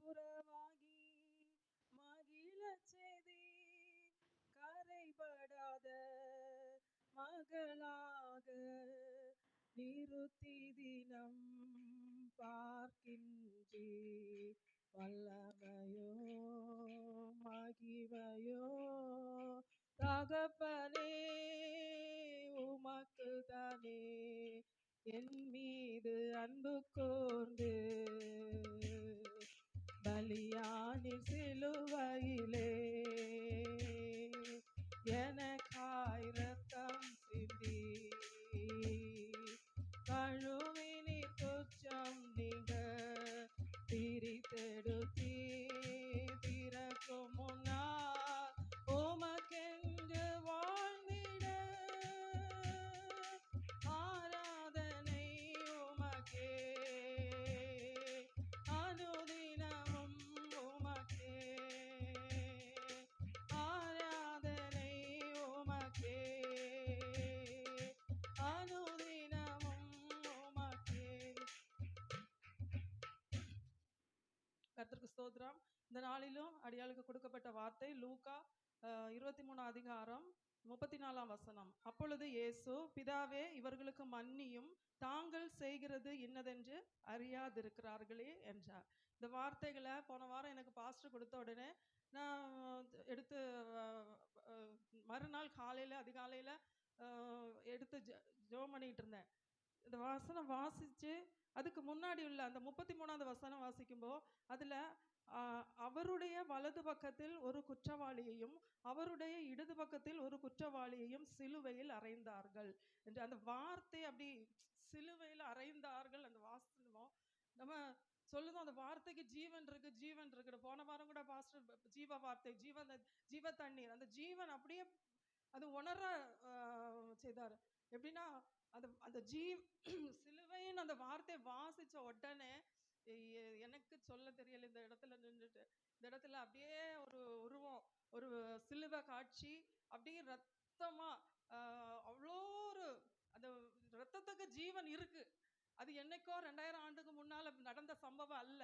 உறவாகி மகிழச் செய்தி கரைபடாத மகளாக நிறுத்தி தினம் பார்க்கின்றே. வல்லமையோ மகிமையோ தகப்பனே உமக்கு தானே என் மீது அன்பு கூர்ந்து பலியானி சிலுவையிலே எனக்காய் ரத்தம் சிந்தி கழுவி நீர் குற்றம் நீங்க பிரித்தெடுத்தீ பிறக்கும் முன்னால் உமக்கென்று வாழ்ந்திட ஆராதனை உமக்கே அனுதினமும் உமக்கே ஆராதனை உமக்கே அனுதினமும் உமக்கே. கர்த்தருக்கு ஸ்தோத்திரம். இந்த நாளிலும் அடியாளுக்கு கொடுக்கப்பட்ட வார்த்தை லூக்கா 23 அதிகாரம் 34 அப்பொழுது இயேசு, பிதாவே இவர்களுக்கு மன்னியும், தாங்கள் செய்கிறது இன்னதென்று அறியாதிருக்கிறார்களே என்றார். இந்த வார்த்தைகளை போன வாரம் எனக்கு பாஸ்டர் கொடுத்த உடனே நான் எடுத்து மறுநாள் காலையில் அதிகாலையில் எடுத்து ஜெபம் பண்ணிகிட்டு இருந்தேன். இந்த வசனம் வாசித்து அதுக்கு முன்னாடி உள்ள அந்த 33வது வசனம் வாசிக்கும்போது அதில் அவருடைய வலது பக்கத்தில் ஒரு குற்றவாளியையும் அவருடைய இடது பக்கத்தில் ஒரு குற்றவாளியையும் சிலுவையில் அறைந்தார்கள் என்று அந்த வார்த்தை அப்படி சிலுவையில் அறைந்தார்கள். அந்த வாசனம் நம்ம சொல்லுதோம், அந்த வார்த்தைக்கு ஜீவன் இருக்கு, ஜீவன் இருக்கு. போன வாரம் கூட பாஸ்டர் ஜீவ வார்த்தை, ஜீவ தண்ணீர், அந்த ஜீவன் அப்படியே அது உணர செய்தார். எப்படின்னா அந்த சிலுவையின் அந்த வார்த்தையை வாசிச்ச உடனே எனக்கு சொல்ல தெரியல. இந்த இடத்துல நின்றுட்டு இந்த இடத்துல அப்படியே ஒரு உருவம், ஒரு சிலுவை காட்சி, அப்படியே ரத்தமா அவ்வளோ ஒரு அந்த ரத்தத்துக்கு ஜீவன் இருக்கு. அது என்னைக்கோ 2000 ஆண்டுக்கு முன்னால நடந்த சம்பவம் அல்ல.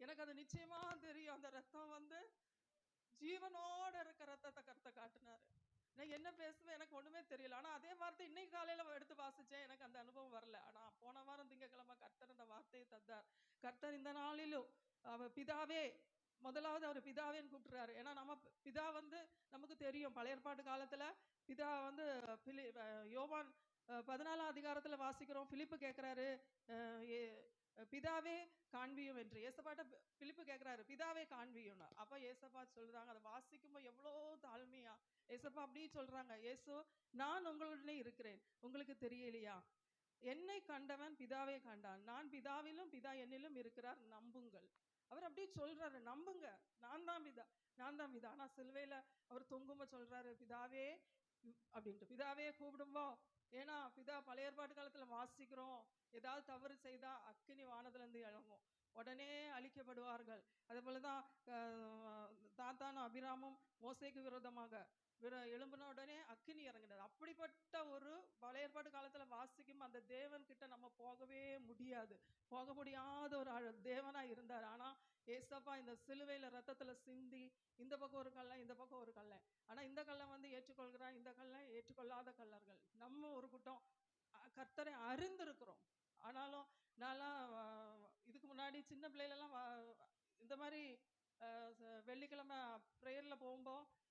எனக்கு அது நிச்சயமா தெரியும். அந்த ரத்தம் ஜீவனோட இருக்க ரத்தத்தை கருத்தை காட்டினாரு. நான் என்ன பேசுவேன் எனக்கு ஒண்ணுமே தெரியல. ஆனா அதே வார்த்தை இன்னைக்கு காலையில எடுத்து வாசிச்சேன், எனக்கு அந்த அனுபவம் வரல. ஆனா போன வாரம் திங்கட்கிழமை கர்த்தர் அந்த வார்த்தையை தந்தார். கர்த்தர் இந்த நாளிலும் அவர் பிதாவே, முதலாவது அவர் பிதாவேன்னு கூப்பிட்டுறாரு. ஏன்னா நம்ம பிதா நமக்கு தெரியும். பழைய ஏற்பாட்டு காலத்துல பிதா யோவான் 14 அதிகாரத்துல வாசிக்கிறோம். பிலிப்பு கேட்கிறாரு, பிதாவே காண்பியும் என்று. ஏசப்பாட்ட பிலிப்பு கேட்கிறாரு, பிதாவே காண்பியும். அப்ப ஏசப்பா சொல்றாங்க, அதை வாசிக்கும்போது எவ்வளோ தாழ்மையா ஏசப்பா அப்படியே சொல்றாங்க, ஏசு நான் உங்களுடனே இருக்கிறேன், உங்களுக்கு தெரியலையா? என்னை கண்டவன் பிதாவை கண்டான், நான் பிதாவிலும் பிதா என்னிலும் இருக்கிறார், நம்புங்கள். அவர் அப்படியே சொல்றாரு, நம்புங்க, நான் தான் பிதா, நான் தான் பிதா. ஆனா சிலுவையில அவர் தொங்கும்ப சொல்றாரு, பிதாவே அப்படின்ட்டு. பிதாவே கூப்பிடும்போ, ஏன்னா பிதா பழைய ஏற்பாட்டு காலத்துல வாசிக்கிறோம், ஏதாவது தவறு செய்தா அக்கினி வானத்துல இருந்து இறங்கும், உடனே அழிக்கப்படுவார்கள். அதே போலதான் தாத்தானும் அபிராமும் மோசேக்கு விரோதமாக எழும்பின உடனே அக்கினி இறங்கினது. அப்படிப்பட்ட ஒரு பழைய ஏற்பாடு காலத்துல வாசிக்கும் அந்த தேவன் கிட்ட நம்ம போகவே முடியாது, போக முடியாத ஒரு தேவனா இருந்தார். ஆனா ஏசப்பா இந்த சிலுவையில ரத்தத்துல சிந்தி இந்த பக்கம் ஒரு கல்லை, இந்த பக்கம் ஒரு கல்லை. ஆனா இந்த கல்லை ஏற்றுக்கொள்கிறான், இந்த கல்லை ஏற்றுக்கொள்ளாத கல்லர்கள் நம்ம ஒரு கூட்டம் கர்த்தரை அறிந்திருக்கிறோம். ஆனாலும் நான்லாம் இதுக்கு முன்னாடி சின்ன பிள்ளைகளெல்லாம் இந்த மாதிரி வெள்ளிக்கிழமை ப்ரேயரில் போகும்போது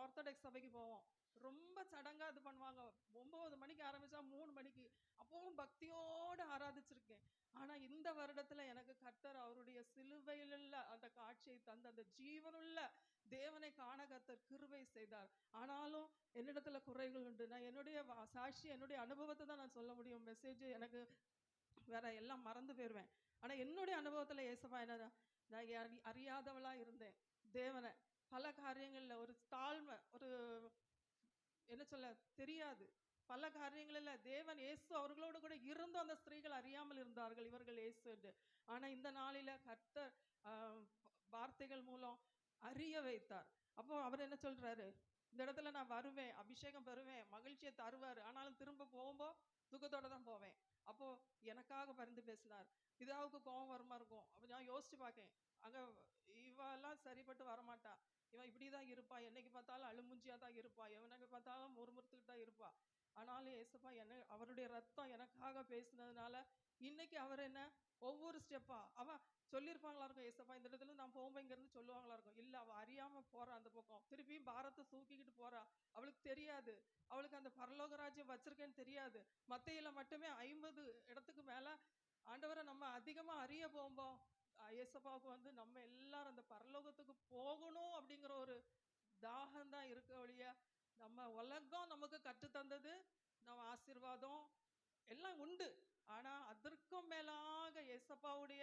ஆர்த்தடாக்ஸ் சபைக்கு போவோம். ரொம்ப சடங்கா இது பண்ணுவாங்க. 9 மணிக்கு ஆரம்பிச்சா 3 மணிக்கு, அப்பவும் பக்தியோடு ஆராதிச்சிருக்கேன். ஆனா இந்த வருடத்துல எனக்கு கர்த்தர் அவருடைய சிலுவையிலுள்ள அந்த காட்சியை தந்த அந்த ஜீவனுள்ள தேவனை காண கர்த்தர் கிருபை செய்தார். ஆனாலும் என்னிடத்துல குறைகள் உண்டு. நான் என்னுடைய சாட்சி, என்னுடைய அனுபவத்தை தான் நான் சொல்ல முடியும். மெசேஜ் எனக்கு வேற எல்லாம் மறந்து போயிடுவேன். ஆனா என்னுடைய அனுபவத்துல ஏசப்பா என்ன, நான் அறியாதவளா இருந்தேன் தேவனை. பல காரியங்கள்ல ஒரு தாழ்மை, ஒரு என்ன சொல்ல தெரியாது, பல காரியங்கள்ல தேவன் இயேசு அவர்களோடு கூட இருந்தும் அந்த ஸ்திரீகள் அறியாமல் இருந்தார்கள் இவர்கள் இயேசு என்று. ஆனா இந்த நாளில கர்த்தர் வார்த்தைகள் மூலம் அறிய வைத்தார். அப்போ அவர் என்ன சொல்றாரு, இந்த இடத்துல நான் வருவேன், அபிஷேகம் பெறுவேன், மகிழ்ச்சியை தருவார். ஆனாலும் திரும்ப போகும்போது துக்கத்தோட தான் போவேன். அப்போ எனக்காக பரிந்து பேசினார். பிதாவுக்கு கோபம் வருமா இருக்கும். அப்ப நான் யோசிச்சு பார்க்கேன், அங்க இவெல்லாம் சரிப்பட்டு வரமாட்டா, இவன் இப்படிதான் இருப்பா, என்னைக்கு பார்த்தாலும் அழுமூஞ்சியா தான் இருப்பா, எவனுக்கு பார்த்தாலும் முறுமுறுத்துக்கிட்டு தான் இருப்பா. ஆனாலும் ஏசப்பா என்ன அவருடைய ரத்தம் எனக்காக பேசினதுனால இன்னைக்கு அவர் என்ன ஒவ்வொரு ஸ்டெப்பா அவ சொல்லியிருப்பாங்களா இருக்கும், ஏசப்பா இந்த இடத்துல நான் போகும்போது இங்க இருந்து சொல்லுவாங்களா இருக்கும். இல்ல, அவ அறியாம போறா, அந்த பக்கம் திருப்பியும் பாரத்தை தூக்கிக்கிட்டு போறா. அவளுக்கு தெரியாது, அவளுக்கு அந்த பரலோக ராஜ்யம் வச்சிருக்கேன்னு தெரியாது. மத்தையில மட்டுமே 50 இடத்துக்கு மேல ஆண்டவரை நம்ம அதிகமா அறிய போகும்போது ஏசப்பாவுக்கு வந்து நம்ம எல்லாரும் அந்த பரலோகத்துக்கு போகணும் அப்படிங்கிற ஒரு தாகம் தான் இருக்க ஒழிய, நம்ம உலகம் நமக்கு கற்று தந்தது நம்ம ஆசீர்வாதம் எல்லாம் உண்டு. ஆனா அதற்கும் மேலாக ஏசப்பாவுடைய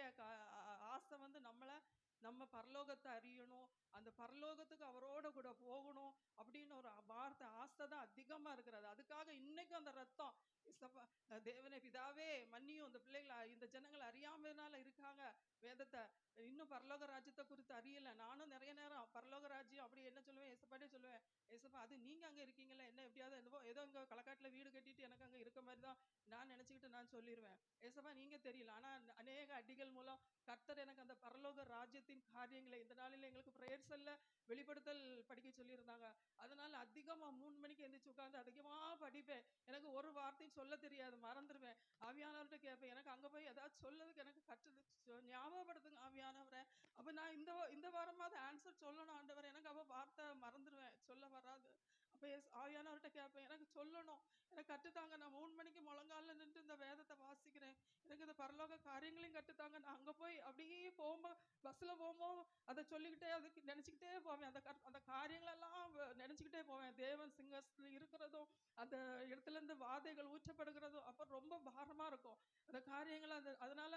ஆசை வந்து நம்ம பரலோகத்தை அறியணும், அந்த பரலோகத்துக்கு அவரோட கூட போகணும் அப்படின்னு ஒரு வார்த்தை ஆசை தான் அதிகமா இருக்கிறது. அதுக்காக இன்னைக்கும் அந்த ரத்தம் ஏசப்பா, தேவனே பிதாவே மன்னியும், இந்த பிள்ளைகளை இந்த ஜனங்கள் அறியாமனால இருக்காங்க, வேதத்தை இன்னும் பரலோக ராஜ்யத்தை குறித்து அறியல. நானும் நிறைய நேரம் பரலோக ராஜ்யம் அப்படி என்ன சொல்லுவேன், ஏசப்பாட்டே சொல்லுவேன், ஏசப்பா அது நீங்க அங்க இருக்கீங்களா, என்ன எப்படியாவது ஏதோ இங்க களக்காட்டுல வீடு கட்டிட்டு எனக்கு அங்க இருக்க மாதிரி தான் நான் நினைச்சுக்கிட்டு நான் சொல்லிடுவேன். ஏசப்பா நீங்க தெரியல, ஆனா அநேக அடிகள் மூலம் கர்த்தர் எனக்கு அந்த பரலோக ராஜ்யத்தின் காரியங்களை இந்த நாளில் எங்களுக்கு பிரேயர் செல்ல வெளிப்படுத்தல் படிக்க சொல்லியிருந்தாங்க. அதனால அதிகமா 3 மணிக்கு எந்திரிச்சு உட்கார்ந்து அதிகமா படிப்பேன். எனக்கு ஒரு வார்த்தையும் சொல்ல தெரியாது, மறந்துடுவேன். ஆவியானவர்கிட்ட கேட்பேன், எனக்கு அங்க போய் ஏதாவது சொல்லதுக்கு எனக்கு ஞாபகப்படுத்துங்க ஆவியானவரை. அப்ப நான் இந்த வாரமாவது ஆன்சர் சொல்லணும் ஆண்டவர், எனக்கு அப்ப வார்த்தை மறந்துடுவேன், சொல்ல வராது. அப்ப ஆவியானவர்கிட்ட கேட்பேன், எனக்கு சொல்லணும், எனக்கு கட்டுத்தாங்க, நான் 3 மணிக்கு முழங்கால நின்று இந்த வேதத்தை வாசிக்கிறேன், எனக்கு இந்த பரலோக காரியங்களையும் கட்டுத்தாங்க. நான் அங்க போய் அப்படியே போகும்போது பஸ்ல போகும்போது அதை சொல்லிக்கிட்டே அதுக்கு நினைச்சுக்கிட்டே போவேன். அந்த காரியங்களெல்லாம் நினைச்சுக்கிட்டே போவேன். தேவன் சிங்கத்துல இருக்கிறதும் அந்த இடத்துல இருந்து வாதைகள் ஊற்றப்படுகிறதும் அப்ப ரொம்ப பாரமா இருக்கும் அந்த காரியங்கள். அதனால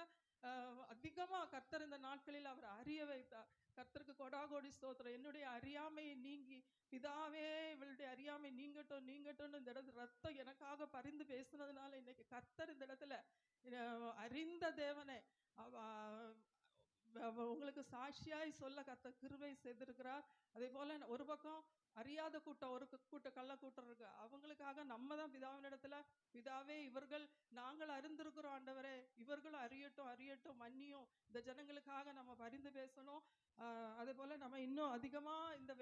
அதிகமா கர்த்தர் இந்த நாட்களில் அவர் அறிய வைத்தார். கர்த்தருக்கு கொடாகோடி ஸ்தோத்திரம். என்னுடைய அறியாமையை நீங்கி, பிதாவே இவளுடைய அறியாமை நீங்கட்டும் நீங்கட்டும் இந்த இடத்துல ரத்தம் எனக்காக பரிந்து பேசுனதுனால இன்னைக்கு கர்த்தர் இந்த இடத்துல அறிந்த தேவனே உங்களுக்கு சாட்சியாய் சொல்ல கர்த்தர் கிருபை செய்திருக்கிறார். அதே போல ஒரு பக்கம் அறியாத கூட்டம், ஒரு கூட்டம் கள்ள கூட்டம் இருக்கு, அவங்களுக்காக நம்ம தான் பிதாவினிடத்துல, பிதாவே இவர்கள் நாங்கள் அறிந்திருக்கிறோம் ஆண்டவரே, இவர்களும் அறியட்டும் அறியட்டும் மன்னியும், இந்த ஜனங்களுக்காக நம்ம பரிந்து பேசணும். அதே போல நம்ம இன்னும் அதிகமா இந்த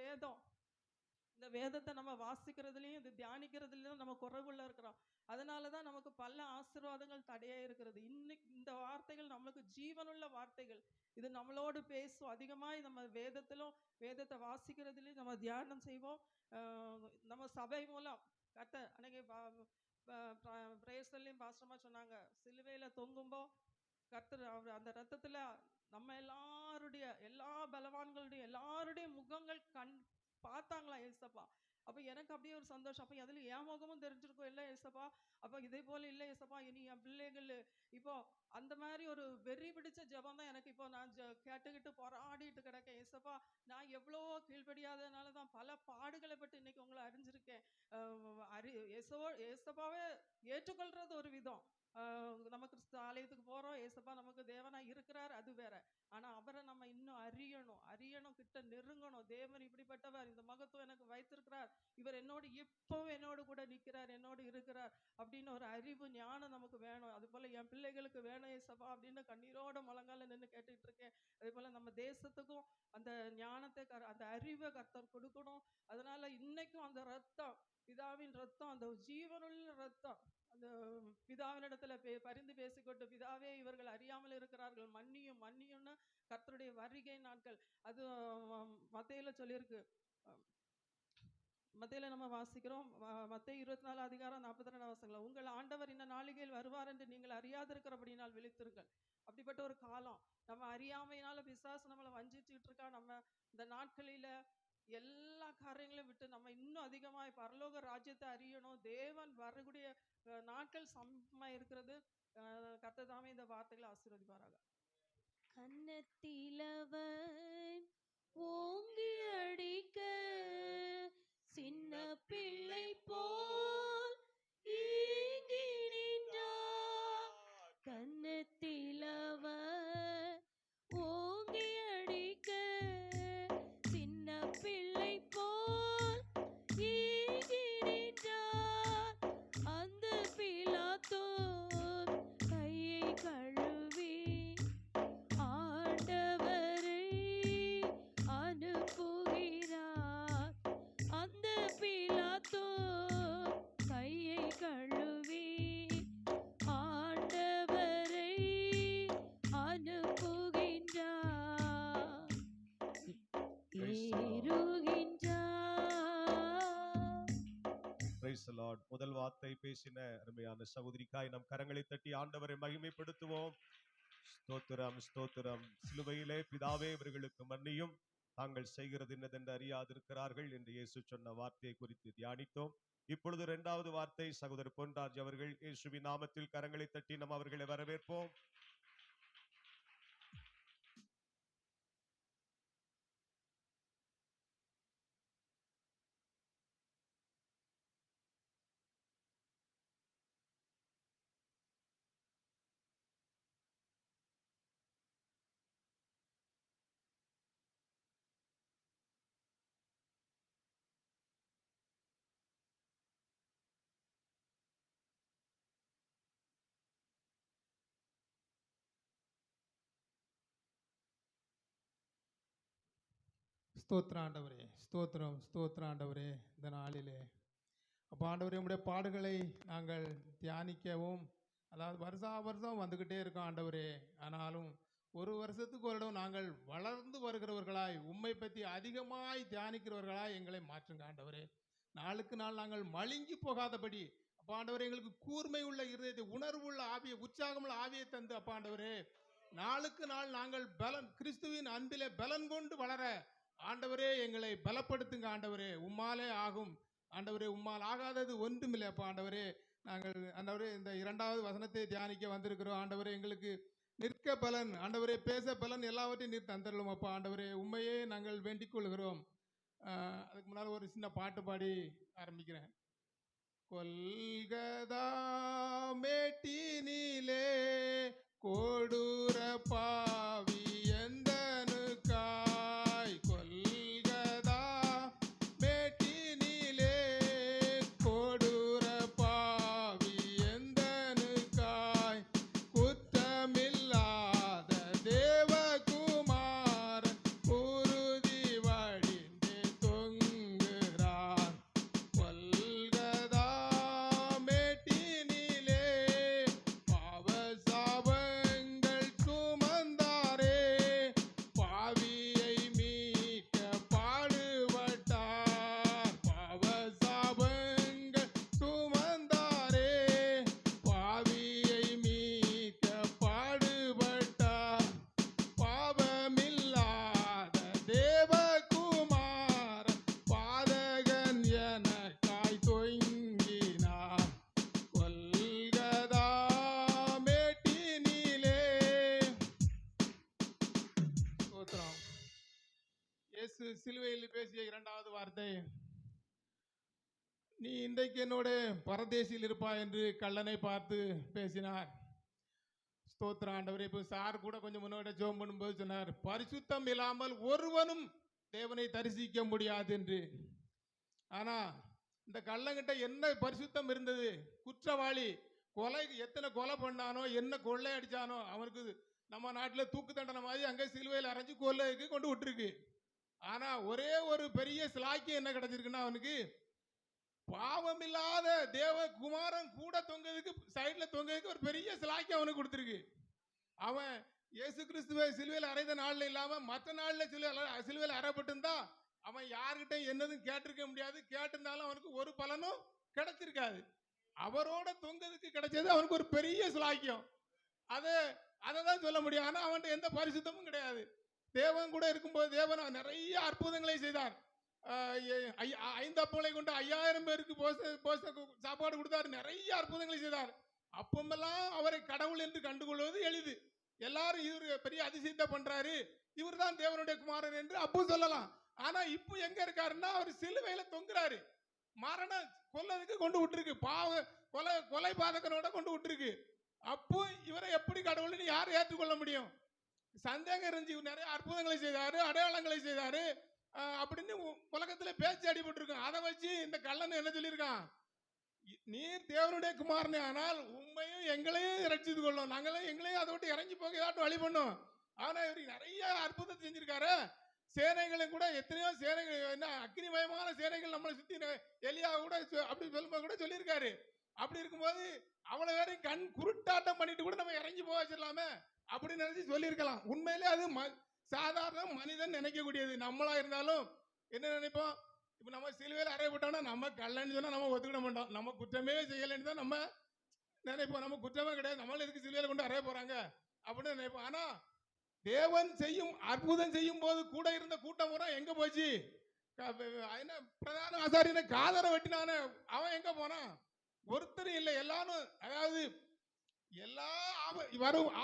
வேதத்தை நம்ம வாசிக்கிறதுலையும் இது தியானிக்கிறதுலையும் நம்ம குறைவுள்ள இருக்கிறோம். அதனாலதான் நமக்கு பல ஆசீர்வாதங்கள் தடையா இருக்கிறது. இன்னைக்கு இந்த வார்த்தைகள் நம்மளுக்கு ஜீவனுள்ள வார்த்தைகள், இது நம்மளோடு பேசும். அதிகமாய் நம்ம வேதத்தை வாசிக்கிறதுலையும் நம்ம தியானம் செய்வோம். நம்ம சபை மூலம் அன்னைக்கு பிரேசல்லையும் பாஸ்டமா சொன்னாங்க, சிலுவையில தொங்கும்போ கர்த்தர் அவர் அந்த ரத்தத்துல நம்ம எல்லா பலவான்களுடைய எல்லாருடைய முகங்கள் பார்த்தாங்களா ஏசப்பா. அப்ப எனக்கு அப்படியே ஒரு சந்தோஷம். அப்ப அதுல என் முகமும் தெரிஞ்சிருக்கும் இல்ல ஏசப்பா. அப்ப இதே போல இல்ல ஏசப்பா, இனி என் பிள்ளைகள் இப்போ அந்த மாதிரி ஒரு வெறி பிடிச்ச ஜெபம் தான் எனக்கு இப்போ நான் கேட்டுக்கிட்டு போராடிட்டு கிடக்கேன். ஏசப்பா நான் எவ்வளவோ கீழ்படியாதனாலதான் பல பாடுகளை பட்டு இன்னைக்கு உங்களை அறிஞ்சிருக்கேன். ஏசப்பாவே ஏற்றுக்கொள்றது ஒரு விதம். நமக்கு ஆலயத்துக்கு போறோம், ஏசப்பா நமக்கு தேவனா இருக்கிறார், அது வேற. ஆனா அவரை நம்ம இன்னும் அறியணும், கிட்ட நெருங்கணும். தேவன் இப்படிப்பட்டவர், இந்த மகத்துவம் எனக்கு வைத்திருக்கிறார், இவர் என்னோடு கூட நிற்கிறார், என்னோடு இருக்கிறார் அப்படின்னு ஒரு அறிவு ஞானம் நமக்கு வேணும். அது போல என் பிள்ளைகளுக்கு வேணும் ஏசப்பா அப்படின்னு கண்ணீரோட முழங்கால நின்று கேட்டுட்டு இருக்கேன். அதே போல நம்ம தேசத்துக்கும் அந்த ஞானத்தை அந்த அறிவை கர்த்தர் கொடுக்கணும். அதனால இன்னைக்கும் அந்த ரத்தம், பிதாவின் ரத்தம், அந்த ஜீவனுள்ள ரத்தம், அந்த பிதாவினிடத்துல பரிந்து பேசிக்கொண்டு, பிதாவே இவர்கள் அறியாமல் இருக்கிறார்கள், மன்னியும் மன்னியும்னு கர்த்தருடைய வருகை நாட்கள். அது மத்தேயுல சொல்லியிருக்கு. மத்தேயுல நம்ம வாசிக்கிறோம், மத்தேயு 24:42 உங்கள் ஆண்டவர் இந்த நாளிகையில் வருவார் என்று நீங்கள் அறியாதிருக்கிறபடினால் விழித்திருங்கள். அப்படிப்பட்ட ஒரு காலம். நம்ம அறியாமையினால பிசாசு நம்மளை வஞ்சிச்சுட்டு இருக்கா. நம்ம இந்த நாட்களில எல்லா காரியங்களையும் விட்டு நம்ம இன்னும் அதிகமாய் பரலோக ராஜ்யத்தை அறியணும். தேவன் வரக்கூடிய நாட்கள் சமமா இருக்கிறது. கர்த்தர் தாமே இந்த வார்த்தைகளை ஆசீர்வதிப்பாராக. கன்னத்திலவன் ஓங்கி அடிக்க சின்ன பிள்ளை போல் ஏங்கி நின்றார். கன்னத்திலவன் ஓங்கி அடிக்க சின்ன பிள்ளை போல் ஏங்கி நின்றார். அந்த பிலாத்தோ Praise the Lord. முதல் வார்த்தை பேசின அருமையான சகோதரிக்காய் நம் கரங்களை தட்டி ஆண்டவரை மகிமைப்படுத்துவோம். ஸ்தோத்திரம், ஸ்தோத்திரம். சிலுவையிலே பிதாவே இவர்களுக்கு மன்னியும், தாங்கள் செய்கிறது என்னதென்று அறியாதிருக்கிறார்கள் என்று இயேசு சொன்ன வார்த்தையை குறித்து தியானித்தோம். இப்பொழுது இரண்டாவது வார்த்தை சகோதரர் பொன்ராஜ் அவர்கள் இயேசுவின் நாமத்தில் கரங்களை தட்டி நாம் அவர்களை வரவேற்போம். ஸ்தோத்திர ஆண்டவரே, ஸ்தோத்திரம், ஸ்தோத்திர ஆண்டவரே. இந்த நாளிலே அப்போ ஆண்டவரே உம்முடைய பாடுகளை நாங்கள் தியானிக்கவும், அதாவது வருஷா வருஷம் வந்துக்கிட்டே இருக்கோம் ஆண்டவரே. ஆனாலும் ஒரு வருஷத்துக்கு ஒரு இடம் நாங்கள் வளர்ந்து வருகிறவர்களாய், உம்மை பற்றி அதிகமாய் தியானிக்கிறவர்களாய் எங்களை மாற்றுங்க ஆண்டவரே. நாளுக்கு நாள் நாங்கள் மழுங்கி போகாதபடி அப்போ ஆண்டவரே எங்களுக்கு கூர்மை உள்ள இருதயத்தை, உணர்வுள்ள ஆவியை, உற்சாகமுள்ள ஆவியை தந்து அப்போ ஆண்டவரே நாளுக்கு நாள் நாங்கள் பலன், கிறிஸ்துவின் அன்பிலே பலன் கொண்டு வளர ஆண்டவரே எங்களை பலப்படுத்துங்க ஆண்டவரே. உம்மாலே ஆகும் ஆண்டவரே, உம்மால் ஆகாதது ஒன்றுமில்லை அப்போ ஆண்டவரே. நாங்கள் ஆண்டவரே இந்த இரண்டாவது வசனத்தை தியானிக்க வந்திருக்கிறோம் ஆண்டவரே. எங்களுக்கு நிற்க பலன் ஆண்டவரே, பேச பலன் எல்லாவற்றையும் நீர் தந்துடலும் அப்போ ஆண்டவரே. உண்மையே நாங்கள் வேண்டிக் கொள்கிறோம். அதுக்கு முன்னால் ஒரு சின்ன பாட்டு பாடி ஆரம்பிக்கிறேன். கொல்கதா மேட்டினிலே கொடூர பாவி எந்தனுக்காய், கொல்கதா மேட்டினிலே கொடூர பாவி எந்தனுக்காய், குற்றமில்லாத தேவகுமாரன் குருதி வடிந்தே தொங்குகிறார். கொல்கதா மேட்டினிலே பாவ சாபங்கள் சுமந்தாரே, பாவியை மீட்க பாடுபட்டார். பாவ சாபங்கள் சுமந்தாரே, பாவியை மீட்க பாடுபட்டார். பாவமில்லாத தேவகுமாரன் பாதகன் எனக்காய் தொங்கினார். கொல்கதா மேட்டினிலே. ஸ்தோத்திரம். இயேசு சிலுவையில் பேசிய இரண்டாவது வார்த்தை, நீ இன்றைக்கு என்னோட பரதேசியில் இருப்பாய் என்று கள்ளனை பார்த்து பேசினார். ஸ்தோத்திரம் ஆண்டவரே. இப்போ சார் கூட கொஞ்சம் முன்னோட ஜெபம் பண்ணும்போது சொன்னார், பரிசுத்தம் இல்லாமல் ஒருவனும் தேவனை தரிசிக்க முடியாது என்று. ஆனா இந்த கள்ளங்கிட்ட என்ன பரிசுத்தம் இருந்தது? குற்றவாளி, கொலை, எத்தனை கொலை பண்ணானோ, என்ன கொள்ளை அடிச்சானோ, அவனுக்கு நம்ம நாட்டில் தூக்கு தண்டனை மாதிரி அங்கே சிலுவையில் அரைஞ்சு கொள்ளைக்கு கொண்டு விட்டுருக்கு. ஆனா ஒரே ஒரு பெரிய சிலாக்கியம் என்ன கிடைச்சிருக்குன்னா, அவனுக்கு பாவமில்லாத தேவகுமாரன் கூட தொங்குறதுக்கு, சைட்ல தொங்குறதுக்கு ஒரு பெரிய சிலாக்கியம் அவனுக்கு கொடுத்துருக்கு. அவன் இயேசு கிறிஸ்துவை சிலுவையில் அறைந்த நாள்ல இல்லாம மற்ற நாள்ல சிலுவையில் அறையப்பட்டிருந்தா அவன் யாருக்கிட்ட என்னதும் கேட்டிருக்க முடியாது. கேட்டிருந்தாலும் அவனுக்கு ஒரு பலனும் கிடைச்சிருக்காது. அவரோட தொங்குறதுக்கு கிடைச்சது அவனுக்கு ஒரு பெரிய சிலாக்கியம். அதை தான் சொல்ல முடியும். ஆனா அவன்கிட்ட எந்த பரிசுத்தமும் கிடையாது. தேவன் கூட இருக்கும்போது தேவன் நிறைய அற்புதங்களை செய்தார். 5 அப்பங்களை கொண்டு 5000 பேருக்கு சாப்பாடு கொடுத்தார். நிறைய அற்புதங்களை செய்தார். அப்பமெல்லாம் அவரை கடவுள் என்று கண்டுகொள்வது எளிது. எல்லாரும் இவர் பெரிய அதிசயத்தை பண்றாரு, இவர் தான் தேவனுடைய குமாரன் என்று அப்போ சொல்லலாம். ஆனா இப்போ எங்க இருக்காருன்னா, அவர் சிலுவையில தொங்குறாரு. மரணம் கொல்லதுக்கு கொண்டு விட்டுருக்கு. கொலை பாதகனோட கொண்டு விட்டுருக்கு. அப்போ இவரை எப்படி கடவுள்னு யார் ஏற்றுக்கொள்ள முடியும்? சந்தேகம் இருந்துச்சு. நிறைய அற்புதங்களை செய்தாரு, அடையாளங்களை செய்தாரு அப்படின்னு உலகத்துல பேச்சு அடிபட்டிருக்கும். அதை வச்சு இந்த கள்ளன் என்ன சொல்லியிருக்கான், நீர் தேவனுடைய குமாரனே ஆனால் உண்மையும் எங்களையும் ரட்சித்து கொள்ளும், நாங்களும் எங்களையும் அதை விட்டு இறங்கி போக ஏதாட்டும் வழி பண்ணும். ஆனா இவருக்கு நிறைய அற்புதத்தை செஞ்சிருக்காரு. சேனைகளும் கூட எத்தனையோ சேனைகள், என்ன அக்னிமயமான சேனைகள் நம்மளை சுத்தி, எலியா கூட அப்படி சொல்லும்போது கூட சொல்லியிருக்காரு. அப்படி இருக்கும்போது அவ்வளவு பேரும் கண் குருட்டாட்டம் பண்ணிட்டு கூட நம்ம இறங்கி போக வச்சிடலாமே அப்படின்னு நினைச்சு சொல்லியிருக்கலாம். உண்மையிலே அது சாதாரண மனிதன் நினைக்கக்கூடியது. நம்மளா இருந்தாலும் என்ன நினைப்போம், இப்ப நம்ம சிலுவையில் அறையப்பட்டோம்னா நம்ம கல்லன்னு சொன்னா நம்ம ஒத்துக்கிட மாட்டோம். நம்ம குற்றமே செய்யலைன்னு தான் நம்ம நினைப்போம். நம்ம குற்றமே கிடையாது, நம்மள எதுக்கு சிலுவையில் கொண்டு அறைய போறாங்க அப்படின்னு நினைப்போம். ஆனா தேவன் செய்யும் அற்புதம் செய்யும் போது கூட இருந்த கூட்டம் பூரா எங்க போச்சு? என்ன பிரதான ஆசாரியனை காதரை வெட்டினானே அவன் எங்க போனான்? ஒருத்தரும் இல்லை. எல்லாரும் அதாவது எல்லா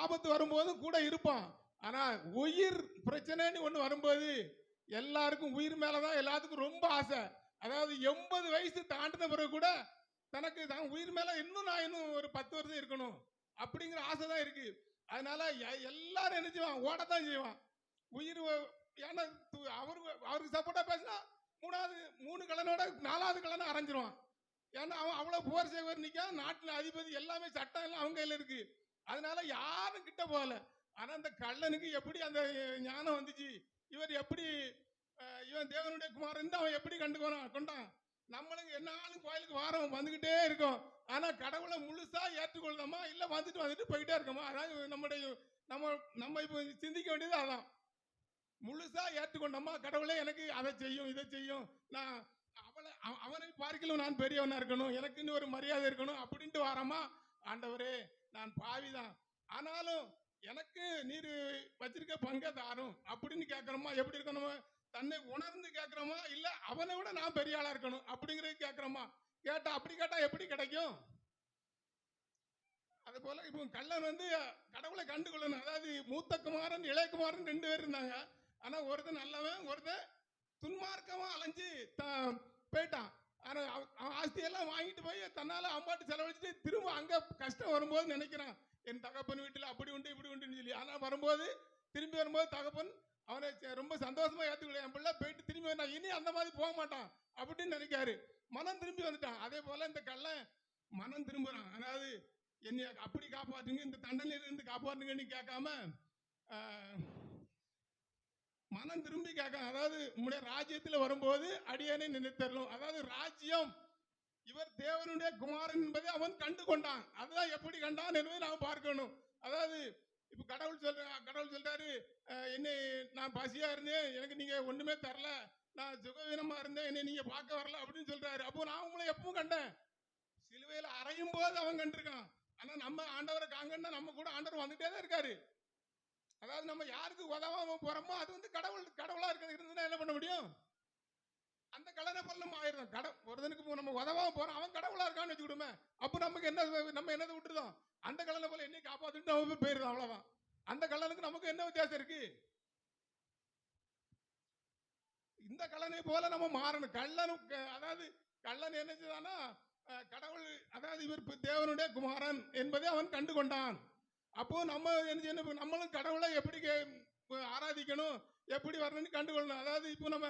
ஆபத்து வரும்போதும் கூட இருப்பான். ஆனா உயிர் பிரச்சனைன்னு ஒண்ணு வரும்போது எல்லாருக்கும் உயிர் மேலதான் எல்லாத்துக்கும் ரொம்ப ஆசை. அதாவது 80 வயசு தாண்டின பிறகு கூட தனக்கு தான் உயிர் மேல இன்னும் ஒரு 10 வருஷம் இருக்கணும் அப்படிங்கிற ஆசை தான் இருக்கு. அதனால எல்லாரும் என்ன செய்வான்? ஓடத்தான் செய்வான். உயிர் ஏன்னா அவருக்கு சப்போர்ட்டா பேசினா 3 கலனோட 4வது கலனை அரைஞ்சிருவான். ஏன்னா அவன் அவ்வளவு போர் சேவர் நிக்க, நாட்டில் அதிபதி எல்லாமே சட்டம் எல்லாம் அவங்க கையில இருக்கு. அதனால யாரும் கிட்ட போகல. ஆனா அந்த கள்ளனுக்கு எப்படி அந்த ஞானம் வந்துச்சு? இவர் எப்படி இவன் தேவனுடைய குமாரன் அவன் எப்படி கொண்டான்? நம்மளுக்கு என்னாலும் கோயிலுக்கு வாரம் வந்துகிட்டே இருக்கோம். ஆனா கடவுளை முழுசா ஏற்றுக்கொள்ளுமா இல்ல வந்துட்டு போயிட்டே இருக்கோமா? அதாவது நம்ம இப்போ சிந்திக்க வேண்டியது அதான். முழுசா ஏற்றுக்கொண்டோமா? கடவுளே எனக்கு அதை செய்யும் இதை செய்யும், நான் அவனை பார்க்கலும் நான் பெரியவனா இருக்கணும், எனக்குன்னு ஒரு மரியாதை இருக்கணும் அப்படின்ட்டு வாரமா? ஆண்டவரே நான் பாவிதான், ஆனாலும் எனக்கு நீர் வச்சிருக்க பங்கை தாரும் அப்படின்னு கேட்கிறோமா? எப்படி இருக்கணுமா? தன்னை உணர்ந்து கேட்கிறோமா இல்ல அவனை விட நான் பெரிய ஆளா இருக்கணும் அப்படிங்கறது கேட்கிறோமா? அப்படி கேட்டா எப்படி கிடைக்கும்? அது போல இப்போ கள்ளன் கடவுளை கண்டுகொள்ளணும். அதாவது மூத்த குமாரன் இளையகுமாரன் 2 பேர் இருந்தாங்க. ஆனா ஒருத்தன் நல்லவன், ஒருத்தன் துன்மார்க்கமா அலைஞ்சு போயிட்டான். ஆனா அவன் ஆஸ்தியெல்லாம் வாங்கிட்டு போய் தன்னால அம்மாட்டு செலவழிச்சுட்டு திரும்ப அங்க கஷ்டம் வரும்போது நினைக்கிறான் என் தகப்பன் வீட்டுல அப்படி உண்டு இப்படி உண்டுன்னு சொல்லி. ஆனா திரும்பி வரும்போது தகப்பன் அவனை ரொம்ப சந்தோஷமா ஏத்துக்கல. என் பிள்ளை போயிட்டு திரும்பி வந்தா இனி அந்த மாதிரி போக மாட்டான் அப்படின்னு நினைக்காரு. மனம் திரும்பி வந்துட்டான். அதே போல இந்த கள்ளன் மனம் திரும்புறான். அதாவது என்னை அப்படி காப்பாற்றுங்க, இந்த தண்டனையில இருந்து காப்பாற்றுங்கன்னு கேட்காம மனம் திரும்பி கேட்க. அதாவது உங்களுடைய ராஜ்யத்துல வரும்போது அடியனை நினைத்தரணும். அதாவது ராஜ்யம் இவர் தேவனுடைய குமாரன் என்பதை அவன் கண்டு கொண்டான். அதுதான் எப்படி கண்டான் என்பதை நாம் பார்க்கணும். அதாவது இப்ப கடவுள் சொல்றாரு, என்னை நான் பசியா இருந்தேன், எனக்கு நீங்க ஒண்ணுமே தரல, நான் சுகவீனமா இருந்தேன், என்னை நீங்க பார்க்க வரல அப்படின்னு சொல்றாரு. அப்போ நான் உங்களை எப்பவும் கண்டேன்? சிலுவையில அறையும் போது அவன் கண்டிருக்கான். ஆனா நம்ம ஆண்டவரை காங்கன்னா நம்ம கூட ஆண்டவர் வந்துட்டே தான் இருக்காரு. அதாவது நம்ம யாருக்கு உதவாம போறோமோ அது கடவுளா இருந்ததுன்னா என்ன பண்ண முடியும்? அந்த கலனை போல நம்ம ஆயிரும். ஒருத்தனுக்கு நம்ம உதவாம போறோம், அவன் கடவுளா இருக்கான்னு வச்சுக்கிடுமே. அப்ப நமக்கு நம்ம என்னதை விட்டுருதோம்? அந்த கலனை போல என்னை காப்பாத்துட்டு நம்ம போயிருந்தோம், அவ்வளவுதான். அந்த கலனுக்கு நமக்கு என்ன வித்தியாசம் இருக்கு? இந்த கலனை போல நம்ம மாறணும். அதாவது கள்ளன் என்ன செய்தானா, கடவுள் அதாவது இவர் தேவனுடைய குமாரன் என்பதை அவன் கண்டு கொண்டான். அப்போ நம்ம என்ன செய்யணும்? நம்மளும் கடவுளை எப்படி ஆராதிக்கணும், எப்படி வரணும்னு கண்டுகொள்ளணும். அதாவது இப்போ நம்ம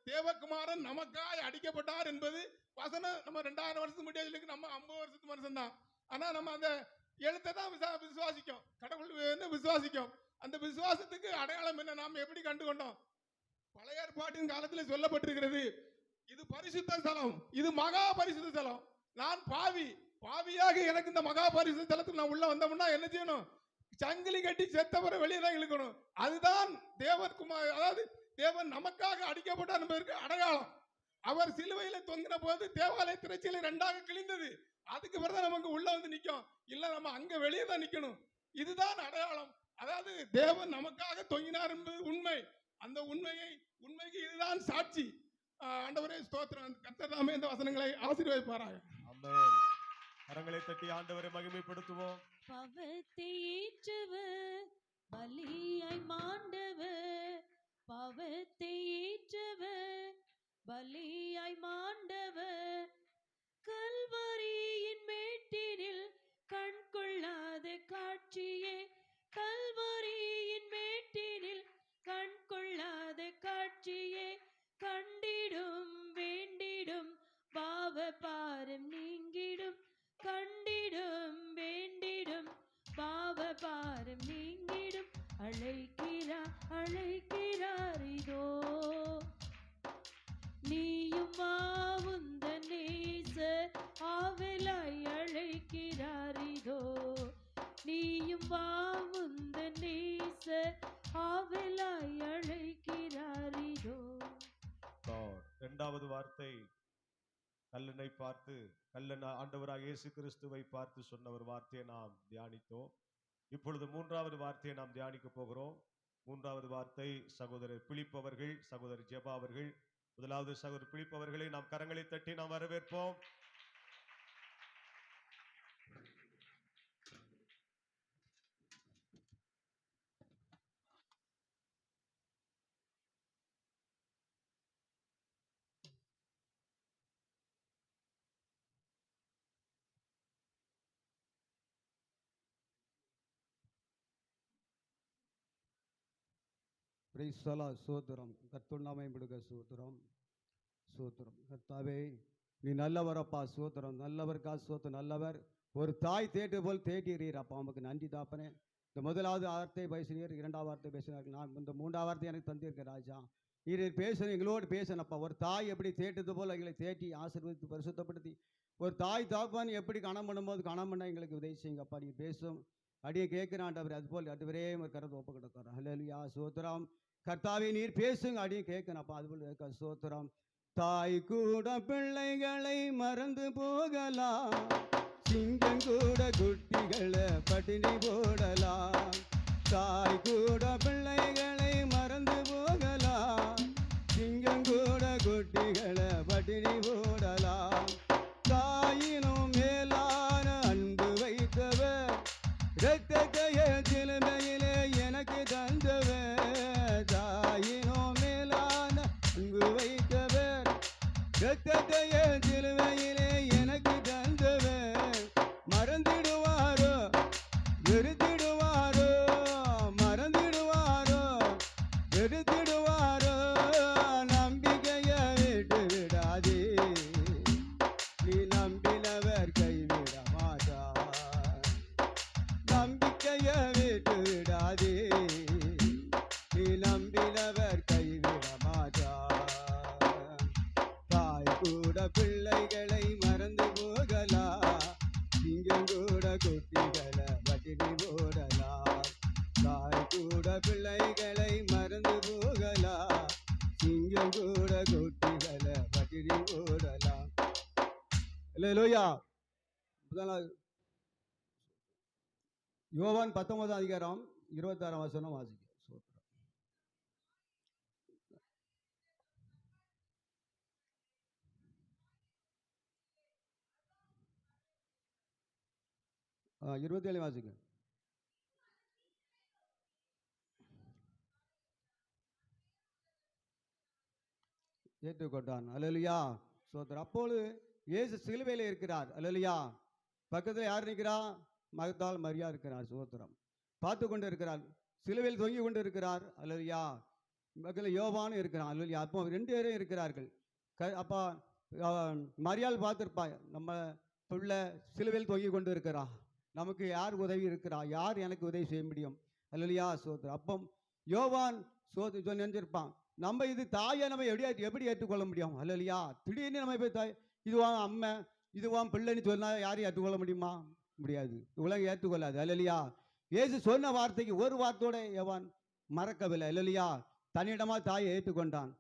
தேவகுமாரன் நமக்காய் அடிக்கப்பட்டார் என்பது வசனம் நம்ம 2000 வருஷத்துக்கு முன்னாடி நம்ம 50 வருஷத்துக்கு மனுஷன் தான். ஆனா நம்ம அந்த எழுத்தை தான் விசுவாசிக்கும், கடவுள் விசுவாசிக்கும். அந்த விசுவாசத்துக்கு அடையாளம் என்ன? நாம் எப்படி கண்டுகொண்டோம்? பழைய ஏற்பாட்டின் காலத்தில் சொல்லப்பட்டிருக்கிறது, இது பரிசுத்த ஸ்தலம், இது மகா பரிசுத்த ஸ்தலம். நான் பாவியாக எனக்கு இந்த மகா பரிசுத்த ஸ்தலத்துக்கு நான் உள்ள வந்தோம்னா என்ன செய்யணும்? சங்கிலி கட்டி செத்தவரை வெளியே தான் இழுக்கணும். அதுதான் அதாவது தேவன் நமக்காக அடிக்கப்பட்டார் என்பதற்கு அடையாளம். அவர் சிலுவையில தொங்கின போது தேவாலய திரைச்சீலை 2ஆக கிழிந்தது. அதுக்கு பிறகு நமக்கு உள்ள வந்து நிற்கும். இல்ல நம்ம அங்க வெளியே தான் நிக்கணும். இதுதான் அடையாளம். அதாவது தேவன் நமக்காக தொங்கினார் என்பது உண்மை. அந்த உண்மைக்கு இதுதான் சாட்சி. ஆண்டவரே ஸ்தோத்திரம். கர்த்தர் தாமே இந்த வசனங்களை ஆசீர்வதிப்பாராக. ஆமென். கரங்களை தட்டி ஆண்டவரை மகிமைப்படுத்துவோம். பாவத்தை ஏற்றவர் பலியாய் மாண்டவர், பாவத்தை ஏற்றவர் பலியாய் மாண்டவர், கல்வரியின் மேட்டினில் கண் கொள்ளாத காட்சியே, கல்வரியின் மேட்டினில் கண் கொள்ளாத காட்சியே, கண்டிடும் வேண்டிடும் பாவ பாரம் நீங்கிடும், கண்டிடும் வேண்டிடும் பாவ பாரம் நீங்கிடும், அழைக்கிறார் இதோ நீயும் வா உந்த நேசர் ஆவலாய் அழைக்கிறார் இதோ, நீயும் வா உந்த நேசர் ஆவலாய் அழைக்கிறார் இதோ. இரண்டாவது வார்த்தை கல்லனை பார்த்து, கல்லன் ஆண்டவராக இயேசு கிறிஸ்துவை பார்த்து சொன்ன ஒரு வார்த்தையை நாம் தியானித்தோம். இப்பொழுது மூன்றாவது வார்த்தையை நாம் தியானிக்க போகிறோம். மூன்றாவது வார்த்தை சகோதரர் பிலிப் அவர்கள், சகோதரர் ஜெபா அவர்கள். முதலாவது சகோதரர் பிலிப் அவர்களை நாம் கரங்களை தட்டி நாம் வரவேற்போம். சோத்திரம் கர்த்தநாமை விடுக சோத்திரம் சோத்திரம். கர்த்தாவே நீ நல்லவரப்பா, சோத்திரம் நல்லவர்க்கா சோத்திரம் நல்லவர். ஒரு தாய் தேட்டு போல் தேட்டீரீர் அப்பா, உமக்கு நன்றி தாப்பனே. இந்த முதலாவது வார்த்தை பேசினீர், இரண்டாவது வார்த்தை பேசினார், நான் இந்த மூன்றாவது வார்த்தை எனக்கு தந்திருக்கேன் ராஜா. நீர் பேசணும், எங்களோடு பேசணப்பா. ஒரு தாய் எப்படி தேட்டது போல் எங்களை தேட்டி ஆசீர்வதித்து பரிசுத்தப்படுத்தி, ஒரு தாய் தாப்பான் எப்படி கணம் பண்ணும்போது கணம் பண்ண எங்களுக்கு உதவி செய்யுங்கப்பா. நீ பேசும் அடியே கேட்கிறான் ஆண்டவர், அதுபோல் அதுவரே ஒரு கருத்து ஒப்பு கிடக்கிறோம். ஹல்லேலூயா சோத்திரம். கர்த்தாவே நீர் பேசுங்க, அடியே கேட்கணப்பா. அதுபோல் சோத்திரம். தாய் கூட பிள்ளைகளை மறந்து போகலாம், சிங்கம் கூட குட்டிகளை பட்டினி போடலாம். தாய் கூட பிள்ளைகளை மறந்து போகலாம், சிங்கம் கூட குட்டிகளை பட்டினி போடலாம். தாயினும் மேலான அன்பு வைத்தவர், இரத்தத்தைய சிலுவையிலே எனக்கு தந்தவர். தாயினும் மேலான அன்பு வைத்தவர், இரத்தத்தைய சிலுவையிலே எனக்கு தந்தவர். மறந்திடுவாரோ வெறுத்திடுவாரோ, மறந்திடுவாரோ வெறுத்திடுவாரோ, நம்பிக்கையை விட்டு விடாதே, நீ நம்பினவர் கைவிட மாட்டார். நம்பிக்கையை விட்டு விடாதே, நீ நம்பினவர் கைவிட மாட்டார். தாய் கூட பிள்ளைகளை மறந்து போகலாம், சிங்கம் கூட குட்டிகளை பட்டினி போடலாம். தாய் கூட பிள்ளைகளை மறந்து போகலாம், சிங்கம் கூட குட்டிகளை பட்டினி போடலாம். அல்லேலூயா. முதலாவது யோவான் 19 அதிகாரம் 26 வசனம் வாசிக்க. சோத்திரம். 27 வாசிக்க. ஏற்றுக்கொண்டான். அல்லேலூயா சோத்திரம். அப்பொழுது இயேசு சிலுவையில் இருக்கிறார். அல்லேலூயா. பக்கத்தில் யார் நிற்கிறா? மகத்தால் மரியா இருக்கிறார். சோத்திரம். பார்த்து கொண்டு இருக்கிறார், சிலுவையில் தொங்கி கொண்டு இருக்கிறார். அல்லேலூயா. பக்கத்தில் யோவானும் இருக்கிறான். அல்லேலூயா. அப்போ 2 பேரும் இருக்கிறார்கள். அப்பா மரியாள் பார்த்துருப்பா, நம்ம பிள்ளை சிலுவையில் தொங்கி கொண்டு இருக்கிறா, நமக்கு யார் உதவி இருக்கிறா, யார் எனக்கு உதவி செய்ய முடியும்? அல்லேலூயா சோத்திரம். அப்போ யோவான் நினைச்சிருப்பான், நம்ம இது தாயை நம்ம எப்படி ஏற்றுக்கொள்ள முடியும்? அல்லேலூயா. திடீர்னு நம்ம போய் தாய் இதுவான் அம்மை இதுவான் பிள்ளைன்னு சொன்னால் யாரையும் ஏற்றுக்கொள்ள முடியுமா? முடியாது. உலகம் ஏற்றுக்கொள்ளாது. அல்லேலூயா. இயேசு சொன்ன வார்த்தைக்கு ஒரு வார்த்தையோட யோவான் மறக்கவில்லை. அல்லேலூயா. தன்னிடமா தாயை ஏற்றுக்கொண்டான்.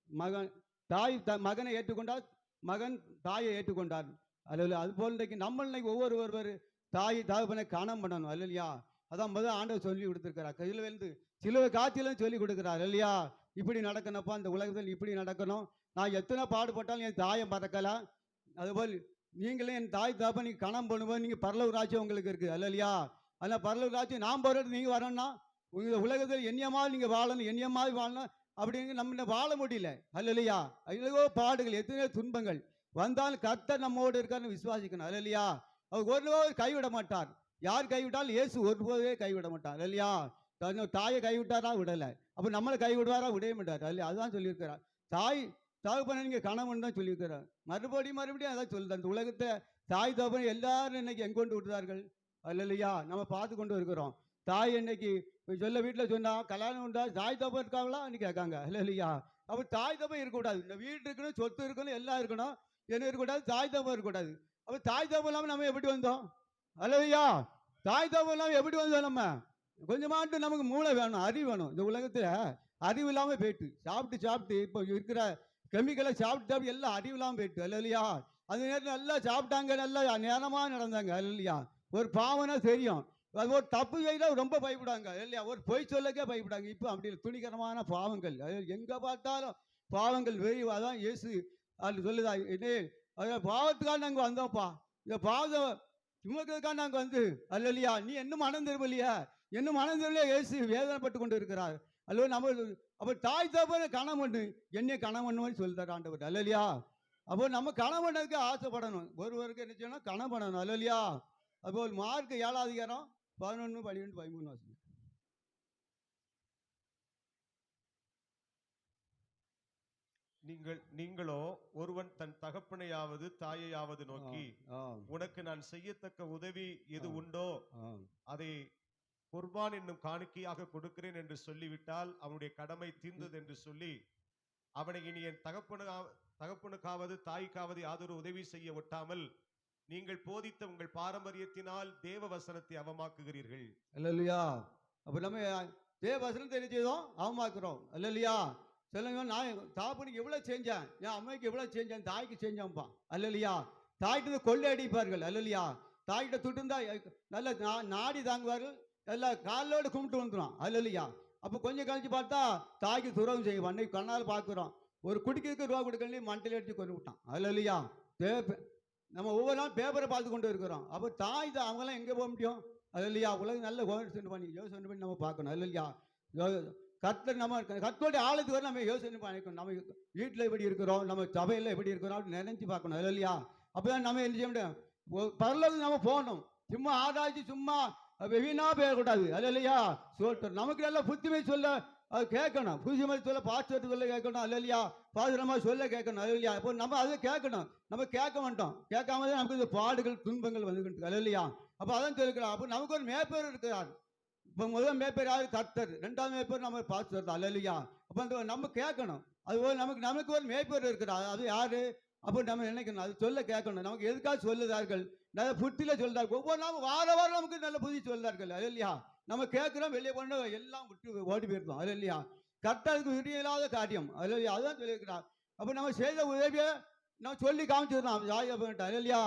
மகன் தாய் மகனை ஏற்றுக்கொண்டால், மகன் தாயை ஏற்றுக்கொண்டார். அல்லேலூயா. அதுபோல் இன்றைக்கு நம்ம இன்னைக்கு ஒவ்வொரு தாய் தகப்பனை காணம் பண்ணணும். அல்லேலூயா. அதான் முதல் ஆண்டவர் சொல்லி கொடுத்துருக்கிறார். கையிலிருந்து சிலுவை காட்சியிலும் சொல்லி கொடுக்குறார். இல்லையா? இப்படி நடக்கணும்ப்பா, இந்த உலகத்தில் இப்படி நடக்கணும். நான் எத்தனை பாடுபட்டாலும் என் தாயை மறக்கலாம். அதுபோல் நீங்களே என் தாய் தகப்பன் நீங்கள் கணம் பண்ணும்போது நீங்கள் பரலோக ராஜ்யம் உங்களுக்கு இருக்குது. அல்லையா? அதனால் பரலோக ராஜ்யம் நான் போகிறது நீங்கள் வரணும்னா உங்கள் உலகத்தில் எண்ணியமாக நீங்கள் வாழணும், எண்ணியமாக வாழணும். அப்படிங்க நம்ம வாழ முடியல. அல்லையா? எவ்வளோ பாடுகள், எத்தனையோ துன்பங்கள் வந்தாலும் கர்த்தர் நம்மோடு இருக்காருன்னு விசுவாசிக்கணும். அல்லையா? அவர் ஒருபோது கைவிட மாட்டார். யார் கைவிட்டாலும் இயேசு ஒருபோதே கைவிட மாட்டார். இல்லையா? தாயை கைவிட்டாரா? விடலை. அப்போ நம்மளை கைவிடுவாரா? விடவே மாட்டார். அல்லையா? அதுதான் சொல்லியிருக்கிறார். தாய் தகப்பனை நீங்கள் கணவன் தான் சொல்லியிருக்கிறார். மறுபடியும் அதான் சொல்லுது. அந்த உலகத்தை தாய் தகப்பனை எல்லாரும் இன்னைக்கு எங்கே கொண்டு விட்டுறார்கள்? அல்லையா? நம்ம பார்த்து கொண்டு இருக்கிறோம். தாய் இன்னைக்கு சொல்ல வீட்டில் சொன்னா கல்யாணம் உண்டா, தாய் தகப்பன் இருக்காங்களா கேட்காங்க. இல்லையா? அப்போ தாய் தகப்பன் இருக்கக்கூடாது. இந்த வீடு இருக்கணும், சொத்து இருக்கணும், எல்லாம் இருக்கணும். என்ன இருக்கக்கூடாது? தாய் தகப்பன் இருக்கக்கூடாது. அப்போ தாய் தகப்பன் இல்லாமல் நம்ம எப்படி வந்தோம்? அல்லையா? தாய் தகப்பன் இல்லாமல் எப்படி வந்தோம்? நம்ம கொஞ்சமாட்டு நமக்கு மூளை வேணும், அறிவு வேணும். இந்த உலகத்தில் அறிவு இல்லாமல் போயிட்டு சாப்பிட்டு இப்போ இருக்கிற கெமிக்கலை சாப்பிட்டு எல்லாம் அறிவுலாம் போயிட்டு அல்லையா. அது நேரத்தில் நல்லா சாப்பிட்டாங்க, நல்லா நேரமாக நடந்தாங்க அல்லையா. ஒரு பாவனா தெரியும், அது ஒரு தப்பு செய்யல ரொம்ப பயப்படாங்க இல்லையா, ஒரு பொய் சொல்லக்கே பயப்படாங்க. இப்போ அப்படி இல்லை, துணிகரமான பாவங்கள் எங்கே பார்த்தாலும் பாவங்கள் வெறி. அதான் இயேசு அது சொல்லுதா, இதே பாவத்துக்காக நாங்கள் வந்தோம்ப்பா, இந்த பாவத்தை சுமக்கிறதுக்காக நாங்கள் வந்து அல்லையா. நீ இன்னும் மனம் திரும்பலையா, இன்னும் மனம் திரும்பலையா, இயேசு வேதனைப்பட்டு கொண்டு இருக்கிறார் அல்ல. நம்ம அப்போ தாய் தகப்பனை கணவன் என்னை கணவன் சொல்லிட்டார் ஆண்டவர் அல்லையா. அப்போ நம்ம கணவனுக்கு ஆசைப்படணும், ஒருவருக்கு என்ன செய்யணும், கணவன் அல்லையா. அப்போ மார்க் 7ஆம் அதிகாரம் 11, 12, 13 வாசிங்க. நீங்களோ ஒருவன் தன் தகப்பனையாவது தாயையாவது நோக்கி, ஆ, உனக்கு நான் செய்யத்தக்க உதவி எது உண்டோ ஆ, அதை குர்பான் என்னும் காணிக்கையாக கொடுக்கிறேன் என்று சொல்லிவிட்டால் அவனுடைய கடமை தீர்ந்தது என்று சொல்லி அவனை இனி என் தகப்பனுக்காவது தாய்க்காவது யாதொரு உதவி செய்ய ஒட்டாமல் நீங்கள் போதித்த உங்கள் பாரம்பரியத்தினால் தேவ வசனத்தை அவமாக்குகிறீர்கள் அல்லையா. அப்போ நம்ம தேவ வசனத்தை என்ன செய்தோம், அவமாக்குறோம் அல்லையா. சொல்லுங்க, நான் தாப்பனுக்கு எவ்வளோ செஞ்சேன், என் அம்மைக்கு எவ்வளோ செஞ்சேன், தாய்க்கு செஞ்சேன்ப்பா அல்லையா. தாய்கிட்ட கொள்ளை அடிப்பார்கள் அல்லையா. தாய்கிட்ட துட்டுந்தா நல்ல நாடி தாங்குவார்கள், எல்லாம் காலோடு கும்பிட்டு வந்துடும் அல்லையா. அப்போ கொஞ்சம் கழிச்சு பார்த்தா தாய்க்கு துறவு செய்வோம். அன்னைக்கு கண்ணால் பார்க்குறோம், ஒரு குடிக்கிறதுக்கு ரூபா கொடுக்கணும் மண்டையில் அடித்து கொண்டு விட்டான் அல்லையா. நம்ம ஒவ்வொரு நாள் பேப்பரை பார்த்து கொண்டு இருக்கிறோம். அப்போ தாய் தான், அவங்களாம் எங்கே போக முடியும் அல்லையா. உலகம் நல்ல யோசனை பண்ணி நம்ம பார்க்கணும் அல்லையா. கர்த்தர் நம்ம கர்த்தருடைய ஆழத்துக்கு வரை நம்ம யோசனை பண்ணிக்கணும். நம்ம வீட்டில் எப்படி இருக்கிறோம், நம்ம சபையில் எப்படி இருக்கிறோம் அப்படின்னு நினைச்சு பார்க்கணும் இல்லையா. அப்போதான் நம்ம என்ன செய்ய முடியும், பரலோகம் நம்ம போகணும். சும்மா ஆராய்ச்சி சும்மா வீணா போயக்கூடாது அல்லையா. சொல்லிட்டு நமக்கு நல்லா புத்திமை சொல்ல அது கேட்கணும், புத்திமை சொல்ல பாஸ்டர் சொல்ல கேட்கணும் அல்லையா, பாசுரமா சொல்ல கேட்கணும் அல்லையா. இப்போ நம்ம அதை கேட்கணும், நம்ம கேட்க மாட்டோம், கேட்காம தான் நமக்கு இந்த பாடுகள் துன்பங்கள் வந்துக்கிட்டு அல்லையா. அப்போ அதான் சொல்லிக்கலாம். அப்போ நமக்கு ஒரு மேய்ப்பர் இருக்கிறார். இப்போ முதல் மேய்ப்பர் யாரு, கர்த்தர். ரெண்டாவது மேய்ப்பர் நம்ம பாஸ்டர் தான் அல்லையா. அப்போ அந்த நம்ம கேட்கணும். அதுபோல் நமக்கு ஒரு மேய்ப்பர் இருக்கிறார், அது யாரு. அப்போ நம்ம நினைக்கணும், அது சொல்ல கேட்கணும். நமக்கு எதுக்காக சொல்லுதார்கள், நல்ல புத்தியில சொல்றார்கள். ஒவ்வொரு நாளும் வாரம் நமக்கு நல்ல புத்தி சொல்றார்கள் அல்லையா. நம்ம கேட்கிறோம், வெளியே பண்ண எல்லாம் விட்டு ஓடி போயிருந்தோம் அல்லையா. கர்த்தருக்கு விரியில்லாத காரியம் அல்லையா, அதுதான் சொல்லியிருக்கிறார். அப்போ நம்ம செய்த உதவியை நம்ம சொல்லி காமிச்சிடலாம் அல்லையா.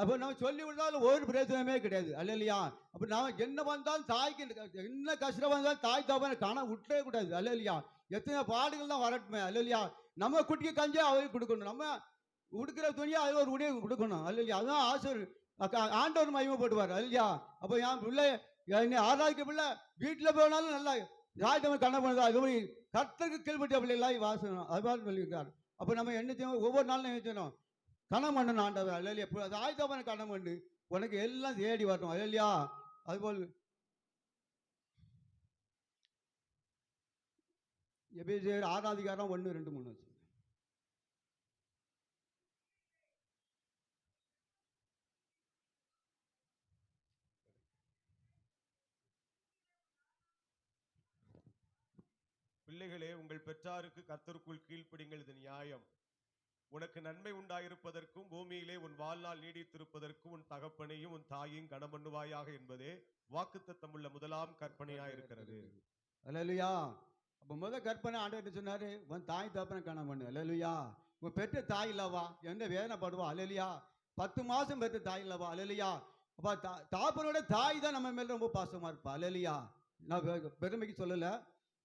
அப்போ நம்ம சொல்லி விட்டாலும் ஒரு பிரயோஜனமே கிடையாது அல்லையா. அப்போ நான் என்ன வந்தாலும் தாய்க்கு என்ன கஷ்டம் வந்தாலும் தாய் தகப்பனை காண விட்டே கூடாது அல்லையா. எத்தனை பாடுகள் தான் வரட்டுமே அல்லையா. நம்ம குட்டிக்கு கஞ்சி அவருக்கு கொடுக்கணும், நம்ம உடுக்கிற துணியை அது ஒரு உடையை கொடுக்கணும் அல்லையா. அதுதான் ஆசை, ஆண்டவர் மகிமைப்படுவார் அல்லையா. அப்போ என் பிள்ளை என்னை ஆராய்க்க பிள்ளை வீட்டில் போனாலும் நல்லா தாய்த்தவன் கண்ண பண்ணுதா, அது மாதிரி கர்த்தருக்கு கீழ்பட்ட பிள்ளைகளாய் வாசனம் அது மாதிரி சொல்லியிருக்காரு. அப்போ நம்ம என்ன செய்யணும், ஒவ்வொரு நாளும் என்ன செய்யணும், கணம் பண்ணணும் ஆண்டவர் அல்லையா. தாய்த்தவனை கணம் பண்ணு, உனக்கு எல்லாம் தேடி வரணும் அல்லையா. அதுபோல் எபேசியர் 6ஆம் அதிகாரம் 1, 2, 3 வச்சு. பிள்ளைகளே, உங்கள் பெற்றாருக்கு கர்த்தருக்குள் கீழ்ப்படிங்கள், இது நியாயம். உனக்கு நன்மை உண்டாயிருப்பதற்கும் பூமியிலே உன் வாழ்நாள் நீடித்திருப்பதற்கும் உன் தகப்பனையும் உன் தாயையும் கனமண்ணுவாயாக என்பதே வாக்குத்தத்தமுள்ள முதலாம் கற்பனையா இருக்கிறது அல்லேலூயா. அப்போ முதல் கற்பனை ஆண்டவர் சொன்னாரு, உன் தாய் தகப்பனை கனம் பண்ணு அல்லேலூயா. உன் பெற்ற தாய் இல்லவா என்ன வேதனைப்படுவா அல்லேலூயா. 10 மாசம் பெற்ற தாய் இல்லவா அல்லேலூயா. அப்போ தாப்பனோட தாய் தான் நம்ம மேல ரொம்ப பாசமா இருப்பா அல்லேலூயா. நான் பெருமைக்கு சொல்லல,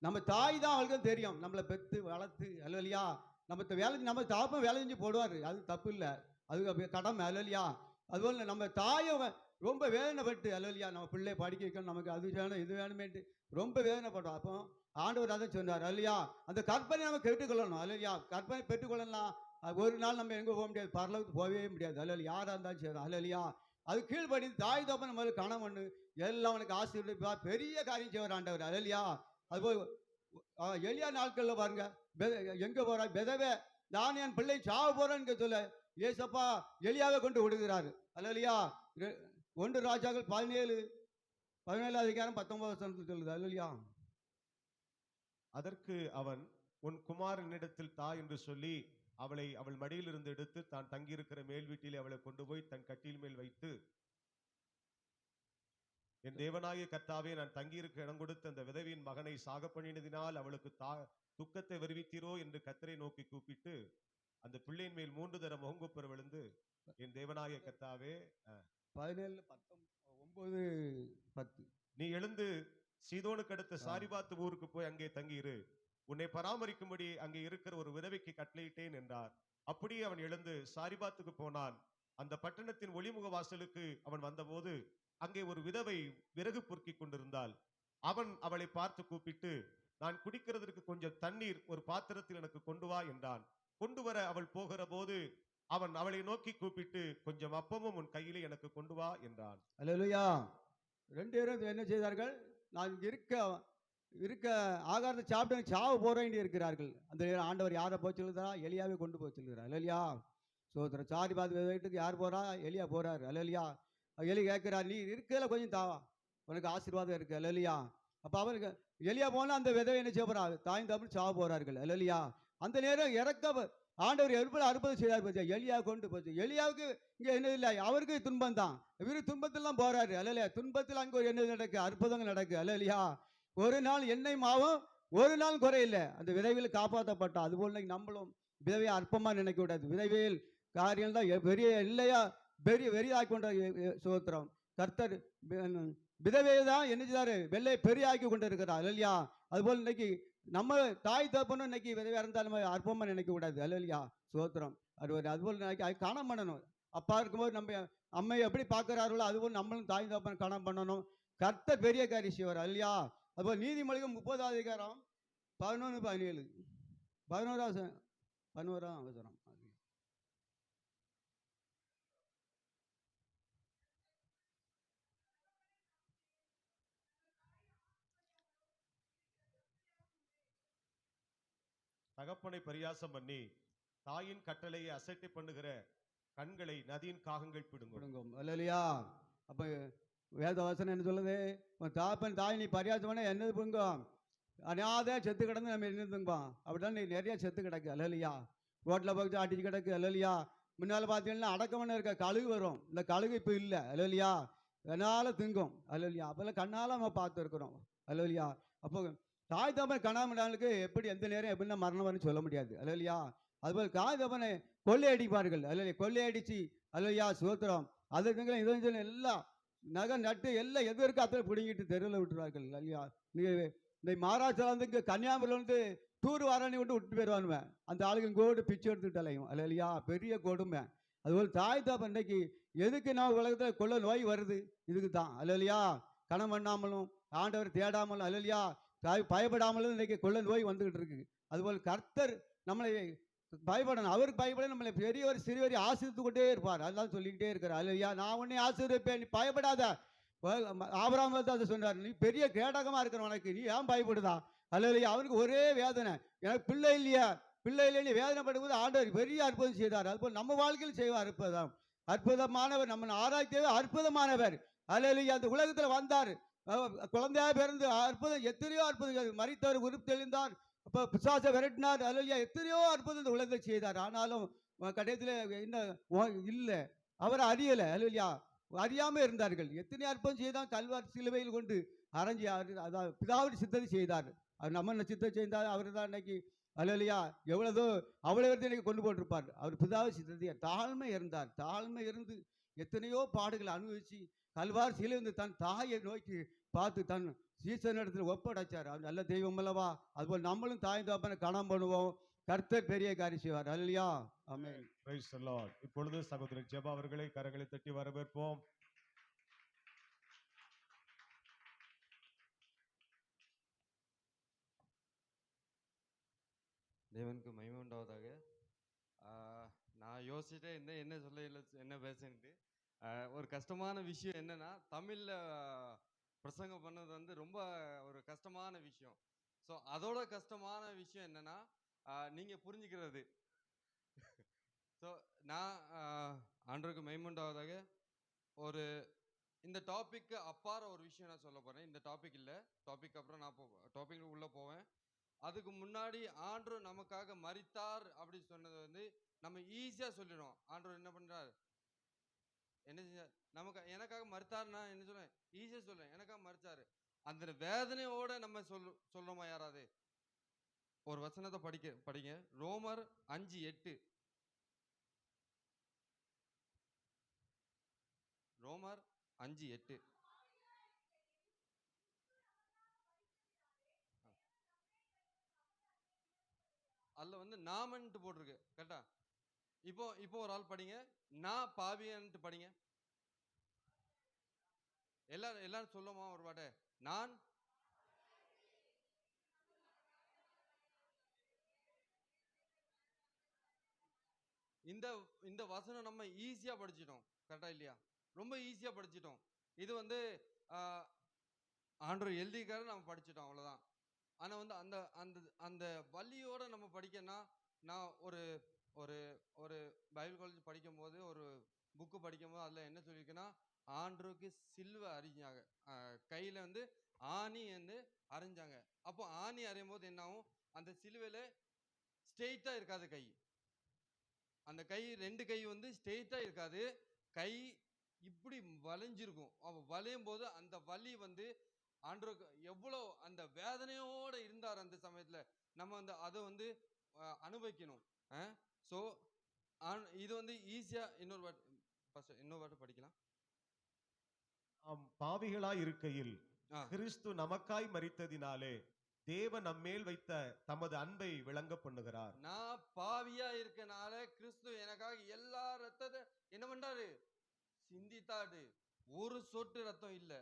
நம்ம தாய் தான் அவளுக்கு தெரியும், நம்மளை பெற்று வளர்த்து அல்லையா. நம்ம தாப்பம் வேலை செஞ்சு போடுவார், அது தப்பு இல்லை, அது கடமை அல்லையா. அதுபோல் நம்ம தாயை ரொம்ப வேதனைப்பட்டு அல்லையா, நம்ம பிள்ளை படிக்க வைக்கணும், நமக்கு அது வேணும் இது வேணுமேட்டு ரொம்ப வேதனைப்படுறோம். அப்போ ஆண்டவர் அதை சொன்னார் அல்லையா. அந்த கற்பனை நம்ம கேட்டுக்கொள்ளணும் அல்லையா. கற்பனை பெற்றுக்கொள்ளலாம். ஒரு நாள் நம்ம எங்கே போக முடியாது, பரலோகத்துக்கு போகவே முடியாது அல்ல, யாராக இருந்தாலும் சரி அல்லையா. அது கீழ்படி தாய் தப்ப நம்ம கணவன் எல்லாம் அவனுக்கு ஆசீர்வதிப்பா, பெரிய காரியம் செய்வார் ஆண்டவர் அல்லையா. அதுபோல் எளியா நாட்கள்ல பாருங்க, எங்க போறா பெதவே, நான் என் பிள்ளை சாவ போறேன்னு சொல்ல ஏசப்பா எலியாவை கொண்டு விடுகிறாரு அல்லையா. 1 ராஜாக்கள் 17 அதிகாரம் 19 சொல்லுது அல்லையா. அதற்கு அவன், உன் குமாரனிடத்தில் தா என்று சொல்லி அவளை அவள் மடியிலிருந்து எடுத்து தான் தங்கியிருக்கிற மேல் வீட்டிலே அவளை கொண்டு போய் தன் கட்டில் மேல் வைத்து என் தேவனாகிய கர்த்தாவே, நான் தங்கியிருக்க இடம் கொடுத்த அந்த விதவியின் மகனை சாக பண்ணினதினால் அவளுக்கு துக்கத்தை வருவித்தீரோ என்று கர்த்தரை நோக்கி கூப்பிட்டு அந்த பிள்ளையின் மேல் 3 தரம் முகங்குப்புற விழுந்து, என் தேவனாகிய கர்த்தாவே, 17 19 10 நீ எழுந்து சீதோனுக்கு அடுத்த சாரிபாத்து ஊருக்கு போய் அங்கே தங்கியிரு, உன்னை பராமரிக்கும்படி அங்கே இருக்கிற ஒரு விதவைக்கு கட்டளையிட்டேன் என்றார். அப்படியே அவன் எழுந்து சாரிபாத்துக்கு போனான். அந்த பட்டணத்தின் ஒளிமுக வாசலுக்கு அவன் வந்தபோது அங்கே ஒரு விதவை விறகு பொறுக்கிக் கொண்டிருந்தாள். அவன் அவளை பார்த்து கூப்பிட்டு, நான் குடிக்கிறதற்கு கொஞ்சம் தண்ணீர் ஒரு பாத்திரத்தில் எனக்கு கொண்டு வா என்றான். கொண்டு வர அவள் போகிற போது அவன் அவளை நோக்கி கூப்பிட்டு, கொஞ்சம் அப்பமும் உன் கையிலே எனக்கு கொண்டு வா என்றான். அல்லேலூயா. 2 பேரும் என்ன செய்தார்கள்? நான் இருக்க ஆகாரத்தை சாப்பிட்டு சாவு போறேன் இருக்கிறார்கள். அந்த நேரம் ஆண்டவர் யாரை போய் சொல்லுறா? எலியாவே கொண்டு போய் சொல்லுகிறார். அல்லேலூயா. சோதர சாரிபாத் வீட்டுக்கு யார் போறா? எலியா போறாரு. அல்லேலூயா. எலி கேட்கிறார், நீ இருக்கிறதுல கொஞ்சம் தாவா, உனக்கு ஆசீர்வாதம் இருக்கு. அல்லேலூயா. அப்ப அவருக்கு எலியா போனா அந்த விதவை என்ன செய்ய போறா? தாய் தப்பு சாவ போறார்கள். அல்லேலூயா. அந்த நேரம் ஆண்டவர் எப்படி அற்புதம் செய்தார் பத்தியா? எலியா கொண்டு போச்சு. எலியாவுக்கு இங்க என்ன இல்லை, அவருக்கு துன்பம் தான். இவரு துன்பத்திலாம் போறாரு. அல்லையா? துன்பத்தில் அங்க ஒரு என்ன நடக்கு? அற்புதங்கள் நடக்கு. அல்லையா? ஒரு நாள் எண்ணெய் மாவும் ஒரு நாள் குறையில்லை. அந்த விதவையில் காப்பாற்றப்பட்டா. அதுபோல நம்மளும் விதவையை அற்பமா நினைக்க கூடாது. விதவையில் காரியம் தான் பெரிய இல்லையா, பெரிய வெறியாக்கி கொண்ட சோத்திரம். கர்த்தர் விதவையை தான் என்ன செய்தாரு? வெள்ளை பெரியாக்கி கொண்டு இருக்கிறார். அல்லையா? அதுபோல் இன்னைக்கு நம்ம தாய் தப்புன்னு இன்னைக்கு விதவையா இருந்தால் நம்ம அற்பமா நினைக்க கூடாது. அல்லையா? சோத்திரம். அதுபோல் அது காணம் பண்ணணும். அப்பா இருக்கும்போது நம்ம அம்மை எப்படி பார்க்கிறார்களோ அதுபோல் நம்மளும் தாய் தப்பன் காணம் பண்ணணும். கர்த்தர் பெரிய காரியம் செய்வார். அல்லையா? அதுபோல் நீதிமொழிகள் 30ஆம் அதிகாரம் 11 17 11ஆம் அவசரம். தகப்பனை பரியாசம் பண்ணி தாயின் கட்டளையை அசட்டை பண்ணுகிற கண்களை நதியின் காகங்கள் பிடுங்கும். அல்லேலூயா. அப்ப வேத வசனம் என்ன சொல்லுது? தாப்பன் தாய் நீ பரியாசம் பண்ண என்னது பிடுங்கும்? அனாத செத்து கிடந்து நம்ம இருந்துங்கோம். அப்படிதான் நீ நிறைய செத்து கிடக்கு. அல்லேலூயா. ரோட்ல போய் அடிச்சு கிடக்கு. அல்லேலூயா. முன்னால பார்த்தீங்கன்னா அடக்கமான இருக்க கழுகு வரும். இந்த கழுகு இப்போ இல்லை. அல்லேலூயா. என்னால திங்கும். அல்லேலூயா. அப்பெல்லாம் கண்ணால நம்ம பார்த்து இருக்கிறோம். அல்லேலூயா. அப்போ தாய் தப்பன் கணாமடாளுக்கு எப்படி எந்த நேரம் எப்படின்னா மரணம் வரும்னு சொல்ல முடியாது. அல்லையா? அதுபோல் தாய் தப்பனை கொள்ளையடிப்பார்கள். அல்லையா? கொள்ளையடிச்சு அல்லையா சோத்திரம் அதற்கு இது எல்லாம் நகை நட்டு எல்லாம் எது இருக்கோ அத்தனை பிடிங்கிட்டு தெருவில் விட்டுருவார்கள். அல்லையா? இந்த மகாராஷ்டிரா வந்து இங்கே கன்னியாகுமரியில் வந்து டூர் வாராணி விட்டு விட்டு போயிடுவானுவேன். அந்த ஆளுங்க கோடு பிச்சு எடுத்துட்டு அலையும். அல்லையா? பெரிய கொடுமை. அதுபோல் தாய் தப்பன் இன்னைக்கு எதுக்கு நம்ம உலகத்தில் கொள்ள நோய் வருது? இதுக்கு தான். அல்லையா? கணம் பண்ணாமலும் ஆண்டவர் தேடாமலும் அல்லையா பயப்படாமலும் இன்னைக்கு கொள்ள நோய் வந்துகிட்டு இருக்கு. அதுபோல் கர்த்தர் நம்மளை பயப்படணும். அவருக்கு பயப்பட நம்மளை பெரியவர் சிறியவரை ஆசீர்வித்து கொண்டே இருப்பார். அதெல்லாம் சொல்லிக்கிட்டே இருக்கிறார். அல்லையா? நான் உன்னை ஆசீர்விப்பேன், நீ பயப்படாத. ஆபிரகாம் அதை சொன்னார், நீ பெரிய கேடகமா இருக்கிற உனக்கு நீ ஏன் பயப்படுதா? அல்லையா? அவனுக்கு ஒரே வேதனை, எனக்கு பிள்ளை இல்லையா, பிள்ளை இல்லைன்னு வேதனைப்படும் போது ஆண்டவர் பெரிய அற்புதம் செய்தார். அதுபோல் நம்ம வாழ்க்கையில் செய்வார் அற்புதம். அற்புதமானவர், நம்ம ஆராய்ச்சியவே அற்புதமானவர். அல்லையா? அந்த உலகத்தில் வந்தார், குழந்தையாக பிறந்து அற்புதம், எத்தனையோ அற்புதம். மரித்தவர் உருப்பு தெளிந்தார், அப்ப பிசாசை விரட்டினார். அல்லையா? எத்தனையோ அற்புதம் இந்த உலகத்தை செய்தார். ஆனாலும் கடையத்தில் என்ன இல்லை, அவரை அறியலை. அல்லையா? அறியாம இருந்தார்கள். எத்தனை அற்புதம் செய்தால் கல்வார் சிலுவையில் கொண்டு அரைஞ்சி அதாவது பிதாவின் சித்தத்தை செய்தார். அவர் நம்ம சித்தத்தை செய்தார். அவர் தான் இன்னைக்கு அல்லையா எவ்வளதோ அவ்வளோ இன்னைக்கு கொண்டு போட்டிருப்பார். அவர் பிதாவின் சித்தத்தை தாழ்மை இருந்தார். தாழ்மை இருந்து எத்தனையோ பாடுகளை அனுபவிச்சு கல்வார் சிலை வந்து தன் தாயை நோக்கி பார்த்து தன் சீசனிடத்தில் ஒப்படைச்சார். அவர் நல்ல தெய்வம் அல்லவா? அதுபோல் நம்மளும் தாய் தகப்பனை கணம் பண்ணுவோம். கர்த்தர் பெரிய காரியம் செய்வார். அல்லையா? ஆமென். Praise the lord. இப்பொழுது சகோதரர் ஜெபா அவர்களை கரங்களை தட்டி வரவேற்போம். தேவனுக்கு மகிமை உண்டாவதாக. நான் யோசிச்சுட்டே இருந்தேன் என்ன சொல்ல என்ன பேசுன்ட்டு. ஒரு கஷ்டமான விஷயம் என்னன்னா, தமிழில் பிரசங்கம் பண்ணது வந்து ரொம்ப ஒரு கஷ்டமான விஷயம். ஸோ அதோட கஷ்டமான விஷயம் என்னன்னா நீங்கள் புரிஞ்சுக்கிறது. ஸோ நான் ஆண்டவருக்கு மகிமை உண்டாவதாக ஒரு இந்த டாபிக்கு அப்பாற ஒரு விஷயம் நான் சொல்ல போகிறேன். இந்த டாபிக் இல்லை, டாபிக் அப்புறம் நான் டாபிக் உள்ளே போவேன். அதுக்கு முன்னாடி ஆண்டவர் நமக்காக மரித்தார் அப்படி சொன்னது வந்து நம்ம ஈஸியாக சொல்லிடுவோம். ஆண்டவர் என்ன பண்ணுறார்? என்ன செஞ்சார்? எனக்காக மறுத்தாருன்னா என்ன சொல்றேன்? ஈஸியா சொல்றேன், எனக்காக மறுத்தாரு. அந்த வேதனையோட நம்ம சொல்றோமா யாராவது? ஒரு வசனத்தை படிங்க. ரோமர் 5:8. ரோமர் 5:8. அதுல வந்து நாமன்ட்டு போட்டிருக்கு கரெக்டா? இப்போ ஒரு ஆள் படிங்க, நான் பாவியன்ட்டு படிங்க. எல்லாரும் சொல்லுமா ஒரு வாட்டை? நான் இந்த இந்த வசனம் நம்ம ஈஸியா படிச்சிட்டோம், கரெக்டா இல்லையா? ரொம்ப ஈஸியா படிச்சிட்டோம். இது வந்து ஆண்டவர் எழுதிக்கார நம்ம படிச்சிட்டோம், அவ்வளவுதான். ஆனா வந்து அந்த அந்த அந்த வள்ளியோட நம்ம படிக்கணும்னா, நான் ஒரு ஒரு ஒரு பைபிள் காலேஜ் படிக்கும் போது ஒரு புக்கு படிக்கும் போது அதுல என்ன சொல்லியிருக்குன்னா, ஆண்டவருக்கு சிலுவை அறிஞ்சாங்க, கையில வந்து ஆணி வந்து அரைஞ்சாங்க. அப்போ ஆணி அறையும் போது என்ன ஆகும்? அந்த சிலுவையில ஸ்ட்ரெயிட்டா இருக்காது கை. அந்த கை 2 கை வந்து ஸ்ட்ரெயிட்டா இருக்காது, கை இப்படி வளைஞ்சிருக்கும். அவ வளையும் போது அந்த வலி வந்து ஆண்டவருக்கு எவ்வளோ அந்த வேதனையோட இருந்தார் அந்த சமயத்துல. நம்ம வந்து அதை வந்து அனுபவிக்கணும். ஸோ இது வந்து ஈஸியா இன்னொரு வாட்டி படிக்கலாம். பாவிகளாய் இருக்கையில் ஆ, கிறிஸ்து நமக்காய் மரித்ததினாலே தேவன் நம்மேல் வைத்த தமது அன்பை விளங்க பண்ணுகிறார். நான் பாவியா இருக்கனால கிறிஸ்து எனக்காக எல்லா ரத்தத்தை என்ன பண்றாரு? சிந்தித்தாடு. ஒரு சொட்டு ரத்தம் இல்ல,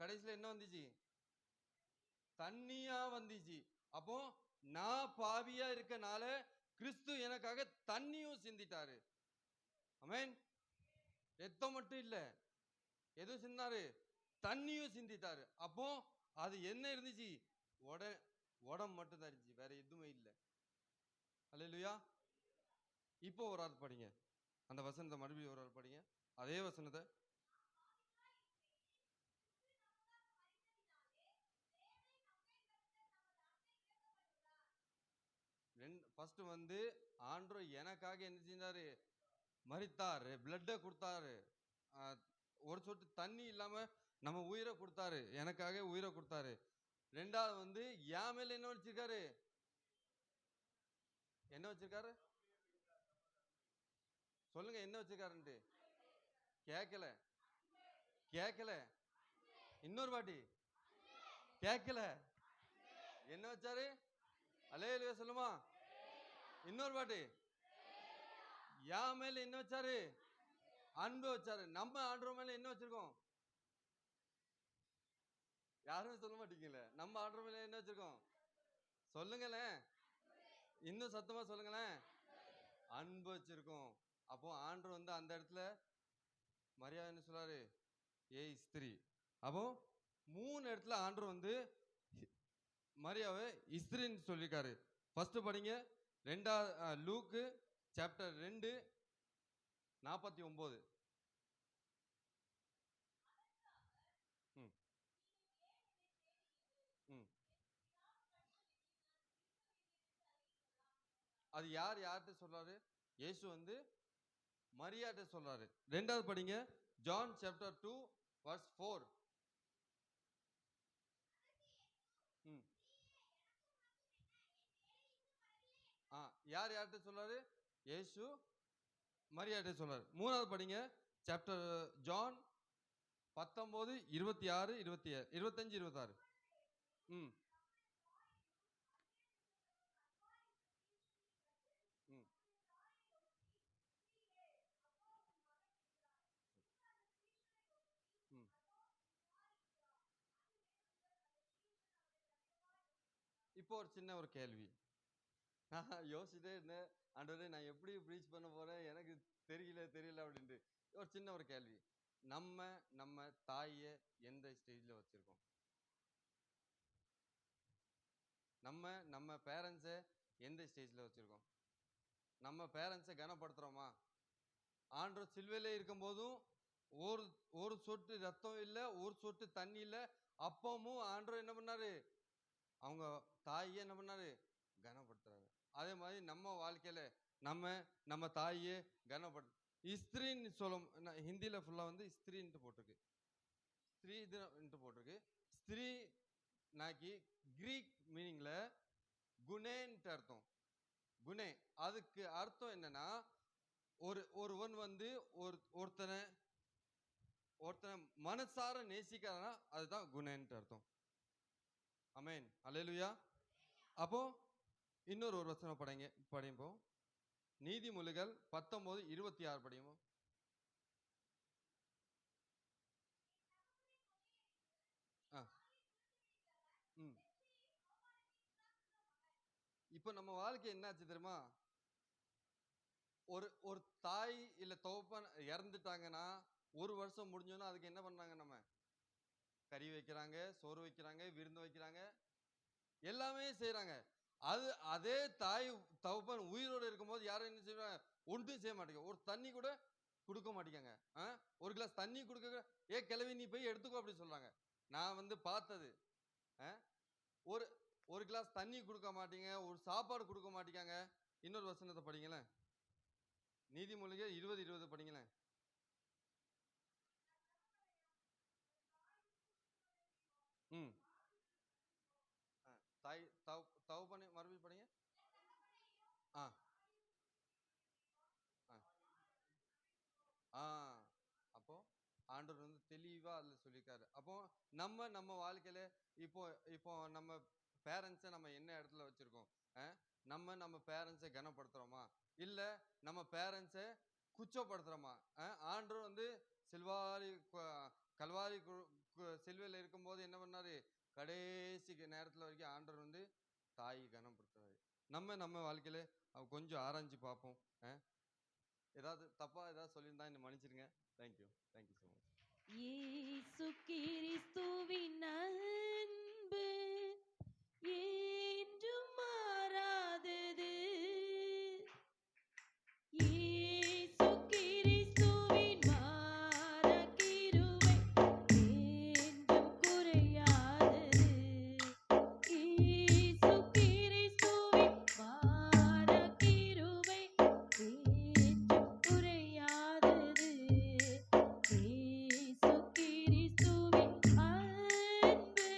கடைசியில என்ன வந்துச்சு? தண்ணியா வந்துச்சு. அப்போ நான் பாவியா இருக்கனால கிறிஸ்து எனக்காக தண்ணியும் சிந்திட்டாரு. ஆமென். ரத்தம் மட்டும் இல்ல, எதுவும் சிந்தாரு? தண்ணியும் சிந்திட்டாரு. அப்போ அது என்ன இருந்துச்சு? உடம்பு மட்டும் தான் இருந்துச்சு, வேற எதுவுமே இல்லை. அல்லேலூயா. இப்போ ஒரு ஆள் படிங்க, அந்த வசனத்தை மறுபடியும் ஒரு ஆள் படிங்க, அதே வசனத்தை. ஃபர்ஸ்ட் வந்து ஆண்டவர் எனக்காக என்ன செஞ்சாரு? மரித்தாரு, பிளட்டை கொடுத்தாரு. ஒரு சொட்டு தண்ணி இல்லாம நம்ம உயிரை கொடுத்தாரு, எனக்காக உயிரை கொடுத்தாரு. ரெண்டாவது வந்து என் மேல என்ன வச்சிருக்காரு? என்ன வச்சிருக்காரு? சொல்லுங்க, என்ன வச்சிருக்காருன்ட்டு. கேட்கல கேட்கல இன்னொரு வாட்டி கேட்கல. என்ன வச்சாரு? அல்லேலூயா சொல்லுமா? இன்னொரு வாட்டி. என் மேல என்ன வச்சாரு? அன்பு வச்சாரு. நம்ம ஆண்டவர் மேல என்ன வச்சிருக்கோம்? யாருமே சொல்ல மாட்டீங்கல்ல. நம்ம ஆண்டவர் மேல என்ன வச்சிருக்கோம்? சொல்லுங்களேன், இன்னும் சத்தமா சொல்லுங்களேன். அன்பு வச்சிருக்கோம். அப்போ ஆண்டவர் வந்து அந்த இடத்துல மரியாதை என்ன சொல்றாரு? ஏய் ஸ்திரீ. அப்போ 3 இடத்துல ஆண்டவர் வந்து மரியாவை இஸ்திரின்னு சொல்லியிருக்காரு. ஃபர்ஸ்ட் படிங்க, லூக்கு சாப்டர் 2:49. ம் ம் அது யார்கிட்ட சொல்றாரு? இயேசு வந்து மரியாதை சொல்றாரு. ரெண்டாவது படிங்க, ஜான் சாப்டர் 2:4. ம் யார்கிட்ட சொல்றாரு? இயேசு மரியாதை சொல்றாரு. மூணாவது படிங்க, சாப்டர் ஜான் 19:26-25-26. ம் ம் ம் இப்போ ஒரு சின்ன ஒரு கேள்வி. நான் யோசிச்சுட்டே இருந்தேன், ஆண்டவரே நான் எப்படி ப்ரீச் பண்ண போறேன், எனக்கு தெரியல அப்படின்ட்டு. ஒரு சின்ன ஒரு கேள்வி. நம்ம தாயை எந்த ஸ்டேஜ்ல வச்சிருக்கோம்? நம்ம பேரண்ட்ஸை எந்த ஸ்டேஜ்ல வச்சிருக்கோம்? நம்ம பேரண்ட்ஸை கனப்படுத்துறோமா? ஆண்டவர் சிலுவையில இருக்கும் போதும் ஒரு ஒரு சொட்டு ரத்தம் இல்லை, ஒரு சொட்டு தண்ணி இல்லை. அப்பமும் ஆண்டவர் என்ன பண்ணாரு? அவங்க தாயை என்ன பண்ணாரு? கனப்படுத்துறாரு. அதே மாதிரி நம்ம வாழ்க்கையில நம்ம தாயை இஸ்திரின்னு ஹிந்தியில் ஃபுல்லாக வந்து இஸ்திரின்ட்டு போட்டிருக்கு, ஸ்திரீ இதுன்ட்டு போட்டிருக்கு. ஸ்திரீ நாக்கி கிரீக் மீனிங்ல குணேன்ட்டு அர்த்தம். குணே அதுக்கு அர்த்தம் என்னன்னா, ஒருவன் வந்து ஒருத்தனை மனசார நேசிக்கிறானா அதுதான் குணேன்ட்டு அர்த்தம். ஆமென், அல்லேலூயா. அப்போ இன்னொரு வசனம் படிப்போம். நீதிமொழிகள் 19:26 படிப்போம். இப்போ நம்ம வாழ்க்கை என்னாச்சு தெரியுமா? ஒரு தாய் இல்ல தகப்பன் இறந்துட்டாங்கன்னா 1 வருஷம் முடிஞ்சோன்னா அதுக்கு என்ன பண்றாங்க? நம்ம கறி வைக்கிறாங்க, சோறு வைக்கிறாங்க, விருந்து வைக்கிறாங்க, எல்லாமே செய்யறாங்க. அதே தாய் தகப்பன் உயிரோடு இருக்கும்போது யாரும் என்ன செய்வாங்க? ஒன்றும் செய்ய மாட்டேங்க. ஒரு தண்ணி கூட கொடுக்க மாட்டேங்க. ஒரு கிளாஸ் தண்ணி கொடுக்க, கிளவி நீ போய் எடுத்துக்கோ அப்படி சொல்றாங்க. நான் வந்து பார்த்தது. ஒரு கிளாஸ் தண்ணி கொடுக்க மாட்டீங்க, ஒரு சாப்பாடு கொடுக்க மாட்டேங்க. இன்னொரு வசனத்தை படிங்களேன், நீதிமொழிகள் 20:20 படிங்களேன். தாய் தகப்பனை மறுபடியும் படிங்க. அப்போ ஆண்டவர் வந்து தெளிவா அதுல சொல்லியிருக்காரு. அப்போ நம்ம வாழ்க்கையில இப்போ நம்ம பேரண்ட்ஸை நம்ம என்ன இடத்துல வச்சிருக்கோம்? நம்ம பேரண்ட்ஸை கனப்படுத்துறோமா இல்ல நம்ம பேரண்ட்ஸை குச்சப்படுத்துறோமா? ஆண்டவர் வந்து கல்வாரி சிலுவையில் இருக்கும்போது என்ன பண்ணாரு? கடைசி நேரத்துல வரைக்கும் ஆண்டவர் வந்து தாய் கனப்படுத்துறாரு. நம்ம வாழ்க்கையில கொஞ்சம் ஆராய்ஞ்சு பார்ப்போம். ஏதாவது தப்பா ஏதாவது சொல்லியிருந்தா என்ன மன்னிச்சிருங்க. Thank you so much. இயேசு கிறிஸ்துவின் அன்பு என்றும் மாறாதது. இயேசு கிறிஸ்துவின் கிருபை என்றும் குறையாதது. இயேசு கிறிஸ்துவின் கிருபை என்றும் குறையாதது. இயேசு கிறிஸ்துவின் அன்பு.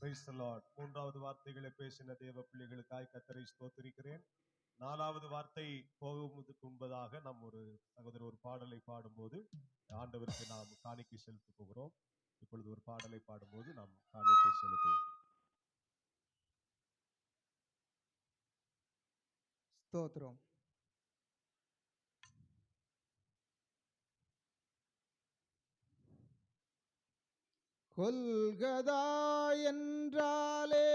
Praise the Lord. 3வது வார்த்தைகளை பேசின தேவ பிள்ளைகளுக்காய் கர்த்தரை ஸ்தோத்திரிக்கிறேன். 4வது வார்த்தை போகுவதற்கு முன்பதாக நாம் ஒரு சகோதரர் ஒரு பாடலை பாடும்போது ஆண்டவருக்கு நாம் காணிக்கை செலுத்த போகிறோம். இப்பொழுது ஒரு பாடலை பாடும்போது நாம் காணிக்கை செலுத்துவோம். ஸ்தோத்திரம். கொல்கதா என்றாலே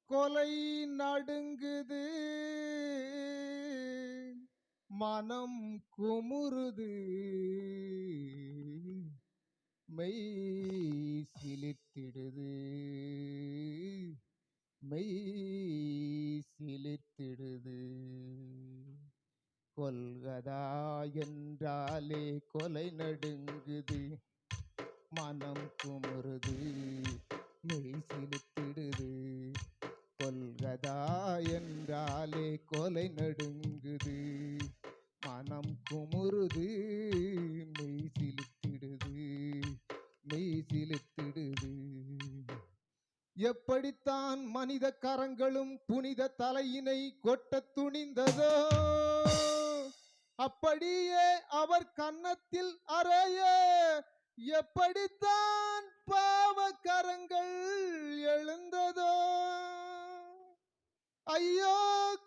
கொலை நடுங்குது, மனம் குமுறுது, மெய் சிலிர்த்திடுது, மெய் சிலிர்த்திடுது. கொல்கதா என்றாலே கொலை நடுங்குது, மனம் குமுறுது, மெய் சிலிர்த்திடுது. கொல்கதா என்றாலே கொலை நடுங்குது, மனம் குமுறுது, மெய் சிலிர்த்திடுது, மெய் சிலிர்த்திடுது. எப்படித்தான் மனித கரங்களும் புனித தலையினை கொட்ட துணிந்ததோ, அப்படியே அவர் கன்னத்தில் அறைய எப்படித்தான் பாவ கரங்கள் எழுந்ததோ. ஐயோ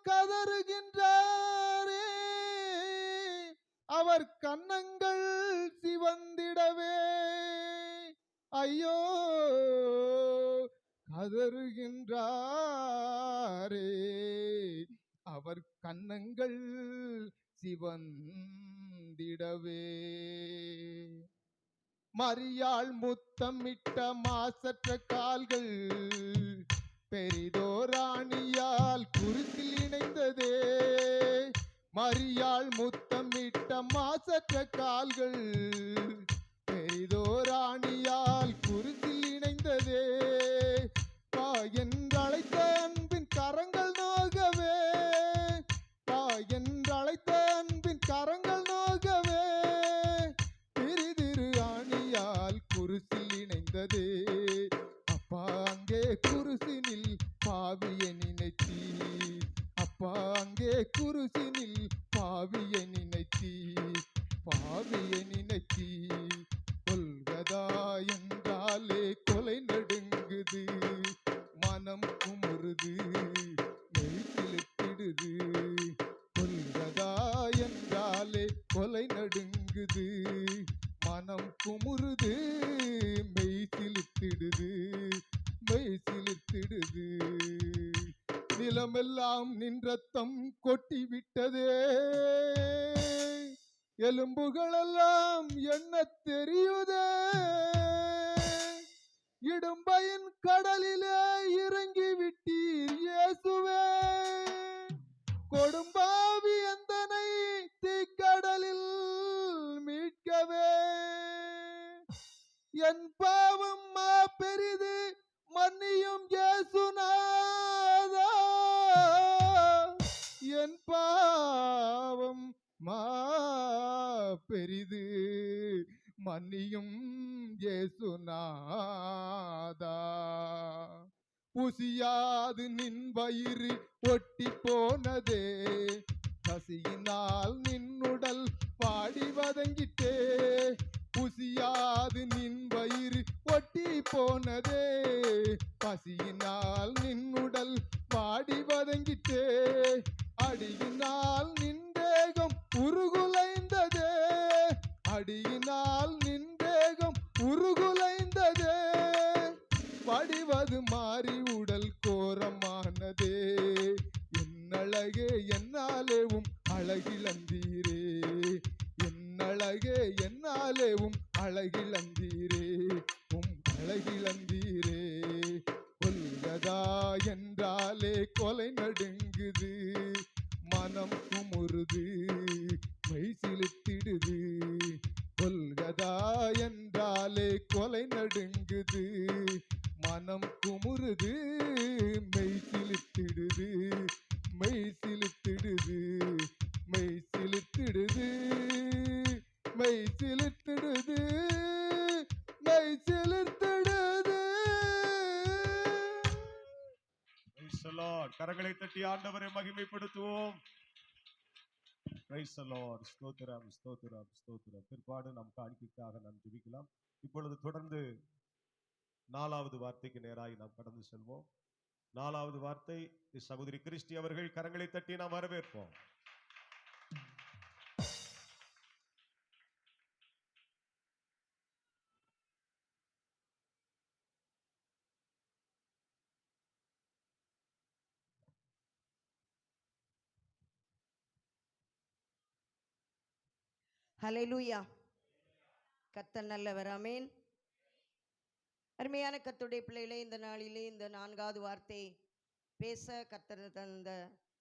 கதறுகின்றாரே அவர் கன்னங்கள் சிவந்திடவே. ஐயோ கதறுகின்றாரே அவர் கன்னங்கள் சிவந்திடவே. மரியாள் முத்தமிட்ட மாசற்ற கால்கள் பெரிதோராணியால் குருத்தில் இணைந்ததே. மரியாள் முத்தமிட்ட மாசற்ற கால்கள் பெரிதோராணியால் குருத்தில் இணைந்ததே. பா என்றழைத்த அன்பின் கரங்கள் நோகவே, பா என்ற குருசினில் பாவியை நினைத்தி கொல்கதா என்றாலே கொலை நடுங்குது, மனம் குமுறுது, மெய் சிலிர்த்திடுது. கொல்கதா என்றாலே கொலை நடுங்குது, மனம் குமுறுது, மெய் சிலிர்த்திடுது. நிலமெல்லாம் நின் ரத்தம் கொட்டி விட்டதே, எலும்புகளெல்லாம் என்ன தெரியுதே. இடும்பையின் கடலிலே இறங்கி விட்டீர் இயேசுவே, கொடும்பாவி எந்தனை தீக்கடலில் மீட்கவே. என் பாவம் பெரிது மன்னியும் இயேசுநாதா, என் பாவம் பெரிது மன்னியும் இயேசுநாதா. புசியாது நின் வயிறு ஒட்டி போனதே, பசியினால் நின்னுடல் பாடி வதங்கிட்டே. புசியாது நின் வயிறு ஒட்டி போனதே, பசியினால் நின்னுடல் பாடி வதங்கிட்டே. அடியினால் நின் தேகம் உருகுலைந்ததே, அடியினால் நின் தேகம் உருகுலைந்ததே. வடிவது மாறி உடல் கோரமானதே, என்னழகே என்னாலேவும் அழகிழந்தீரே, என்னழகே என்னாலேவும் அழகிழந்தீரே, அழகிழந்தீரே. கொல்கதா என்றாலே கொலை நடுங்குது, மனம் குமுறுது, மெய் சிலிர்த்திடுது. கொல்கதா என்றாலே கொலை நடுங்குது, மனம் குமுறுது, மெய் சிலிர்த்திடுது. மெய் சிலிர்த்திடுது, மெய் சிலிர்த்திடுது, மெய் சிலிர்த்திடுது, மெய் சிலிர்த்திடுது. Praise the Lord. கரங்களை தட்டி ஆண்டவரை மகிமைப்படுத்துவோம். Praise the Lord. ஸ்தோத்திரம், ஸ்தோத்திரம், ஸ்தோத்திரம். பிற்பாடு நம் காணிக்கைக்காக நாம் ஜெபிக்கலாம். இப்பொழுது தொடர்ந்து 4வது வார்த்தைக்கு நேராய் நாம் கடந்து செல்வோம். 4வது வார்த்தை சகோதரி கிறிஸ்டி அவர்கள். கரங்களை தட்டி நாம் வரவேற்போம். ஹல்லேலூயா. கர்த்தர் நல்லவர். ஆமென். அருமையான கர்த்தருடைய பிள்ளைகளே, இந்த நாளிலே இந்த 4வது வார்த்தை பேச கர்த்தர் தந்த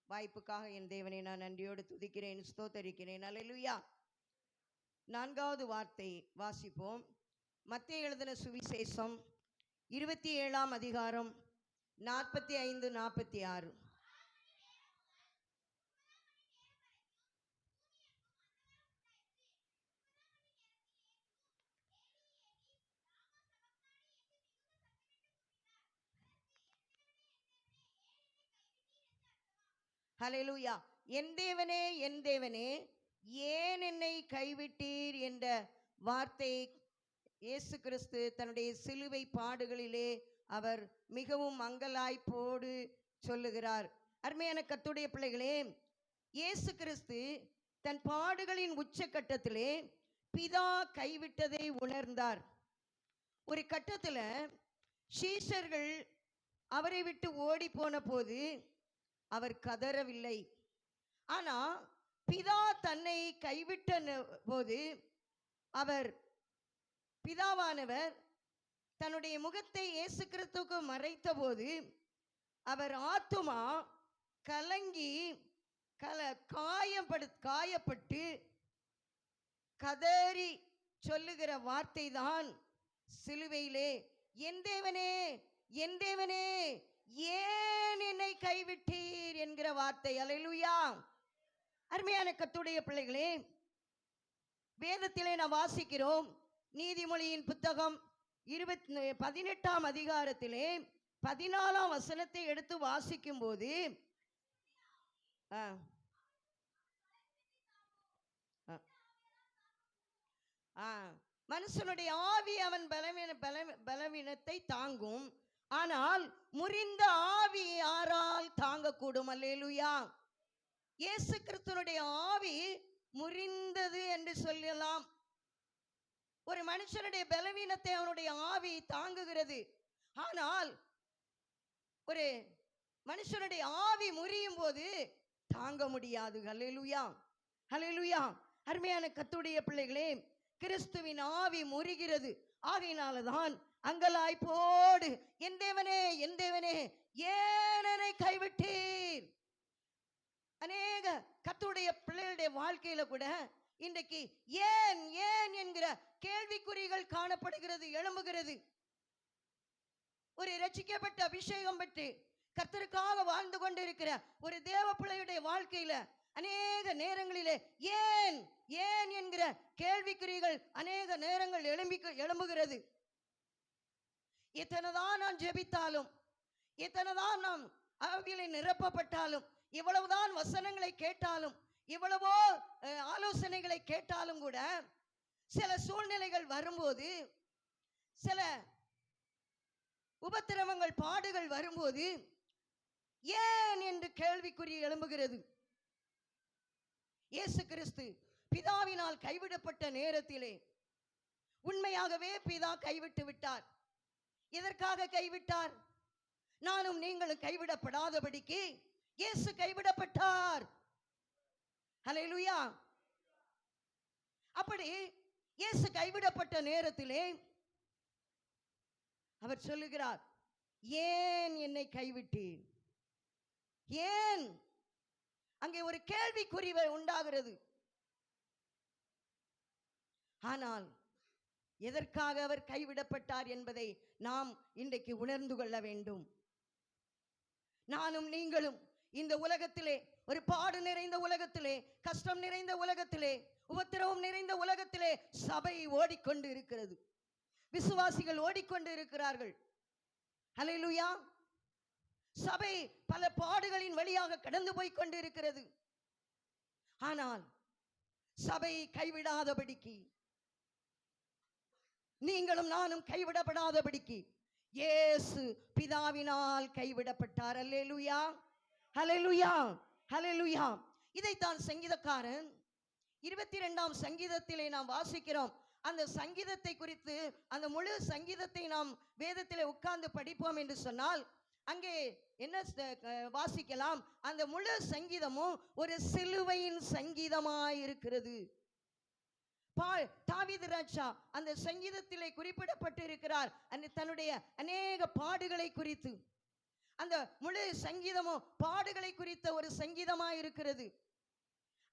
வாய்ப்புக்காக என் தேவனை நான் நன்றியோடு துதிக்கிறேன், ஸ்தோத்தரிக்கிறேன். ஹல்லேலூயா. 4வது வார்த்தை வாசிப்போம். மத்தேயு எழுதின சுவிசேஷம் 27ஆம் அதிகாரம் 45-46. ஹல்லேலூயா. என் தேவனே, என் தேவனே, ஏன் என்னை கைவிட்டீர் என்ற வார்த்தை இயேசு கிறிஸ்து தன்னுடைய சிலுவை பாடுகளிலே அவர் மிகவும் அங்கலாய்ப்போடு சொல்லுகிறார். அருமையான கர்த்தருடைய பிள்ளைகளே, இயேசு கிறிஸ்து தன் பாடுகளின் உச்சக்கட்டத்திலே பிதா கைவிட்டதை உணர்ந்தார். ஒரு கட்டத்தில் சீஷர்கள் அவரை விட்டு ஓடி போன போது அவர் கதறவில்லை. ஆனா பிதா தன்னை கைவிட்ட போது அவர் பிதாவானவர் தன்னுடைய முகத்தை இயேசு கிறிஸ்துவுக்கு மறைத்த போது அவர் ஆத்துமா கலங்கி காயப்பட்டு கதறி சொல்லுகிற வார்த்தை தான் சிலுவையிலே, என் தேவனே, என் தேவனே, ஏன் என்னை கைவிட்டீர் என்கிற வார்த்தை. அல்லேலூயா. அருமையான கர்த்தருடைய பிள்ளைகளே, வேதத்திலே நாம் வாசிக்கிறோம். நீதிமொழியின் புத்தகம் 18ஆம் அதிகாரத்திலே 14ஆம் வசனத்தை எடுத்து வாசிக்கும் போது மனுஷனுடைய ஆவி அவன் பலவீனத்தை தாங்கும், ஆனால் முறிந்த ஆவி யாரால் தாங்கக்கூடும்? அல்லேலூயா. இயேசு கிறிஸ்துனுடைய ஆவி முறிந்தது என்று சொல்லலாம். ஒரு மனுஷனுடைய பலவீனத்தை அவனுடைய ஆவி தாங்குகிறது. ஆனால் ஒரு மனுஷனுடைய ஆவி முறியும் போது தாங்க முடியாது. ஹல்லேலூயா, ஹல்லேலூயா. அருமையான கர்த்தருடைய பிள்ளைகளே, கிறிஸ்துவின் ஆவி முறிகிறது. ஆகையினாலதான் அங்கலாய்ப்போடு என் தேவனே, என் தேவனே, ஏன் என்னை கைவிட்டீர்? அநேக கர்த்தருடைய பிள்ளைகளுடைய வாழ்க்கையில கூட இன்றைக்கு ஏன் ஏன் என்கிற கேள்விக்குறிகள் காணப்படுகிறது, எழும்புகிறது. ஒரு ரட்சிக்கப்பட்ட அபிஷேகம் பெற்று கர்த்தருக்காக வாழ்ந்து கொண்டிருக்கிற ஒரு தேவ பிள்ளையுடைய வாழ்க்கையில அநேக நேரங்களிலே ஏன் ஏன் என்கிற கேள்விக்குறிகள் அநேக நேரங்கள் எழும்புகிறது. எத்தனைதான் நான் ஜெபித்தாலும், எத்தனைதான் நாம் ஆவியிலே நிரப்பப்பட்டாலும், இவ்வளவுதான் வசனங்களை கேட்டாலும், இவ்வளவோ ஆலோசனைகளை கேட்டாலும் கூட சில சூழ்நிலைகள் வரும்போது, சில உபத்திரவங்கள் பாடுகள் வரும்போது ஏன் என்று கேள்விக்குறி எழும்புகிறது. இயேசு கிறிஸ்து பிதாவினால் கைவிடப்பட்ட நேரத்திலே உண்மையாகவே பிதா கைவிட்டு விட்டார். எதற்காக கைவிட்டார்? நானும் நீங்களும் கைவிடப்படாதபடிக்கு இயேசு கைவிடப்பட்டார். ஹல்லேலூயா. அப்படி இயேசு கைவிடப்பட்ட நேரத்திலே அவர் சொல்லுகிறார், ஏன் என்னை கைவிட்டீர்? ஏன்? அங்கே ஒரு கேள்விக்குறி உண்டாகிறது. ஆனால் எதற்காக அவர் கைவிடப்பட்டார் என்பதை நாம் இன்றைக்கு உணர்ந்து கொள்ள வேண்டும். நானும் நீங்களும் இந்த உலகத்திலே, ஒரு பாடு நிறைந்த உலகத்திலே, கஷ்டம் நிறைந்த உலகத்திலே, உபத்திரவம் நிறைந்த உலகத்திலே சபை ஓடிக்கொண்டு இருக்கிறது. விசுவாசிகள் ஓடிக்கொண்டு இருக்கிறார்கள். ஹல்லேலூயா. சபை பல பாடுகளின் வழியாக கடந்து போய் கொண்டு இருக்கிறது. ஆனால் சபை கைவிடாதபடிக்கு, நீங்களும் நானும் கைவிடப்படாதபடிக்கு இயேசு பிதாவினால் கைவிடப்பட்டார். அல்லேலூயா, ஹல்லேலூயா, ஹல்லேலூயா. இதைத்தான் சங்கீதக்காரன் 22ஆம் சங்கீதத்திலே நாம் வாசிக்கிறோம். அந்த சங்கீதத்தை குறித்து, அந்த முழு சங்கீதத்தை நாம் வேதத்திலே உட்கார்ந்து படிப்போம் என்று சொன்னால் அங்கே என்ன வாசிக்கலாம்? அந்த முழு சங்கீதமும் ஒரு சிலுவையின் சங்கீதமாய் இருக்கிறது. தாவீது ராஜா அந்த சங்கீதத்திலே குறிப்பிடப்பட்டு இருக்கிறார். தன்னுடைய அநேக பாடுகளை குறித்து, அந்த முழு சங்கீதமும் பாடுகளை குறித்த ஒரு சங்கீதமாய் இருக்கிறது.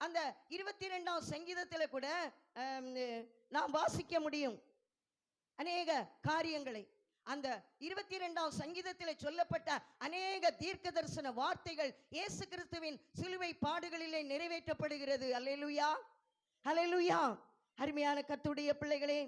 அந்த 22ஆம் சங்கீதத்தில் கூட நாம் வாசிக்க முடியும் அநேக காரியங்களை. அந்த 22ஆம் சங்கீதத்தில் சொல்லப்பட்ட அநேக தீர்க்க தரிசன வார்த்தைகள் இயேசு கிறிஸ்துவின் சிலுவை பாடுகளிலே நிறைவேற்றப்படுகிறது. அல்லேலூயா, அல்லேலூயா. அருமையான கர்த்தருடைய பிள்ளைகளே,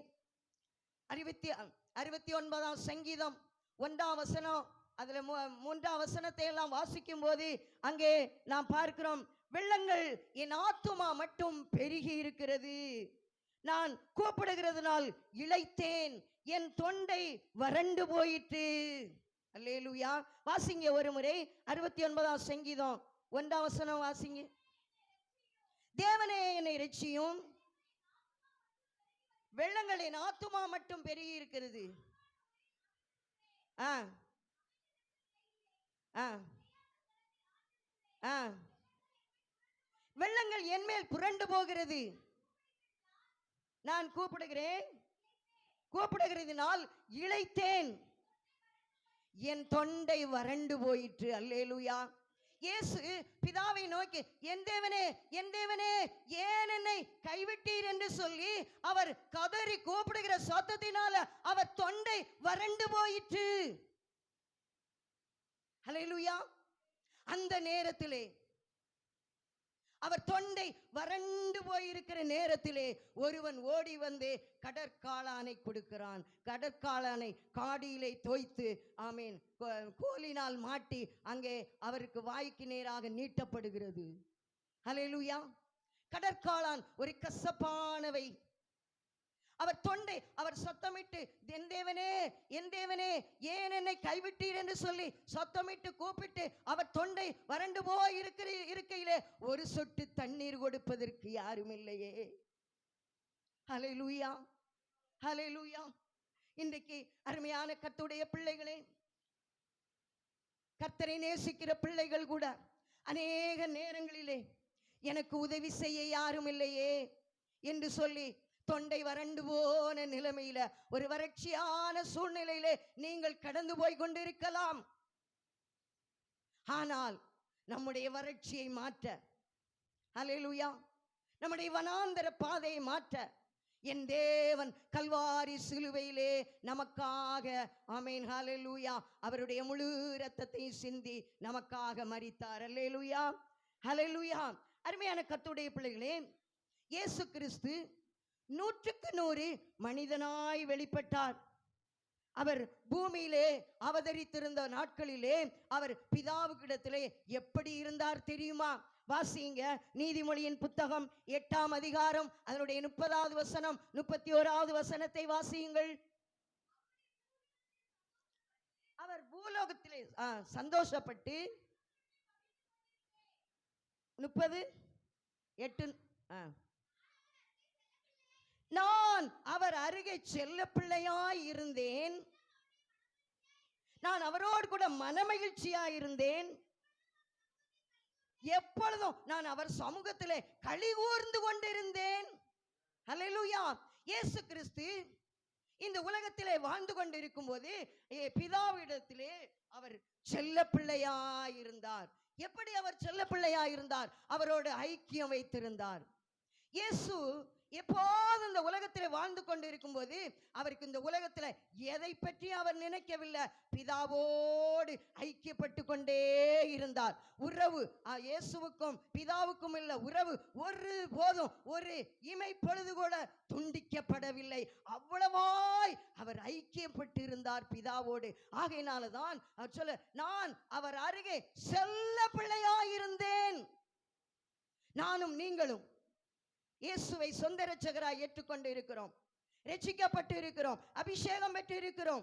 69ஆம் சங்கீதம் 1ஆம் வசனம், அதுல 3ஆம் வசனத்தை எல்லாம் வாசிக்கும் போது அங்கே நாம் பார்க்கிறோம், வெள்ளங்கள் என் ஆத்துமா மட்டும் பெருகி இருக்கிறது, நான் கூப்பிடுகிறதுனால் இளைத்தேன், என் தொண்டை வறண்டு போயிற்று. அல்லேலூயா. வாசிங்க ஒரு முறை 69ஆம் சங்கீதம் 1ஆம் வசனம் வாசிங்க. தேவனே என்னை இரட்சியும், வெள்ளங்கள் என் ஆத்துமா மட்டும் பெருகி இருக்கிறது. வெள்ளங்கள் என் மேல் புரண்டு போகிறது, நான் கூப்பிடுகிறதினால் இளைத்தேன், என் தொண்டை வறண்டு போயிற்று. அல்லேலூயா. இயேசு பிதாவை நோக்கி, என் தேவனே, என் தேவனே, ஏன் என்னை கைவிட்டீர் என்று சொல்லி அவர் கதறி கூப்பிடுகிற சத்தத்தினால அவர் தொண்டை வறண்டு போயிற்று. அல்லேலூயா. அந்த நேரத்திலே, அவர் தொண்டை வறண்டு போயிருக்கிற நேரத்திலே ஒருவன் ஓடி வந்து கடற்காளானை கொடுக்கிறான். கடற்காளானை காடியிலே தோய்த்து, ஆமீன், கோலினால் மாட்டி அங்கே அவருக்கு வாய்க்கு நேராக நீட்டப்படுகிறது. அல்லேலூயா. கடற்காளான் ஒரு கசப்பானவை. அவர் தொண்டை அவர் சத்தமிட்டு, என் தேவனே என் தேவனே ஏன் என்னை கைவிட்டீர் என்று சொல்லி சத்தமிட்டு கூப்பிட்டு அவர் தொண்டை வறண்டு போய் இருக்கையிலே ஒரு சொட்டு தண்ணீர் கொடுப்பதற்கு யாரும் இல்லையே. ஹல்லேலூயா, ஹல்லேலூயா. இன்றைக்கு அருமையான கர்த்தருடைய பிள்ளைகளே, கர்த்தரை நேசிக்கிற பிள்ளைகள் கூட அநேக நேரங்களிலே எனக்கு உதவி செய்ய யாரும் இல்லையே என்று சொல்லி தொண்டை வறண்டு போன நிலைமையில, ஒரு வறட்சியான சூழ்நிலையிலே நீங்கள் கடந்து போய் கொண்டிருக்கலாம். ஆனால் நம்முடைய வறட்சியை மாற்ற, ஹல்லேலூயா, நம்முடைய வனாந்தர பாதையை மாற்ற என் தேவன் கல்வாரி சிலுவையிலே நமக்காக, ஆமென், ஹல்லேலூயா, அவருடைய முழு இரத்தத்தை சிந்தி நமக்காக மரித்தார். ஹல்லேலூயா, ஹல்லேலூயா. அருமையான கர்த்தருடைய பிள்ளைகளே, இயேசு கிறிஸ்து 100% மனிதனாய் வெளிப்பட்டார். அவர் பூமியிலே அவதரித்திருந்த நாட்களிலே அவர் பிதாவுக்கிடத்திலே எப்படி இருந்தார் தெரியுமா? வாசிங்க, நீதிமொழியின் புத்தகம் 8ஆம் அதிகாரம் அதனுடைய 30வது வசனம் 31வது வசனத்தை வாசியுங்கள். அவர் பூலோகத்திலே சந்தோஷப்பட்டு 30:8 நான் அவர் அருகே செல்ல பிள்ளையாய் இருந்தேன், நான் அவரோடு கூட மனமகிழ்ச்சியாய் இருந்தேன், எப்பொழுதும் நான் அவர் சமூகத்திலே களி கூர்ந்து கொண்டிருந்தேன். ஹல்லேலூயா. இயேசு கிறிஸ்து இந்த உலகத்திலே வாழ்ந்து கொண்டிருக்கும் போது பிதாவிடத்திலே அவர் செல்ல பிள்ளையாய் இருந்தார். எப்படி அவர் செல்ல பிள்ளையாய் இருந்தார்? அவரோடு ஐக்கியம் வைத்திருந்தார். இயேசு எப்போது இந்த உலகத்திலே வாழ்ந்து கொண்டிருக்கும் போது அவருக்கு இந்த உலகத்துல எதை பற்றி அவர் நினைக்கவில்லை, பிதாவோடு ஐக்கியப்பட்டு கொண்டே இருந்தார். உறவு இயேசுவுக்கும் பிதாவுக்கும் உள்ள உறவு ஒரு போதும் ஒரு இமை பொழுது கூட துண்டிக்கப்படவில்லை. அவ்வளவாய் அவர் ஐக்கியப்பட்டு இருந்தார் பிதாவோடு. ஆகையினாலதான் அவர் சொல்ல, நான் அவர் அருகே செல்ல பிள்ளையாயிருந்தேன். நானும் நீங்களும் இயேசுவை சொந்த இரட்சகராய் ஏற்றுக்கொண்டு இருக்கிறோம், ரட்சிக்கப்பட்டு இருக்கிறோம், அபிஷேகம் பெற்று இருக்கிறோம்,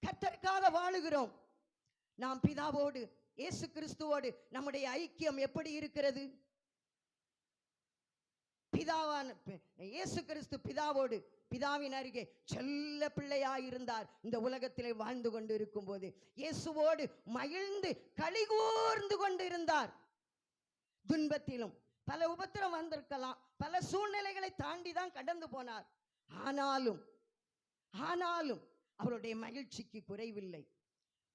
கர்த்தருக்காக வாழுகிறோம். நாம் பிதாவோடு இயேசு கிறிஸ்துவோடு நம்முடைய ஐக்கியம் எப்படி இருக்கிறது? பிதாவான இயேசு கிறிஸ்து பிதாவோடு பிதாவின் அருகே செல்ல பிள்ளையாயிருந்தார். இந்த உலகத்திலே வாழ்ந்து கொண்டு இருக்கும் போது இயேசுவோடு மகிழ்ந்து களி கூர்ந்து கொண்டிருந்தார். துன்பத்திலும் பல உபத்திரம் வந்திருக்கலாம், பல சூழ்நிலைகளை தாண்டி தான் கடந்து போனார். ஆனாலும் அவருடைய மகிழ்ச்சிக்கு குறைவில்லை,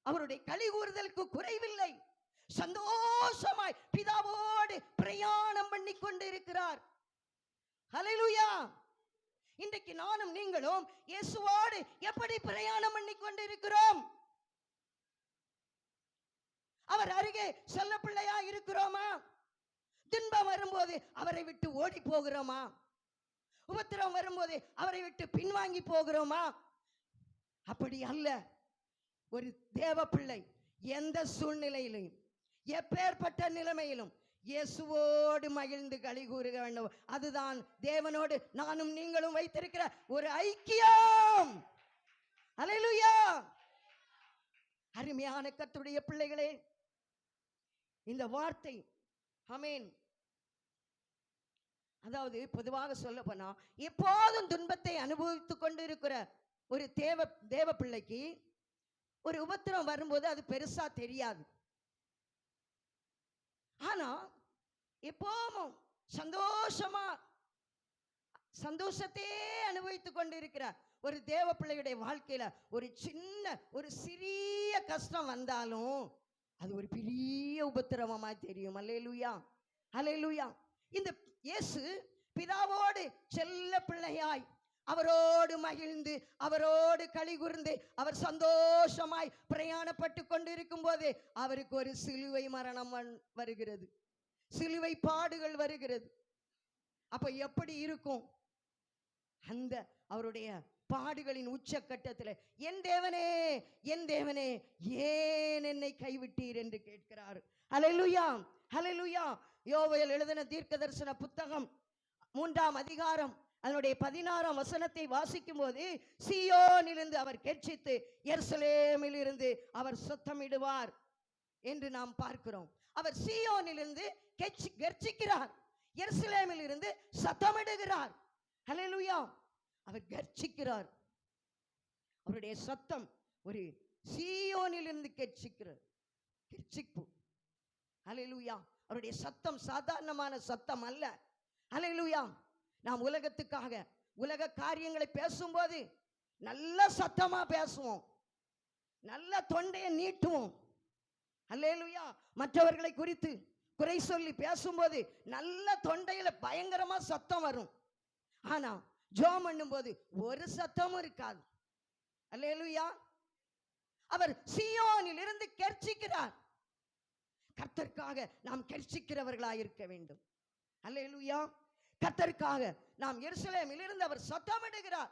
அவருடைய களி கூறுதலுக்கு குறைவில்லை. சந்தோஷமாய் பிதாவோடு பிரயாணம் பண்ணி கொண்டு இருக்கிறார். ஹல்லேலூயா. இன்றைக்கு நானும் நீங்களும் இயேசுவோடு எப்படி பிரயாணம் பண்ணி கொண்டு இருக்கிறோம்? அவர் அருகே செல்ல பிள்ளையா இருக்கிறோமா? துன்பம் வரும்போது அவரை விட்டு ஓடி போகிறோமா? உபத்திரம் வரும்போது அவரை விட்டு பின்வாங்கி போகிறோமா? அப்படி அல்ல. ஒரு தேவ பிள்ளை எந்த சூழ்நிலையிலும் எப்பேற்பட்ட நிலைமையிலும் இயேசுவோடு மகிழ்ந்து களி கூற வேண்டும். அதுதான் தேவனோடு நானும் நீங்களும் வைத்திருக்கிற ஒரு ஐக்கியம். ஹல்லேலூயா. அருமையான கர்த்தருடைய பிள்ளைகளே, இந்த வார்த்தை ஆமென். அதாவது பொதுவாக சொல்ல போனா எப்போதும் துன்பத்தை அனுபவித்துக் கொண்டு இருக்கிற ஒரு தேவ பிள்ளைக்கு ஒரு உபத்திரம் வரும்போது அது பெருசா தெரியாது. ஆனா எப்பவும் சந்தோஷத்தையே அனுபவித்துக் கொண்டு இருக்கிற ஒரு தேவ பிள்ளையுடைய வாழ்க்கையில ஒரு சிறிய கஷ்டம் வந்தாலும் அது ஒரு பெரிய உபத்திரவமா தெரியும். அல்லேலூயா, அல்லேலூயா. இந்த இயேசு பிதாவோடு செல்ல பிள்ளையாய் அவரோடு மகிழ்ந்து அவரோடு களி கூர்ந்து அவர் சந்தோஷமாய் பிரயாணப்பட்டு கொண்டிருக்கும் போது அவருக்கு ஒரு சிலுவை மரணம் வருகிறது, சிலுவை பாடுகள் வருகிறது. அப்ப எப்படி இருக்கும்? அந்த அவருடைய பாடுகளின் உச்சக்கட்டத்தில் என் தேவனே என் தேவனே ஏன் என்னை கைவிட்டீர் என்று கேட்கிறார். ஹல்லேலூயா, ஹல்லேலூயா. யோவேல் எழுதின தீர்க்க தரிசன புத்தகம் 3ஆம் அதிகாரம் அதனுடைய 16ஆம் வசனத்தை வாசிக்கும் போது, சீயோனிலிருந்து அவர் கெர்ச்சித்து எருசலேமில் இருந்து அவர் சத்தமிடுவார் என்று நாம் பார்க்கிறோம். அவர் சீயோனிலிருந்து கெர்ச்சிக்கிறார், எருசலேமில் இருந்து சத்தமிடுகிறார். ஹல்லேலூயா. அவர் கர்ச்சிக்கிறார். அவருடைய சத்தம் ஒரு சீயோனிலிருந்து கெர்ச்சிப்பு. ஹல்லேலூயா. அவருடைய சத்தம் சாதாரணமான சத்தம் அல்ல. ஹல்லேலூயா. நாம் உலகத்துக்காக உலக காரியங்களை பேசும்போது நல்ல சத்தமா பேசுவோம், நல்ல தொண்டையை நீட்டுவோம். ஹல்லேலூயா. மற்றவர்களை குறித்து குறை சொல்லி பேசும்போது நல்ல தொண்டையில பயங்கரமா சத்தம் வரும். ஆனா ஜெபம் பண்ணும்போது ஒரு சத்தமும் இருக்காது. ஹல்லேலூயா. அவர் சீயோனில் இருந்து கெர்ச்சிக்கிறார். கர்த்தருக்காக நாம் கெர்ச்சிக்கிறவர்களாய் இருக்க வேண்டும். ஹல்லேலூயா. கர்த்தருக்காக நாம் எருசலேமில் இருந்து அவர் சத்தமிடுகிறார்.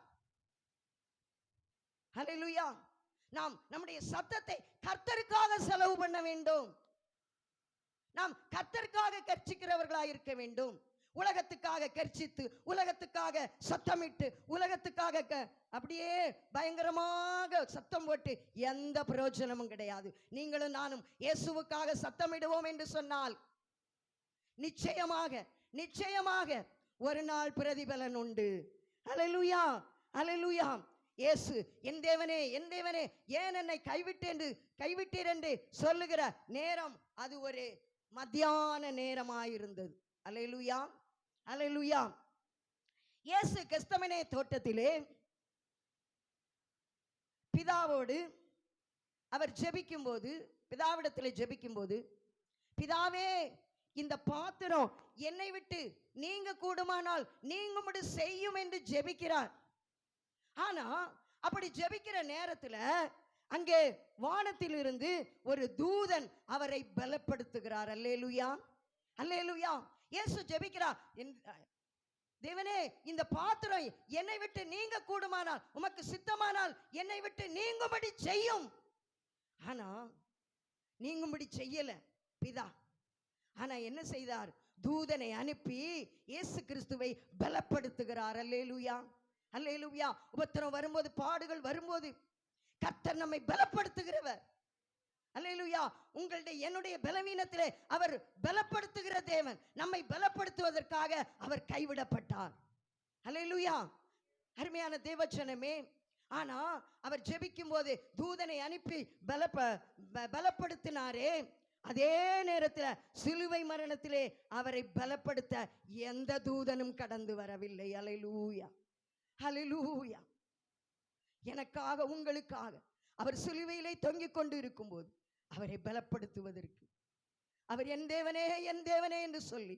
ஹல்லேலூயா. நாம் நம்முடைய சத்தத்தை கர்த்தருக்காக செலவு பண்ண வேண்டும். நாம் கர்த்தருக்காக கெர்ச்சிக்கிறவர்களாய் இருக்க வேண்டும். உலகத்துக்காக கெர்ச்சித்து, உலகத்துக்காக சத்தமிட்டு, உலகத்துக்காக அப்படியே பயங்கரமாக சத்தம் போட்டு எந்த பிரயோஜனமும் கிடையாது. நீங்களும் நானும் இயேசுவுக்காக சத்தமிடுவோம் என்று சொன்னால் நிச்சயமாக நிச்சயமாக ஒரு நாள் பிரதிபலன் உண்டு. ஹல்லேலூயா. ஹல்லேலூயா. இயேசு என் தேவனே என் தேவனே ஏன் என்னை கைவிட்டீர் என்று சொல்லுகிற நேரம் அது ஒரு மத்தியான நேரமாயிருந்தது. ஹல்லேலூயா. ஹல்லேலூயா. இயேசு கெத்செமனே தோட்டத்திலே பிதாவோடு அவர் ஜெபிக்கும் போது, பிதாவிடத்தில் ஜெபிக்கும் போது, பிதாவே இந்த பாத்திரம் என்னை விட்டு நீங்க கூடுமானால் நீங்கும்படி செய்யும் என்று ஜெபிக்கிறார். ஆனா அப்படி ஜெபிக்கிற நேரத்துல அங்கே வானத்திலிருந்து ஒரு தூதன் அவரை பலப்படுத்துகிறார். அல்லேலூயா. அல்லேலூயா. இயேசு ஜெபிக்கிறார், தேவனே இந்த பாத்திரம் என்னை விட்டு நீங்க கூடுமானால், உமக்கு சித்தமானால் என்னை விட்டு நீங்கும்படி செய்யும். ஆனா நீங்கும்படி செய்யல பிதா. ஆனா என்ன செய்தார்? தூதனை அனுப்பி இயேசு கிறிஸ்துவை பலப்படுத்துகிறார். அல்லேலூயா. அல்லேலூயா. உபத்திரம் வரும்போது, பாடுகள் வரும்போது கர்த்தர் நம்மை பலப்படுத்துகிறவர். அல்லேலூயா. உங்களுடைய என்னுடைய பலவீனத்திலே அவர் பலப்படுத்துகிற தேவன். நம்மை பலப்படுத்துவதற்காக அவர் கைவிடப்பட்டார். அல்லேலூயா. அருமையான தேவஜனமே, ஆனா அவர் ஜெபிக்கும் போது தூதனை அனுப்பி பலப்படுத்தினாரே, அதே நேரத்தில் சிலுவை மரணத்திலே அவரை பலப்படுத்த எந்த தூதனும் கடந்து வரவில்லை. அல்லேலூயா. அல்லேலூயா. எனக்காக உங்களுக்காக அவர் சிலுவையிலே தொங்கிக் கொண்டு இருக்கும் போது அவரை பலப்படுத்துவதற்கு, அவர் என் தேவனே என் தேவனே என்று சொல்லி,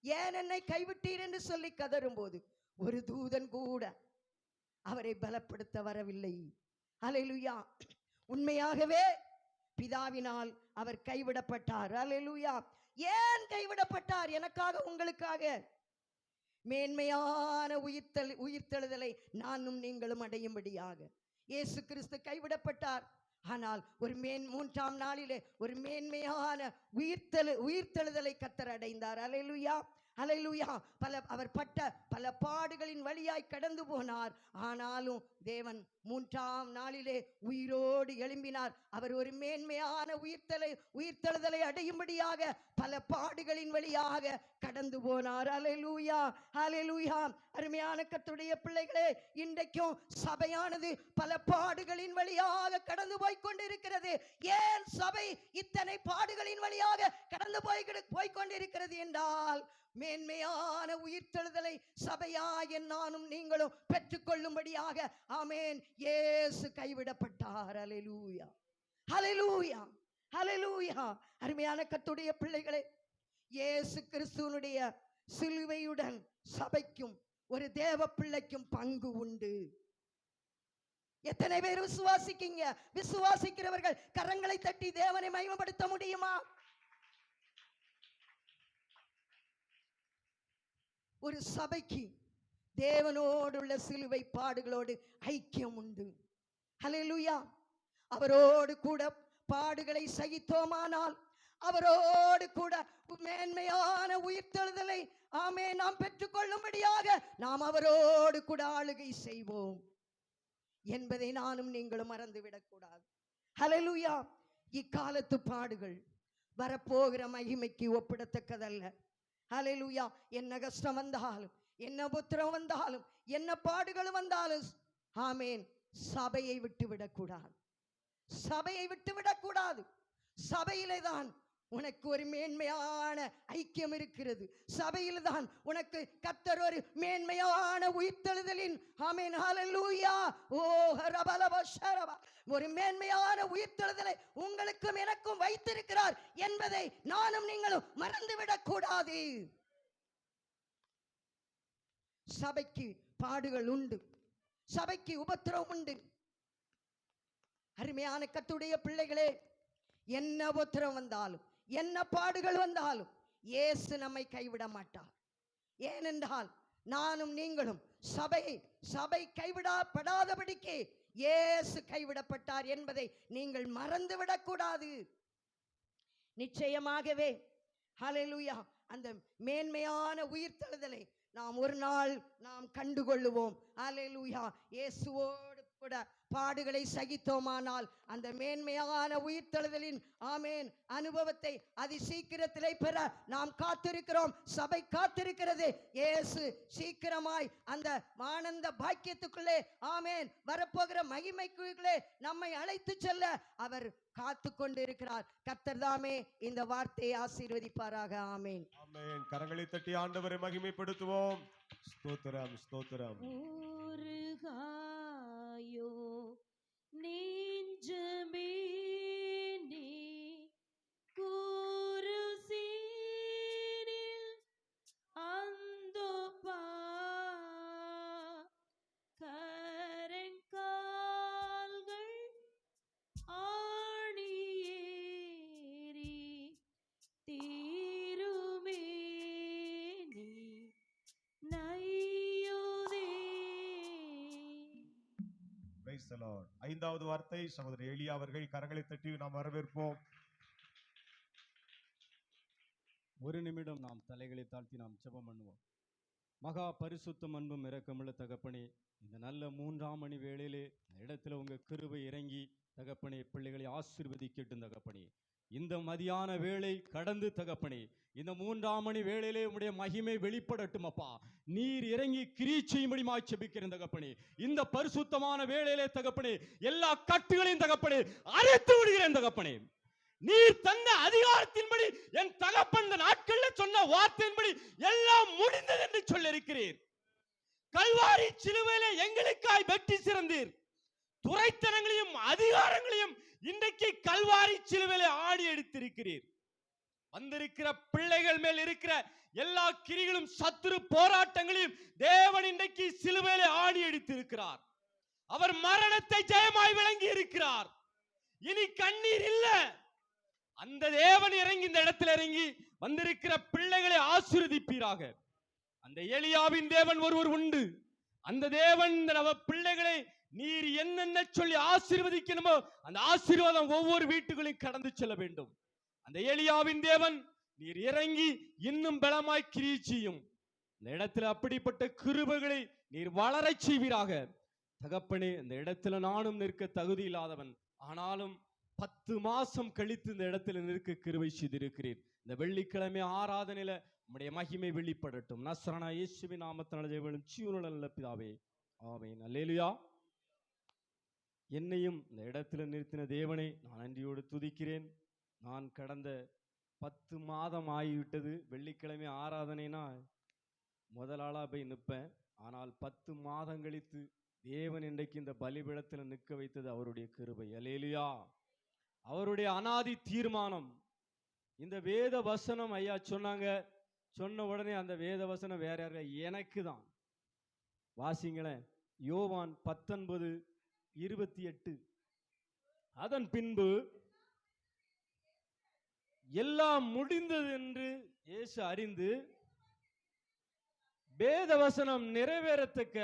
ஏன் என்னை கைவிட்டீர் என்று சொல்லி கதறும் போது ஒரு தூதன் கூட அவரை பலப்படுத்த வரவில்லை. அல்லேலூயா. உண்மையாகவே பிதாவினால் அவர் கைவிடப்பட்டார். அல்லேலூயா. ஏன் கைவிடப்பட்டார்? எனக்காக உங்களுக்காக. மேன்மையான உயிர்த்தெழுதலை நானும் நீங்களும் அடையும்படியாக இயேசு கிறிஸ்து கைவிடப்பட்டார். ஆனால் ஒரு 3ஆம் நாளிலே ஒரு மேன்மையான உயிர்த்தெழுதலை கர்த்தர் அடைந்தார். அல்லேலூயா. அல்லேலூயா. அவர் பட்ட பல பாடுகளின் வழியாய் கடந்து போனார். ஆனாலும் தேவன் 3ஆம் நாளிலே உயிரோடு எழும்பினார். அவர் ஒரு மேன்மையான உயிர்த்தெழுதலை அடையும்படியாக பல பாடுகளின் வழியாக கடந்து போனார். அல்லேலூயா. அல்லேலூயா. அருமையான கர்த்தருடைய பிள்ளைகளே, இன்றைக்கும் சபையானது பல பாடுகளின் வழியாக கடந்து போய் கொண்டிருக்கிறது. ஏன் சபை இத்தனை பாடுகளின் வழியாக கடந்து போய் கொண்டிருக்கிறது என்றால், மேன்மையான உயிர்த்தெழுதலை சபையாய் நானும் நீங்களும் பெற்றுக்கொள்ளும்படியாக. ஆமென். இயேசு கைவிடப்பட்டார். அல்லேலூயா. அல்லேலூயா. அல்லேலூயா. அருமையான கர்த்தருடைய பிள்ளைகளே, இயேசு கிறிஸ்துவினுடைய சிலுவையுடன் சபைக்கும் ஒரு தேவ பிள்ளைக்கும் பங்கு உண்டு. எத்தனை பேர் விசுவாசிக்கீங்க? விசுவாசிக்கிறவர்கள் கரங்களை தட்டி தேவனை மகிமைப்படுத்த முடியுமா? ஒரு சபைக்கு தேவனோடுள்ள சிலுவை பாடுகளோடு ஐக்கியம் உண்டு. ஹல்லேலூயா. அவரோடு கூட பாடுகளை சகித்தோமானால் அவரோடு கூட மேன்மையான உயிர்த்தெழுதலை ஆமே நாம் பெற்றுக்கொள்ளும்படியாக நாம் அவரோடு கூட ஆளுகை செய்வோம் என்பதை நானும் நீங்களும் மறந்துவிடக் கூடாது. ஹல்லேலூயா. இக்காலத்து பாடுகள் வரப்போகிற மகிமைக்கு ஒப்பிடத்தக்கதல்ல. ஹல்லேலூயா. என்ன கஷ்டம் வந்தாலும், என்ன உபத்திரம் வந்தாலும், என்ன பாடுகள் வந்தாலும், ஆமேன், சபையை விட்டு விடக்கூடாது. சபையை விட்டு விடக்கூடாது. சபையிலே தான் உனக்கு ஒரு மேன்மையான ஐக்கியம் இருக்கிறது. சபையில் தான் உனக்கு கர்த்தர் ஒரு மேன்மையான உயிர்த்தெழுதலின், ஆமென், ஹல்லேலூயா, ஓ ஹரபலப ஷரபா, ஒரு மேன்மையான உயிர்த்தெழுதலை உங்களுக்கும் எனக்கும் வைத்திருக்கிறார் என்பதை நானும் நீங்களும் மறந்துவிடக் கூடாது. சபைக்கு பாடுகள் உண்டு, சபைக்கு உபத்திரவம் உண்டு. அருமையான கர்த்தருடைய பிள்ளைகளே, என்ன உபத்திரம் வந்தாலும், என்ன பாடுகள் வந்தாலும் இயேசு நம்மை கைவிட மாட்டார். ஏனென்றால் நானும் நீங்களும் சபை கைவிடப்படாதபடிக்கு இயேசு கைவிடப்பட்டார் என்பதை நீங்கள் மறந்துவிடக் கூடாது. நிச்சயமாகவே ஹல்லேலூயா, அந்த மேன்மையான உயிர்த்தெழுதலை நாம் ஒரு நாள் நாம் கண்டுகொள்ளுவோம். ஹல்லேலூயா. இயேசுவோடு கூட பாடுகளை சகித்தோமானால் அந்த மேன்மையான உயிர்த்தெழுதலின், ஆமேன், அனுபவத்தை அதி சீக்கிரத்திலே பெற நாம் காத்திருக்கிறோம். சபை காத்திருக்கிறது. இயேசு சீக்கிரமாய் அந்த ஆனந்த பாக்கியத்துக்குள்ளே, ஆமேன், வரப்போகிற மகிமைக்குள்ளே நம்மை அழைத்து செல்ல அவர் காத்து கொண்டிருக்கிறார். கர்த்தர் தாமே இந்த வார்த்தையை ஆசீர்வதிப்பாராக. ஆமேன். ஆமென். கரங்களை தட்டி ஆண்டவரை மகிமைப்படுத்துவோம். ஸ்தோத்திரம், ஸ்தோத்திரம். ஊறுகாயோ நெஞ்சமே நீ குருசீனில் அந்தோ பா கரங்கால்கள் ஆணியேறி தீருமே நீ நையுதே. Praise the Lord. ஐந்தாவது வார்த்தை சகோதரர் எலியா அவர்கள். கரங்களை தட்டி நாம் வரவேற்போம். ஒரு நிமிடம் நாம் தலைகளை தாழ்த்தி நாம் ஜெபம் பண்ணுவோம். மகா பரிசுத்தம் அன்பும் இரக்கமுள்ள தகப்பனே, இந்த நல்ல 3ஆம் மணி வேளையிலே இந்த இடத்துல உங்க கிருபை இறங்கி தகப்பனே பிள்ளைகளை ஆசீர்வதிக்கட்டும் தகப்பனே. இந்த மதியான வேளை கடந்து தகப்பனே, இந்த 3ஆம் மணி வேளையிலே உம்முடைய மகிமை வெளிப்படட்டும் அப்பா. நீர் இறங்கி கிரியை செய்யும்படியாய் ஜெபிக்கிறேன் தகப்பனே. இந்த பரிசுத்தமான வேளையிலே தகப்பனே எல்லா கட்டுகளையும் தகப்பனே அறுத்து விடுகிறேன் தகப்பனே. நீர் தந்த அதிகாரத்தின்படி என் தகப்பன் இந்த நாட்களில் சொன்ன வார்த்தையின்படி எல்லாம் முடிந்தது என்று சொல்லியிருக்கிறீர். கல்வாரி சிலுவையிலே எங்களுக்காய் வெற்றி சிறந்தீர். துரைத்தனங்களையும் அதிகாரங்களையும் இன்றைக்கு கல்வாரி சிலுவையிலே ஆணி எடுத்திருக்கிறீர். வந்திருக்கிற பிள்ளைகள் மேல் இருக்கிற எல்லா கிரிகளும் சத்துரு போராட்டங்களையும் தேவன் இன்றைக்கு சிலுவையிலே ஆணி எடுத்திருக்கிறார். அவர் மரணத்தை ஜெயமாய் விளங்கி இருக்கிறார். இனி கண்ணீர் இல்ல. அந்த தேவன் இறங்கி இந்த இடத்தில் இறங்கி வந்திருக்கிற பிள்ளைகளை ஆசீர்வதிப்பீராக. அந்த எலியாவின் தேவன் ஒருவர் உண்டு. அந்த தேவன் இந்த பிள்ளைகளை நீர் என்னென்ன சொல்லி ஆசீர்வதிக்கணுமோ அந்த ஆசீர்வாதம் ஒவ்வொரு வீட்டுகளையும் கடந்து செல்ல வேண்டும். அந்த எலியாவின் தேவன் நீர் இறங்கி இன்னும் பலமாய் கிரியை செய்யும். இந்த இடத்துல அப்படிப்பட்ட கிருபைகளை நீர் வளரச் செய்வீராக தகப்பனே. இந்த இடத்துல நானும் நிற்க தகுதி இல்லாதவன், ஆனாலும் 10 மாசம் கழித்து இந்த இடத்துல நிற்க கிருபை செய்திருக்கிறீர். இந்த வெள்ளிக்கிழமை ஆராதனையில உம்முடைய மகிமை வெளிப்படட்டும். நசரனா இயேசுவின் நாமத்தினாலே ஜெபம் ஜீவனுள்ள நல்ல பிதாவே, ஆமென். அல்லேலூயா. என்னையும் இந்த இடத்துல நிறுத்தின தேவனை நான் நன்றியோடு துதிக்கிறேன். நான் கடந்த 10 மாதம் ஆகிவிட்டது. வெள்ளிக்கிழமை ஆராதனைனா முதலாளா போய் நிற்பேன். ஆனால் 10 மாதம் கழித்து தேவன் இன்றைக்கு இந்த பலிபீடத்தில் நிற்க வைத்தது அவருடைய கிருபை. அல்லேலூயா. அவருடைய அனாதி தீர்மானம். இந்த வேத வசனம் ஐயா சொன்னாங்க. சொன்ன உடனே அந்த வேத வசனம் வேற யாரு? எனக்கு தான். வாசிங்களேன், யோவான் 19:28. அதன் பின்பு எல்லாம் முடிந்தது என்று இயேசு அறிந்து வேத வசனம் நிறைவேறத்தக்க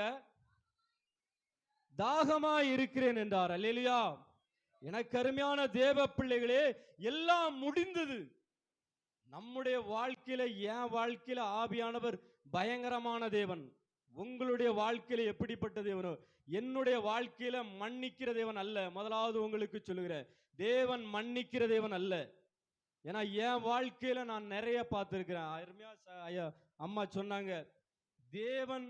தாகமாய் இருக்கிறேன் என்றார். அல்லேலூயா. எனக்கு அருமையான தேவ பிள்ளைகளே, எல்லாம் முடிந்தது. நம்முடைய வாழ்க்கையில, என் வாழ்க்கையில ஆவியானவர் பயங்கரமான தேவன். உங்களுடைய வாழ்க்கையில எப்படிப்பட்ட தேவனோ, என்னுடைய வாழ்க்கையில மன்னிக்கிற தேவன் அல்ல. முதலாவது உங்களுக்கு சொல்லுகிறேன், தேவன் மன்னிக்கிற தேவன் அல்ல. ஏன்னா என் வாழ்க்கையில நான் நிறைய பார்த்திருக்கிறேன். அருமையா ஐயா அம்மா சொன்னாங்க, தேவன்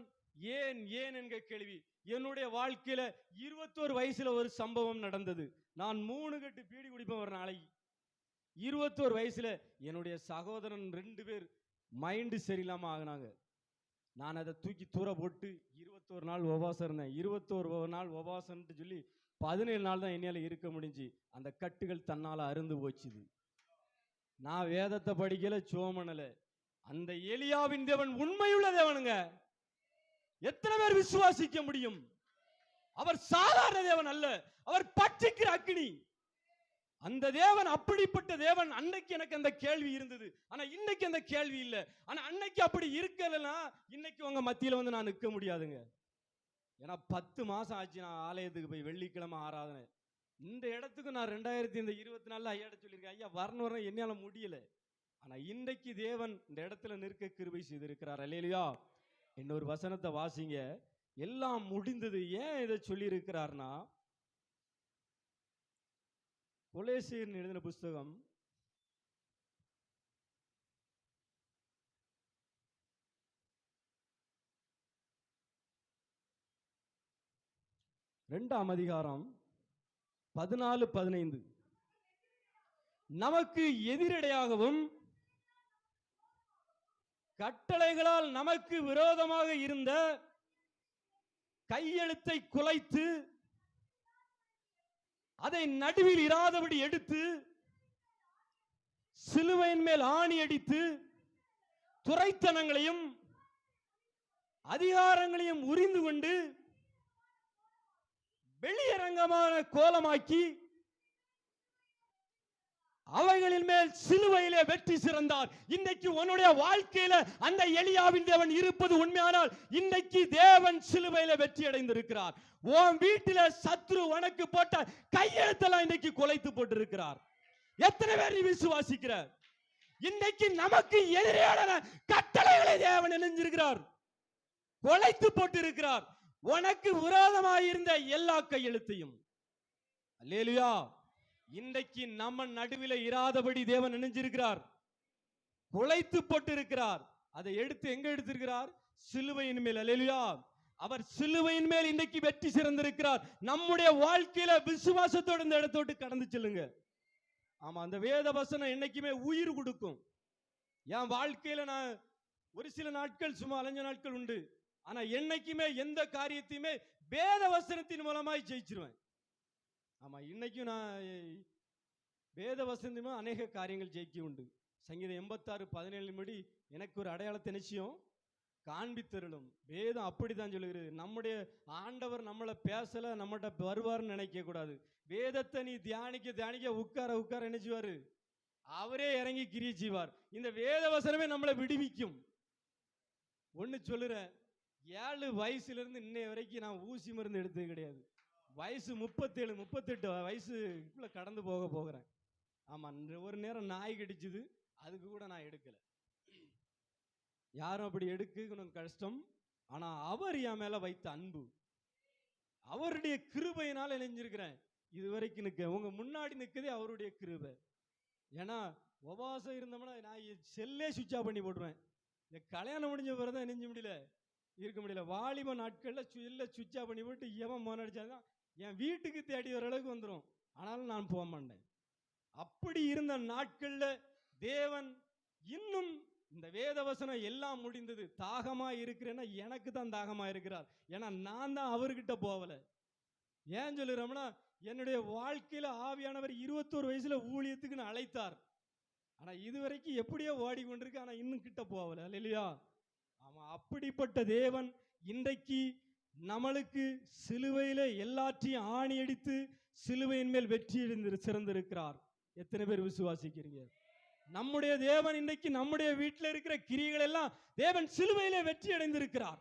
ஏன் ஏன் என்கிற கேள்வி. என்னுடைய வாழ்க்கையில 21 வயசுல ஒரு சம்பவம் நடந்தது. நான் 3 கட்டு பீடி குடிப்பேன் ஒரு நாளைக்கு. 21 வயசுல என்னுடைய சகோதரன் 2 பேர் மைண்டு சரியில்லாம ஆகினாங்க. நான் அதை தூக்கி தூர போட்டு 21 நாள் உபவாசம் இருந்தேன். 21 நாள் உபவாசம்னு சொல்லி 17 நாள் தான் என்னால இருக்க முடிஞ்சு. அந்த கட்டுகள் தன்னால அருந்து போச்சுது. நான் வேதத்தை படிக்கல, சோமனல. அந்த எலியாவின் தேவன் உண்மையுள்ள தேவனுங்க. எத்தனை பேர் விசுவாசிக்க முடியும்? அவர் சாதாரண தேவன் அல்ல, அவர் பட்சிக்கிற அக்னி. அந்த தேவன் அப்படிப்பட்ட தேவன். அன்னைக்கு எனக்கு அந்த கேள்வி இருந்தது, ஆனா இன்னைக்கு அந்த கேள்வி இல்லை. ஆனா அன்னைக்கு அப்படி இருக்கலன்னா இன்னைக்கு உங்க மத்தியில வந்து நான் நிற்க முடியாதுங்க. ஏன்னா 10 மாசம் ஆச்சு நான் ஆலயத்துக்கு போய் வெள்ளிக்கிழமை ஆராதனை. இந்த இடத்துக்கு நான் 2024 ஐயாட்ட சொல்லியிருக்கேன், ஐயா வரணும், என்னால முடியல. ஆனா இன்றைக்கு தேவன் இந்த இடத்துல நிற்க கிருபை செய்திருக்கிறார். அல்லேலூயா. இன்னொரு வசனத்தை வாசிங்க. எல்லாம் முடிந்தது. ஏன் இதை சொல்லி இருக்கிறார்னா, கொலேசியர் எழுதின புஸ்தகம் 2ஆம் அதிகாரம் 14-15. நமக்கு எதிரடையாகவும் கட்டளைகளால் நமக்கு விரோதமாக இருந்த கையெழுத்தை குலைத்து அதை நடுவில் இராதபடி எடுத்து சிலுவையின் மேல் ஆணி அடித்து துரைத்தனங்களையும் அதிகாரங்களையும் உரிந்து கொண்டு வெளியரங்கமான கோலமாக்கி அவைகளின் மேல் சிலுவையிலே வெற்றி சிறந்தார். இன்றைக்கு உன்னுடைய வாழ்க்கையில அந்த எலியாவின் தேவன் இருப்பது உண்மையானால் இன்றைக்கு தேவன் சிலுவையில வெற்றி அடைந்திருக்கிறார். உன் வீட்டில சத்ரு உனக்கு போட்ட கையெழுத்தெல்லாம் இன்றைக்கு குலைத்து போட்டிருக்கிறார். எத்தனை பேர் நீ விசுவாசிக்கிற? இன்றைக்கு நமக்கு எதிரான கட்டளைகளை தேவன் இணைஞ்சிருக்கிறார், குலைத்து போட்டிருக்கிறார். உனக்கு விரோதமாயிருந்த எல்லா கையெழுத்தையும் அல்லேலூயா இன்றைக்கு நம்ம நடுவில் இராதபடி தேவன் நினைஞ்சிருக்கிறார், குலைத்து போட்டு இருக்கிறார். அதை எடுத்து எங்க எடுத்திருக்கிறார்? சிலுவையின் மேல். அல்லேலூயா. அவர் சிலுவையின் மேல் இன்றைக்கு வெற்றி சிறந்திருக்கிறார். நம்முடைய வாழ்க்கையில விசுவாசத்தோடு இந்த இடத்தோடு கடந்து செல்லுங்க. ஆமா, அந்த வேத வசனம் என்னைக்குமே உயிர் கொடுக்கும். என் வாழ்க்கையில நான் ஒரு சில நாட்கள் சும்மா அலைஞ்ச நாட்கள் உண்டு. ஆனா என்னைக்குமே எந்த காரியத்தையுமே வேத வசனத்தின் மூலமாய் ஜெயிச்சிருவேன். ஆமா, இன்னைக்கும் நான் வேத வசனமா அநேக காரியங்கள் ஜெயிக்க உண்டு. சங்கீதம் 86:17 படி எனக்கு ஒரு அடையாளத்தை நிச்சயம் காண்பித்தருளும். வேதம் அப்படித்தான் சொல்லுகிறது. நம்முடைய ஆண்டவர் நம்மளை பேசல, நம்மகிட்ட வருவார்னு நினைக்க கூடாது. வேதத்தை நீ தியானிக்க தியானிக்க உட்கார நினைச்சுவாரு, அவரே இறங்கி கிரியை செய்வார். இந்த வேத வசனமே நம்மளை விடுவிக்கும். ஒன்னு சொல்லுறேன், 7 வயசுல இருந்து இன்னைய வரைக்கும் நான் ஊசி மருந்து எடுத்தது கிடையாது. வயசு 37-38 வயசுக்குள்ள கடந்து போகிறேன். ஆமா, ஒரு நேரம் நாய் கடிச்சுது, அதுக்கு கூட நான் எடுக்கல. யாரும் அப்படி எடுக்க கஷ்டம். ஆனா அவர் என் மேல வைத்த அன்பு, அவருடைய கிருபையினால இணைஞ்சிருக்கிறேன். இது வரைக்கும் நிற்க உங்க முன்னாடி நிற்கதே அவருடைய கிருபை. ஏன்னா உபவாசம் இருந்தோம்னா நான் செல்லே சுவிட்ச் ஆஃப் பண்ணி போட்டுருவேன். இந்த கல்யாணம் முடிஞ்ச பிறகு இணைஞ்ச முடியல, இருக்க முடியல. வாலிப நாட்கள்ல செல்ல சுவிட்ச் ஆஃப் பண்ணி போட்டு எவன் மோன் அடிச்சாதான் என் வீட்டுக்கு தேடி வர அளவுக்கு வந்துடும். ஆனாலும் நான் போக மாட்டேன். அப்படி இருந்த நாட்கள்ல தேவன் இன்னும் இந்த வேதவசனம் எல்லாம் முடிந்தது. தாகமா இருக்கிறேன்னா எனக்கு தான் தாகமா இருக்கிறார். ஏன்னா நான் தான் அவர்கிட்ட போகல. ஏன் சொல்லுறோம்னா, என்னுடைய வாழ்க்கையில ஆவியானவர் 21 வயசுல ஊழியத்துக்கு அழைத்தார். ஆனா இதுவரைக்கும் எப்படியோ ஓடிக்கொண்டிருக்கு, ஆனா இன்னும் கிட்ட போகல. இல்லையா? ஆமா, அப்படிப்பட்ட தேவன் இன்றைக்கு நம்மளுக்கு சிலுவையில எல்லாற்றையும் ஆணி அடித்து சிலுவையின் மேல் வெற்றி சிறந்திருக்கிறார். எத்தனை பேர் விசுவாசிக்கிறீங்க? நம்முடைய தேவன் இன்றைக்கு நம்முடைய வீட்டில் இருக்கிற கிரியைகள் எல்லாம் தேவன் சிலுவையில வெற்றி அடைந்திருக்கிறார்.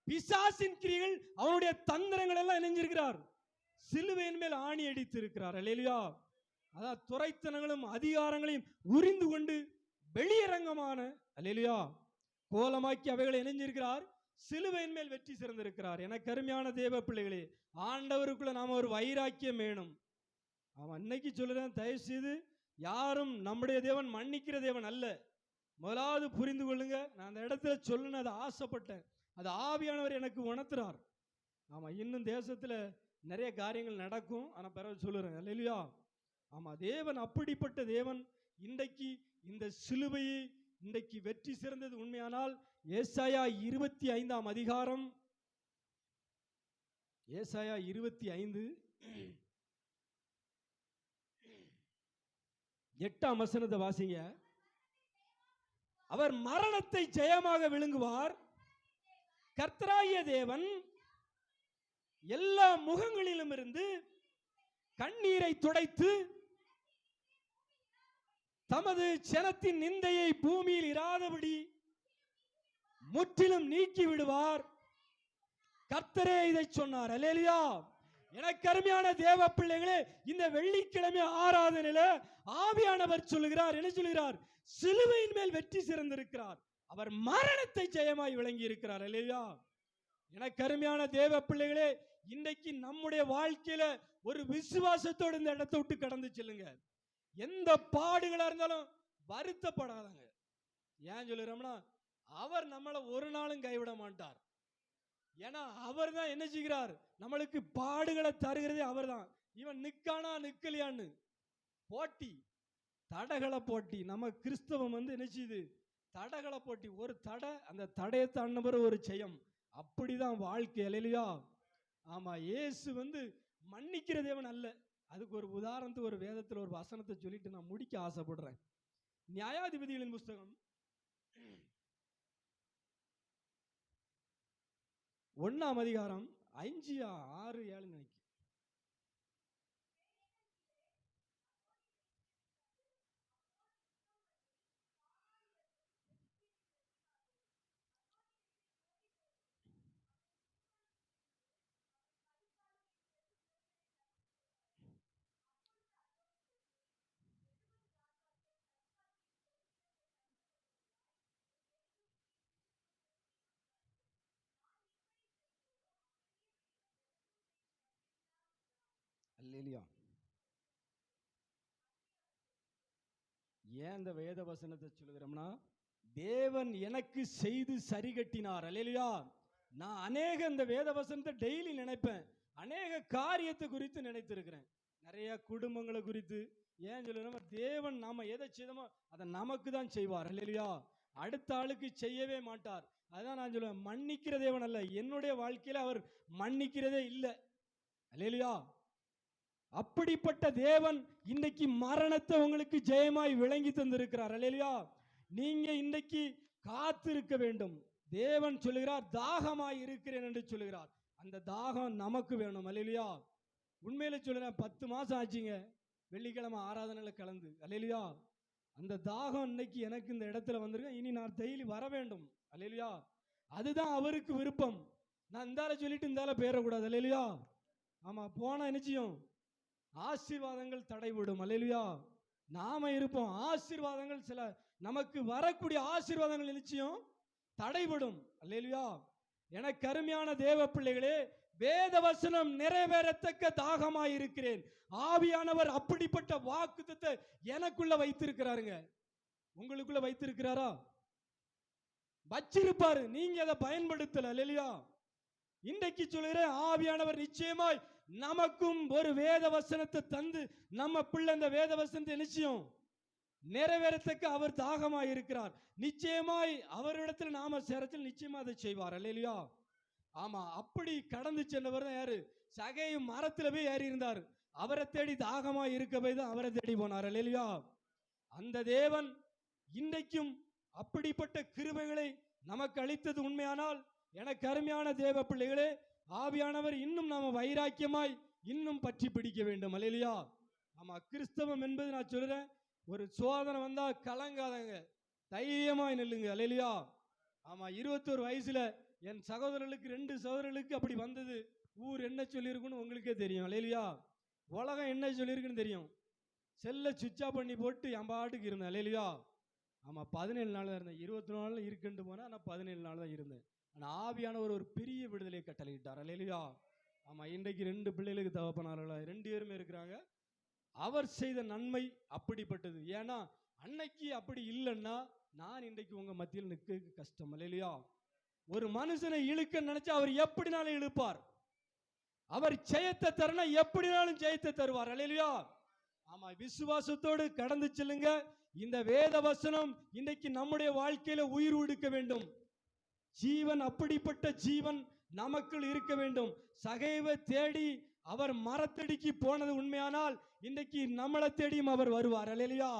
பிசாசின் கிரியைகள், அவனுடைய தந்திரங்கள் எல்லாம் இணைஞ்சிருக்கிறார், சிலுவையின் மேல் ஆணி அடித்து இருக்கிறார். அல்லேலூயா. அதான் துரைத்தனங்களும் அதிகாரங்களையும் உரிந்து கொண்டு வெளியரங்கமான அல்லேலூயா கோலமாக்கி அவைகளை இணைஞ்சிருக்கிறார். சிலுவையின் மேல் வெற்றி சிறந்திருக்கிறார். எனக்கு அருமையான தேவ பிள்ளைகளே, ஆண்டவருக்குள்ள நாம ஒரு வைராக்கியம் வேணும். அவன் அன்னைக்கு சொல்லுறேன், தயவு செய்து யாரும் நம்முடைய தேவன் மன்னிக்கிற தேவன் அல்ல. முதலாவது புரிந்து கொள்ளுங்க. நான் அந்த இடத்துல சொல்லணும், அதை ஆசைப்பட்டேன். அது ஆவியானவர் எனக்கு உணர்த்துறார். ஆமா, இன்னும் தேசத்துல நிறைய காரியங்கள் நடக்கும். ஆனா பிறகு சொல்லுறேன் அல்லேலூயா. ஆமா, தேவன் அப்படிப்பட்ட தேவன். இன்றைக்கு இந்த சிலுவையை இன்றைக்கு வெற்றி சிறந்தது உண்மையானால் ஏசாயா 25 அதிகாரம், ஏசாயா 25 8 வசனத்தை வாசிங்க. அவர் மரணத்தை ஜெயமாக விழுங்குவார். கர்த்தராகிய தேவன் எல்லா முகங்களிலும் இருந்து கண்ணீரை துடைத்து தமது ஜனத்தின் நிந்தையை பூமியில் இராதபடி முற்றிலும் நீக்கி விடுவார். கர்த்தரே இதை சொன்னார். அல்லேலூயா. எனக்கு அருமையான தேவ பிள்ளைகளே, இந்த வெள்ளிக்கிழமை ஆராதனையில ஆவியானவர் சொல்லுகிறார், என்ன சொல்லுகிறார்? சிலுவையின் மேல் வெற்றி சிறந்திருக்கிறார். அவர் மரணத்தை ஜெயமாய் விளங்கி இருக்கிறார். அல்லேலூயா. எனக்கு அருமையான தேவ பிள்ளைகளே, இன்றைக்கு நம்முடைய வாழ்க்கையில ஒரு விசுவாசத்தோடு இந்த இடத்தை விட்டு கடந்து செல்லுங்க. எந்த பாடுகளா இருந்தாலும் வருத்தப்படாதங்க. ஏன் சொல்லுறோம்னா, அவர் நம்மளை ஒரு நாளும் கைவிட மாட்டார். ஏன்னா அவர் தான் என்ன செய்கிறார்? நம்மளுக்கு பாடுகளை தருகிறதே அவர் தான். இவன் நிக்கானா நிக்கலையான்னு போட்டி, தடகள போட்டி. நம்ம கிறிஸ்தவம் என்ன செய்யுது? தடகள போட்டி. ஒரு தடை, அந்த தடையை தாண்டின ஒரு ஜெயம். அப்படிதான் வாழ்க்கை. அல்லேலூயா. ஆமா, இயேசு மன்னிக்கிற தேவன் அல்ல. அதுக்கு ஒரு உதாரணத்துக்கு ஒரு வேதத்தில் ஒரு வசனத்தை சொல்லிட்டு நான் முடிக்க ஆசைப்படுறேன். நியாயாதிபதிகளின் புஸ்தகம் 1 அதிகாரம் 5, 6, 7 நினைக்கிறேன். அல்லேலூயா. ஏன் இந்த வேத வசனத்தை சொல்லுகிறோம்னா, தேவன் எனக்கு செய்து சரி கட்டினார். அல்லேலூயா. நான் அநேக இந்த வேத வசனத்தை டெய்லி நினைப்பேன். அநேக காரியத்தை குறித்து நினைத்திருக்கிறேன். நிறைய குடும்பங்களை குறித்து. ஏன் சொல்லுறோம்? தேவன் நாம எதை செய்தோமோ அதை நமக்கு தான் செய்வார். அல்லேலூயா. அடுத்த ஆளுக்கு செய்யவே மாட்டார். அதான் நான் சொல்லுவேன், மன்னிக்கிற தேவன் அல்ல. என்னுடைய வாழ்க்கையில அவர் மன்னிக்கிறதே இல்லை. அல்லேலூயா. அப்படிப்பட்ட தேவன் இன்னைக்கு மரணத்தை உங்களுக்கு ஜெயமாய் விளங்கி தந்திருக்கிறார். அல்லேலூயா. நீங்க இன்னைக்கு காத்திருக்க வேண்டும். தேவன் சொல்லுகிறார், தாகமாய் இருக்கிறேன் என்று சொல்லுகிறார். அந்த தாகம் நமக்கு வேணும். அல்லேலூயா. உண்மையில சொல்லுறேன், 10 மாசம் ஆச்சுங்க வெள்ளிக்கிழமை ஆராதனையில கலந்து. அல்லேலூயா. அந்த தாகம் இன்னைக்கு எனக்கு இந்த இடத்துல வந்திருக்கேன். இனி நான் டெய்லி வர வேண்டும். அல்லேலூயா. அதுதான் அவருக்கு விருப்பம். நான் இந்தால சொல்லிட்டு இந்தால பேரக்கூடாது. அல்லேலூயா. ஆமா, போனா நிச்சயம் ஆசீர்வாதங்கள் தடைவிடும். அல்லேலூயா. நாம இருப்போம். ஆசீர்வாதங்கள் சில நமக்கு வரக்கூடிய ஆசீர்வாதங்கள் நிச்சயம் தடைவிடும். அல்லேலூயா. எனக்கு அருமையான தேவ பிள்ளைகளே, வேத வசனம் நிறைவேறத்தக்க தாகமாய் இருக்கிறேன். ஆவியானவர் அப்படிப்பட்ட வாக்குத்தத்தை எனக்குள்ள வைத்திருக்கிறாருங்க. உங்களுக்குள்ள வைத்திருக்கிறாரா? வச்சிருப்பாரு, நீங்க அதை பயன்படுத்தல. அல்லேலூயா. இன்றைக்கு சொல்கிறேன், ஆவியானவர் நிச்சயமாய் நமக்கும் ஒரு வேத வசனத்தை தந்து நம்ம பிள்ளை இந்த வேத வசனத்தை நிச்சயம் நிறைவேறத்தக்க அவர் தாகமாய் இருக்கிறார். நிச்சயமாய் அவரிடத்தில் நாம சேரத்தில் நிச்சயமா அதை செய்வார். அல்லேலூயா. ஆமா, அப்படி கடந்து சென்றவர் தான் யாரு? சகேயு மரத்துல போய் ஏறி இருந்தார். அவரை தேடி தாகமாய் இருக்க போய் தான் அவரை தேடி போனார். அல்லேலூயா. அந்த தேவன் இன்றைக்கும் அப்படிப்பட்ட கிருபைகளை நமக்கு அளித்தது உண்மையானால், எனக்கு அருமையான தேவ பிள்ளைகளே, ஆவியானவர் இன்னும் நாம வைராக்கியமாய் இன்னும் பற்றி பிடிக்க வேண்டும். அல்லேலூயா. ஆமா, கிறிஸ்தவம் என்பது நான் சொல்றேன், ஒரு சோதனை வந்தா கலங்காதங்க, தைரியமாய் நில்லுங்க. அல்லேலூயா. ஆமா, 21 வயசுல என் சகோதரர்களுக்கு 2 சகோதரர்களுக்கு அப்படி வந்தது. ஊர் என்ன சொல்லியிருக்குன்னு உங்களுக்கே தெரியும். அல்லேலூயா. உலகம் என்ன சொல்லியிருக்குன்னு தெரியும். செல்ல சுவிட்ச் ஆஃப் பண்ணி போட்டு என் பாட்டுக்கு இருந்தேன். அல்லேலூயா. ஆமாம் 17 நாள் தான் இருந்தேன். 24 நாள் இருக்குன்ட்டு போனேன். ஆனால் 17 நாள் தான் இருந்தேன். ஆனால் ஆவியானவர் ஒரு பெரிய விடுதலை கட்டளையிட்டார். அல்லேலூயா. ஆமாம், இன்றைக்கு 2 பிள்ளைகளுக்கு தகப்பனார்களா 2 பேருமே இருக்கிறாங்க. அவர் செய்த நன்மை அப்படிப்பட்டது. ஏன்னா அன்னைக்கு அப்படி இல்லைன்னா நான் இன்றைக்கு உங்க மத்தியில் நிற்க கஷ்டம். அல்லேலூயா. ஒரு மனுஷனை இழுக்க நினைச்சா அவர் எப்படினாலும் இழுப்பார். அவர் ஜெயத்தை தரனா எப்படினாலும் ஜெயத்தை தருவார். அல்லேலூயா. ஆமா, விசுவாசத்தோடு கடந்து செல்லுங்க. இந்த வேத வசனம் இன்றைக்கு நம்முடைய வாழ்க்கையில உயிர் உடுக்க வேண்டும். ஜீவன், அப்படிப்பட்ட ஜீவன் நமக்குள் இருக்க வேண்டும். சகைவை தேடி அவர் மரத்தடிக்கு போனது உண்மையானால் இன்றைக்கு நம்மளை தேடியும் அவர் வருவார். அல்லேலூயா.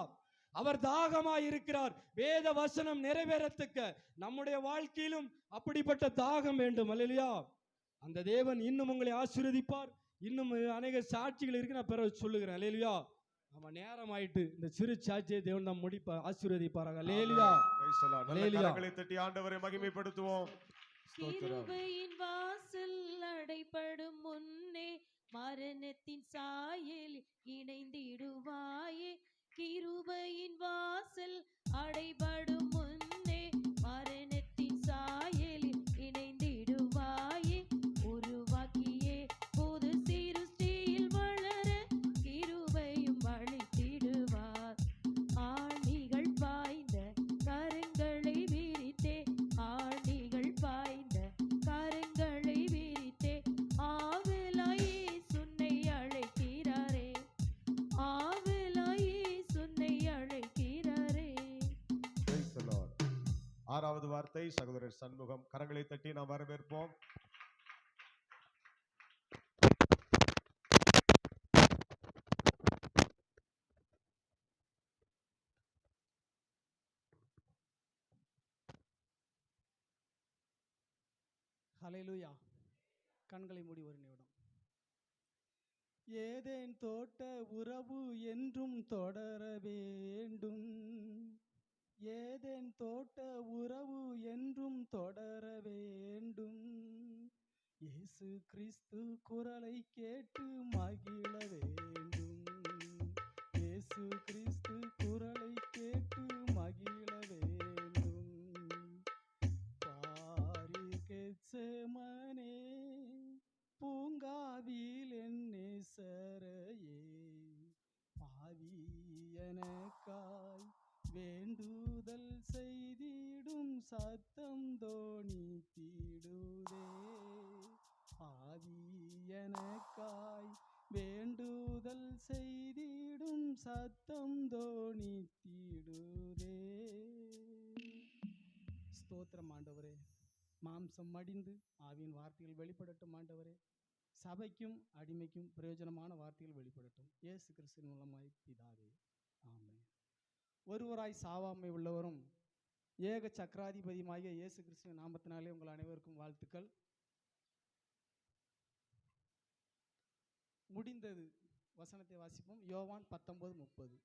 அவர் தாகமாய் இருக்கிறார். வேத வசனம் நிறைவேறத்தக்க நம்முடைய வாழ்க்கையிலும் அப்படிப்பட்ட தாகம் வேண்டும். அல்லேலூயா. அந்த தேவன் இன்னும் உங்களை ஆசீர்வதிப்பார். இன்னும் அநேக சாட்சிகள் இருக்கு, நான் பிறகு சொல்லுகிறேன். அல்லேலூயா. நம்ம நேரம் ஆயிட்டு இந்த சிறு சாட்சியை தேவன் நாம் ஆசீர்வதிப்பாராக. அல்லேலூயா. Praise the Lord. நல்ல அல்லேலூயா. கரங்களை தட்டி ஆண்டவரை மகிமைப்படுத்துவோம். ஸ்தோத்திரம். கிருபையின் வாசல் அடைபடும் முன்னே மரணத்தின் சாயல் இணைந்திடுவாயே. கிருபையின் வாசல் அடைபடும் முன்னே மரணத்தின் சாயல் இணைந்திடுவாயே. உருவாக்கியே புது சிருஷ்டியில் வளர கிருபையும் வழித்திடுவார். ஆணிகள் பாய்ந்த கரங்களை விரித்தே, ஆணிகள் பாய்ந்த கரங்களை விரித்தே, ஆவலாயே சுன்னை அழைக்கிறாரே, ஆவலாயே சுன்னை அழைக்கிறாரே. Praise the Lord. 6வது வார்த்தை சகோதரர் சண்முகம். கரங்களை தட்டி நாம் வரவேற்போம். ஹல்லேலூயா. கண்களை மூடி ஒரு நிமிடம். ஏதேன் தோட்ட உறவு என்றும் தொடர வேண்டும். ஏதேன் தோட்ட உறவு என்றும் தொடர வேண்டும். இயேசு கிறிஸ்து குரலை கேட்டு மகிழ வேண்டும். இயேசு கிறிஸ்து குரலை கேட்டு மகிழ வேண்டும். பாரி கெத்செமனே பூங்காவில் என் நேசரையே, பாவியனக்காய் வேண்டுதல் செய்திடும் சத்தம் தோணித்திடுதே. ஆவியனக்காய் வேண்டுதல் செய்திடும் சத்தம் தோணித்திடுதே. ஸ்தோத்திரம் ஆண்டவரே. மாம்சம் மடிந்து ஆவியின் வார்த்தைகள் வெளிப்படட்டும் ஆண்டவரே. சபைக்கும் அடிமைக்கும் பிரயோஜனமான வார்த்தைகள் வெளிப்படட்டும். இயேசு கிறிஸ்துவின் மூலமாய் பிதாவே, ஆமென். ஒருவராய் சாவாமை உள்ளவரும் ஏக சக்கராதிபதியுமாகிய இயேசு கிறிஸ்துவின் நாமத்தினாலே உங்கள் அனைவருக்கும் வாழ்த்துக்கள். முடிந்தது வசனத்தை வாசிப்போம். யோவான் 19:30.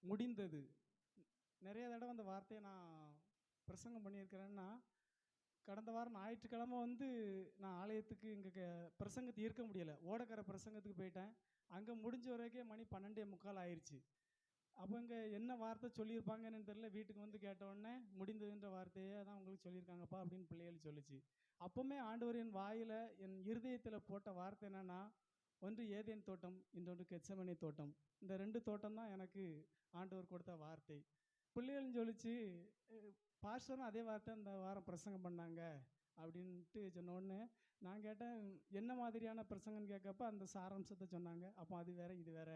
முடிந்தது. நிறைய தடவை அந்த வார்த்தையை நான் பிரசங்கம் பண்ணியிருக்கிறேன்னா, கடந்த வாரம் ஞாயிற்றுக்கிழமை நான் ஆலயத்துக்கு இங்கே பிரசங்கத்தை இருக்க முடியலை. ஓடக்கரை பிரசங்கத்துக்கு போயிட்டேன். அங்கே முடிஞ்ச வரைக்கும் மணி 12:45 ஆயிடுச்சு. அப்போ இங்கே என்ன வார்த்தை சொல்லியிருப்பாங்கன்னு தெரியல. வீட்டுக்கு கேட்ட உடனே முடிந்ததுன்ற வார்த்தையே தான் உங்களுக்கு சொல்லியிருக்காங்கப்பா அப்படின்னு பிள்ளைகள் சொல்லிச்சு. அப்போவுமே ஆண்டவர் என் வாயில் என் இருதயத்தில் போட்ட வார்த்தை என்னென்னா, ஒன்று ஏதேன் தோட்டம், இன்னொன்று கெத்செமனே தோட்டம். இந்த 2 தோட்டம் தான் எனக்கு ஆண்டவர் கொடுத்த வார்த்தை. பிள்ளைகள் சொல்லிச்சு, பாஸ்டரும் அதே வார்த்தை இந்த வாரம் பிரசங்கம் பண்ணாங்க அப்படின்ட்டு சொன்ன உடனே நான் கேட்டேன், என்ன மாதிரியான பிரசங்கன்னு கேட்கப்ப அந்த சாராம்சத்தை சொன்னாங்க. அப்போ அது வேற இது வேற.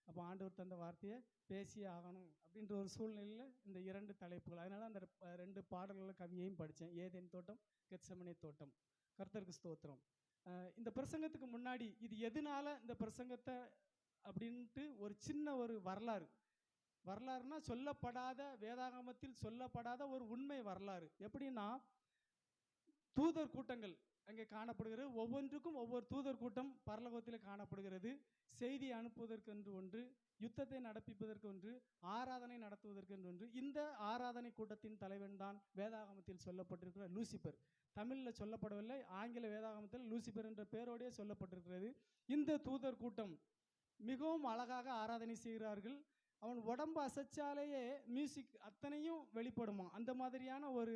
அப்போ ஆண்டவர் தந்த வார்த்தையை பேசியே ஆகணும் அப்படின்ற ஒரு சூழ்நிலையில் இந்த 2 தலைப்புகள். அதனால அந்த 2 பாடல்கள் கவியையும் படித்தேன். ஏதேன் தோட்டம், கெத்செமனே தோட்டம். கர்த்தருக்கு ஸ்தோத்திரம். இந்த பிரசங்கத்துக்கு முன்னாடி இது எதனால இந்த பிரசங்கத்தை அப்படின்ட்டு ஒரு சின்ன ஒரு வரலாறுனா சொல்லப்படாத, வேதாகமத்தில் சொல்லப்படாத ஒரு உண்மை வரலாறு. எப்படின்னா, தூதர் கூட்டங்கள் அங்கே காணப்படுகிறது. ஒவ்வொன்றுக்கும் ஒவ்வொரு தூதர் கூட்டம் பரலோகத்தில் காணப்படுகிறது. செய்தி அனுப்புவதற்கென்று ஒன்று, யுத்தத்தை நடப்பிப்பதற்கு ஒன்று, ஆராதனை நடத்துவதற்கென்று ஒன்று. இந்த ஆராதனை கூட்டத்தின் தலைவன் தான் வேதாகமத்தில் சொல்லப்பட்டிருக்கிற லூசிபர். தமிழில் சொல்லப்படவில்லை, ஆங்கில வேதாகமத்தில் லூசிபர் என்ற பெயரோடே சொல்லப்பட்டிருக்கிறது. இந்த தூதர் கூட்டம் மிகவும் அழகாக ஆராதனை செய்கிறார்கள். அவன் உடம்பு அசைச்சாலேயே மியூசிக் அத்தனையும் வெளிப்படுமா. அந்த மாதிரியான ஒரு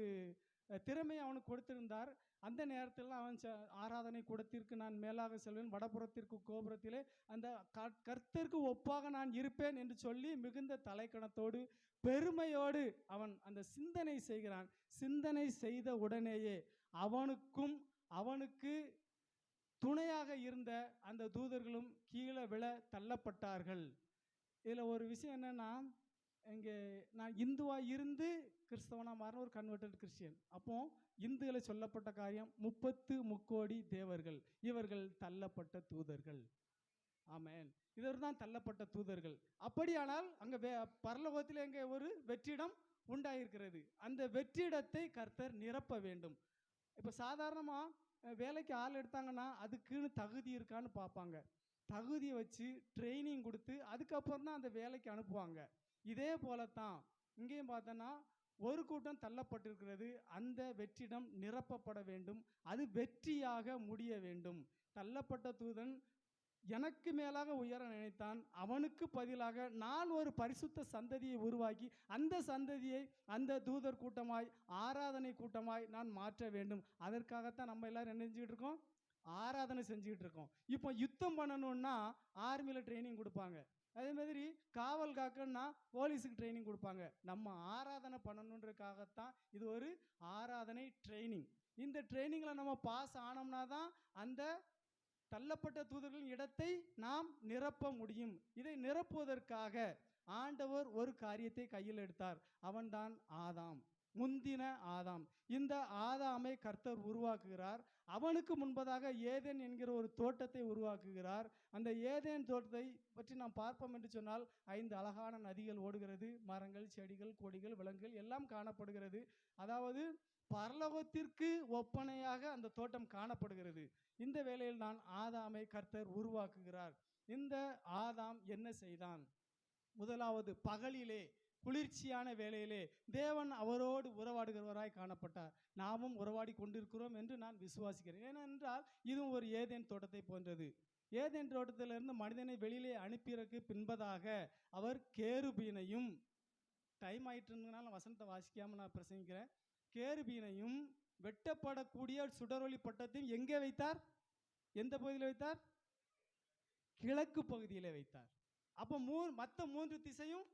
திறமை அவனுக்கு கொடுத்திருந்தார். அந்த நேரத்தில் அவன் ஆராதனை கூடத்திற்கு நான் மேலாக செல்வேன், வடபுறத்திற்கு கோபுரத்திலே அந்த கர்த்தருக்கு ஒப்பாக நான் இருப்பேன் என்று சொல்லி மிகுந்த தலைக்கணத்தோடு பெருமையோடு அவன் அந்த சிந்தனை செய்கிறான். சிந்தனை செய்த உடனேயே அவனுக்கு துணையாக இருந்த அந்த தூதர்களும் கீழே விழ தள்ளப்பட்டார்கள். இதில் ஒரு விஷயம் என்னன்னா, இங்கே நான் இந்துவாக இருந்து கிறிஸ்தவனாக மாறின ஒரு கன்வெர்டட் கிறிஸ்டியன். அப்போ இந்துவில் சொல்லப்பட்ட காரியம் 33 தேவர்கள், இவர்கள் தள்ளப்பட்ட தூதர்கள். ஆமென். இவர் தான் தள்ளப்பட்ட தூதர்கள். அப்படியானால் அங்கே பரலோகத்தில் எங்கே ஒரு வெற்றிடம் உண்டாயிருக்கிறது. அந்த வெற்றிடத்தை கர்த்தர் நிரப்ப வேண்டும். இப்போ சாதாரணமாக வேலைக்கு ஆள் எடுத்தாங்கன்னா அதுக்குன்னு தகுதி இருக்கான்னு பார்ப்பாங்க. தகுதியை வச்சு ட்ரைனிங் கொடுத்து அதுக்கப்புறம் தான் அந்த வேலைக்கு அனுப்புவாங்க. இதே போல தான் இங்கேயும் பார்த்தோன்னா ஒரு கூட்டம் தள்ளப்பட்டிருக்கிறது. அந்த வெற்றிடம் நிரப்பப்பட வேண்டும். அது வெற்றியாக முடிய வேண்டும். தள்ளப்பட்ட தூதன் எனக்கு மேலாக உயர நினைத்தான். அவனுக்கு பதிலாக நான் ஒரு பரிசுத்த சந்ததியை உருவாக்கி அந்த சந்ததியை அந்த தூதர் கூட்டமாய் ஆராதனை கூட்டமாய் நான் மாற்ற வேண்டும். அதற்காகத்தான் நம்ம எல்லாரும் என்ன செஞ்சுக்கிட்டு இருக்கோம்? ஆராதனை செஞ்சுக்கிட்டு இருக்கோம். இப்போ யுத்தம் பண்ணணும்னா ஆர்மியில் ட்ரைனிங் கொடுப்பாங்க. அதே மாதிரி காவல் காக்கணும்னா போலீஸுக்கு ட்ரைனிங் கொடுப்பாங்க. நம்ம ஆராதனை பண்ணணுன்றதுக்காகத்தான் இது ஒரு ஆராதனை ட்ரைனிங். இந்த ட்ரைனிங்கில் நம்ம பாஸ் ஆனோம்னா தான் அந்த தள்ளப்பட்ட தூதர்களின் இடத்தை நாம் நிரப்ப முடியும். இதை நிரப்புவதற்காக ஆண்டவர் ஒரு காரியத்தை கையில் எடுத்தார். அவன்தான் ஆதாம், முந்தின ஆதாம். இந்த ஆதாமை கர்த்தர் உருவாக்குகிறார். அவனுக்கு முன்பதாக ஏதேன் என்கிற ஒரு தோட்டத்தை உருவாக்குகிறார். அந்த ஏதேன் தோட்டத்தை பற்றி நாம் பார்ப்போம் என்று சொன்னால் 5 அழகான நதிகள் ஓடுகிறது. மரங்கள், செடிகள், கொடிகள், விலங்குகள் எல்லாம் காணப்படுகிறது. அதாவது பரலோகத்திற்கு ஒப்பனையாக அந்த தோட்டம் காணப்படுகிறது. இந்த வேளையில் தான் ஆதாமை கர்த்தர் உருவாக்குகிறார். இந்த ஆதாம் என்ன செய்தான்? முதலாவது, பகலிலே குளிர்ச்சியான வேளையிலே தேவன் அவரோடு உறவாடுகிறவராய் காணப்பட்டார். நாமும் உறவாடி கொண்டிருக்கிறோம் என்று நான் விசுவாசிக்கிறேன். ஏனென்றால் இதுவும் ஒரு ஏதேன் தோட்டத்தை போன்றது. ஏதேன் தோட்டத்திலிருந்து மனிதனை வெளியிலே அனுப்பியதற்கு பின்பதாக அவர் கேருபீனையும், டைம் ஆயிட்டு இருந்ததுனால வசனத்தை வாசிக்காமல் நான் பிரசங்கிக்கிறேன். கேருபீனையும் வெட்டப்படக்கூடிய சுடரொளி பட்டத்தையும் எங்கே வைத்தார்? எந்த பகுதியில் வைத்தார்? கிழக்கு பகுதியில் வைத்தார். அப்போ மற்ற 3 திசையும்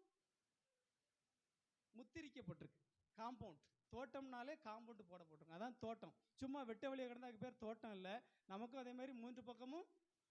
முத்திரிக்கப்பட்டிருக்கு. Compound, தோட்டம்னாலே compound போடப்பட்டிருக்கு. அதான் தோட்டம். சும்மா வெட்ட வெளியே கிடந்தா அதுக்கு பேர் தோட்டம் இல்லை. நமக்கும் அதே மாதிரி 3 பக்கமும்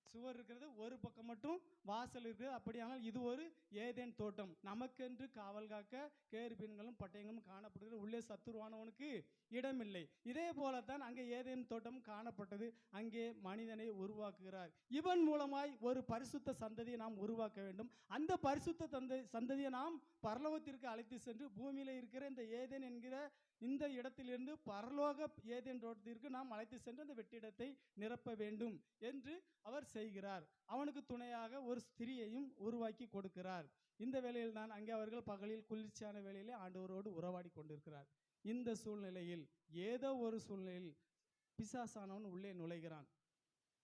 சுவர் இருக்கிறது, ஒரு பக்கம் மட்டும் வாசல் இருக்குது. அப்படியானால் இது ஒரு ஏதேன் தோட்டம். நமக்கென்று காவல் காக்க கேருபீன்களும் பட்டயங்களும் காணப்படுகிறது. உள்ளே சத்துருவானவனுக்கு இடமில்லை. இதே போலத்தான் அங்கே ஏதேன் தோட்டம் காணப்பட்டது. அங்கே மனிதனை உருவாக்குகிறார். இவன் மூலமாய் ஒரு பரிசுத்த சந்ததியை நாம் உருவாக்க வேண்டும். அந்த பரிசுத்த சந்ததியை நாம் பரலோகத்திற்கு அழைத்து சென்று பூமியில் இருக்கிற இந்த ஏதேன் என்கிற இந்த இடத்திலிருந்து பரலோக ஏதேன் தோட்டத்திற்கு நாம் அழைத்து சென்று அந்த வெற்றிடத்தை நிரப்ப வேண்டும் என்று அவர் செய்கிறார். அவனுக்கு துணையாக ஒரு ஸ்திரியையும் உருவாக்கி கொடுக்கிறார். இந்த வேளையில் தான் அங்கே அவர்கள் பகலில் குளிர்ச்சியான வேளையிலே ஆண்டவரோடு உறவாடி கொண்டிருக்கிறார். இந்த சூழ்நிலையில் ஏதோ ஒரு சூழ்நிலையில் பிசாசானவன் உள்ளே நுழைகிறான்.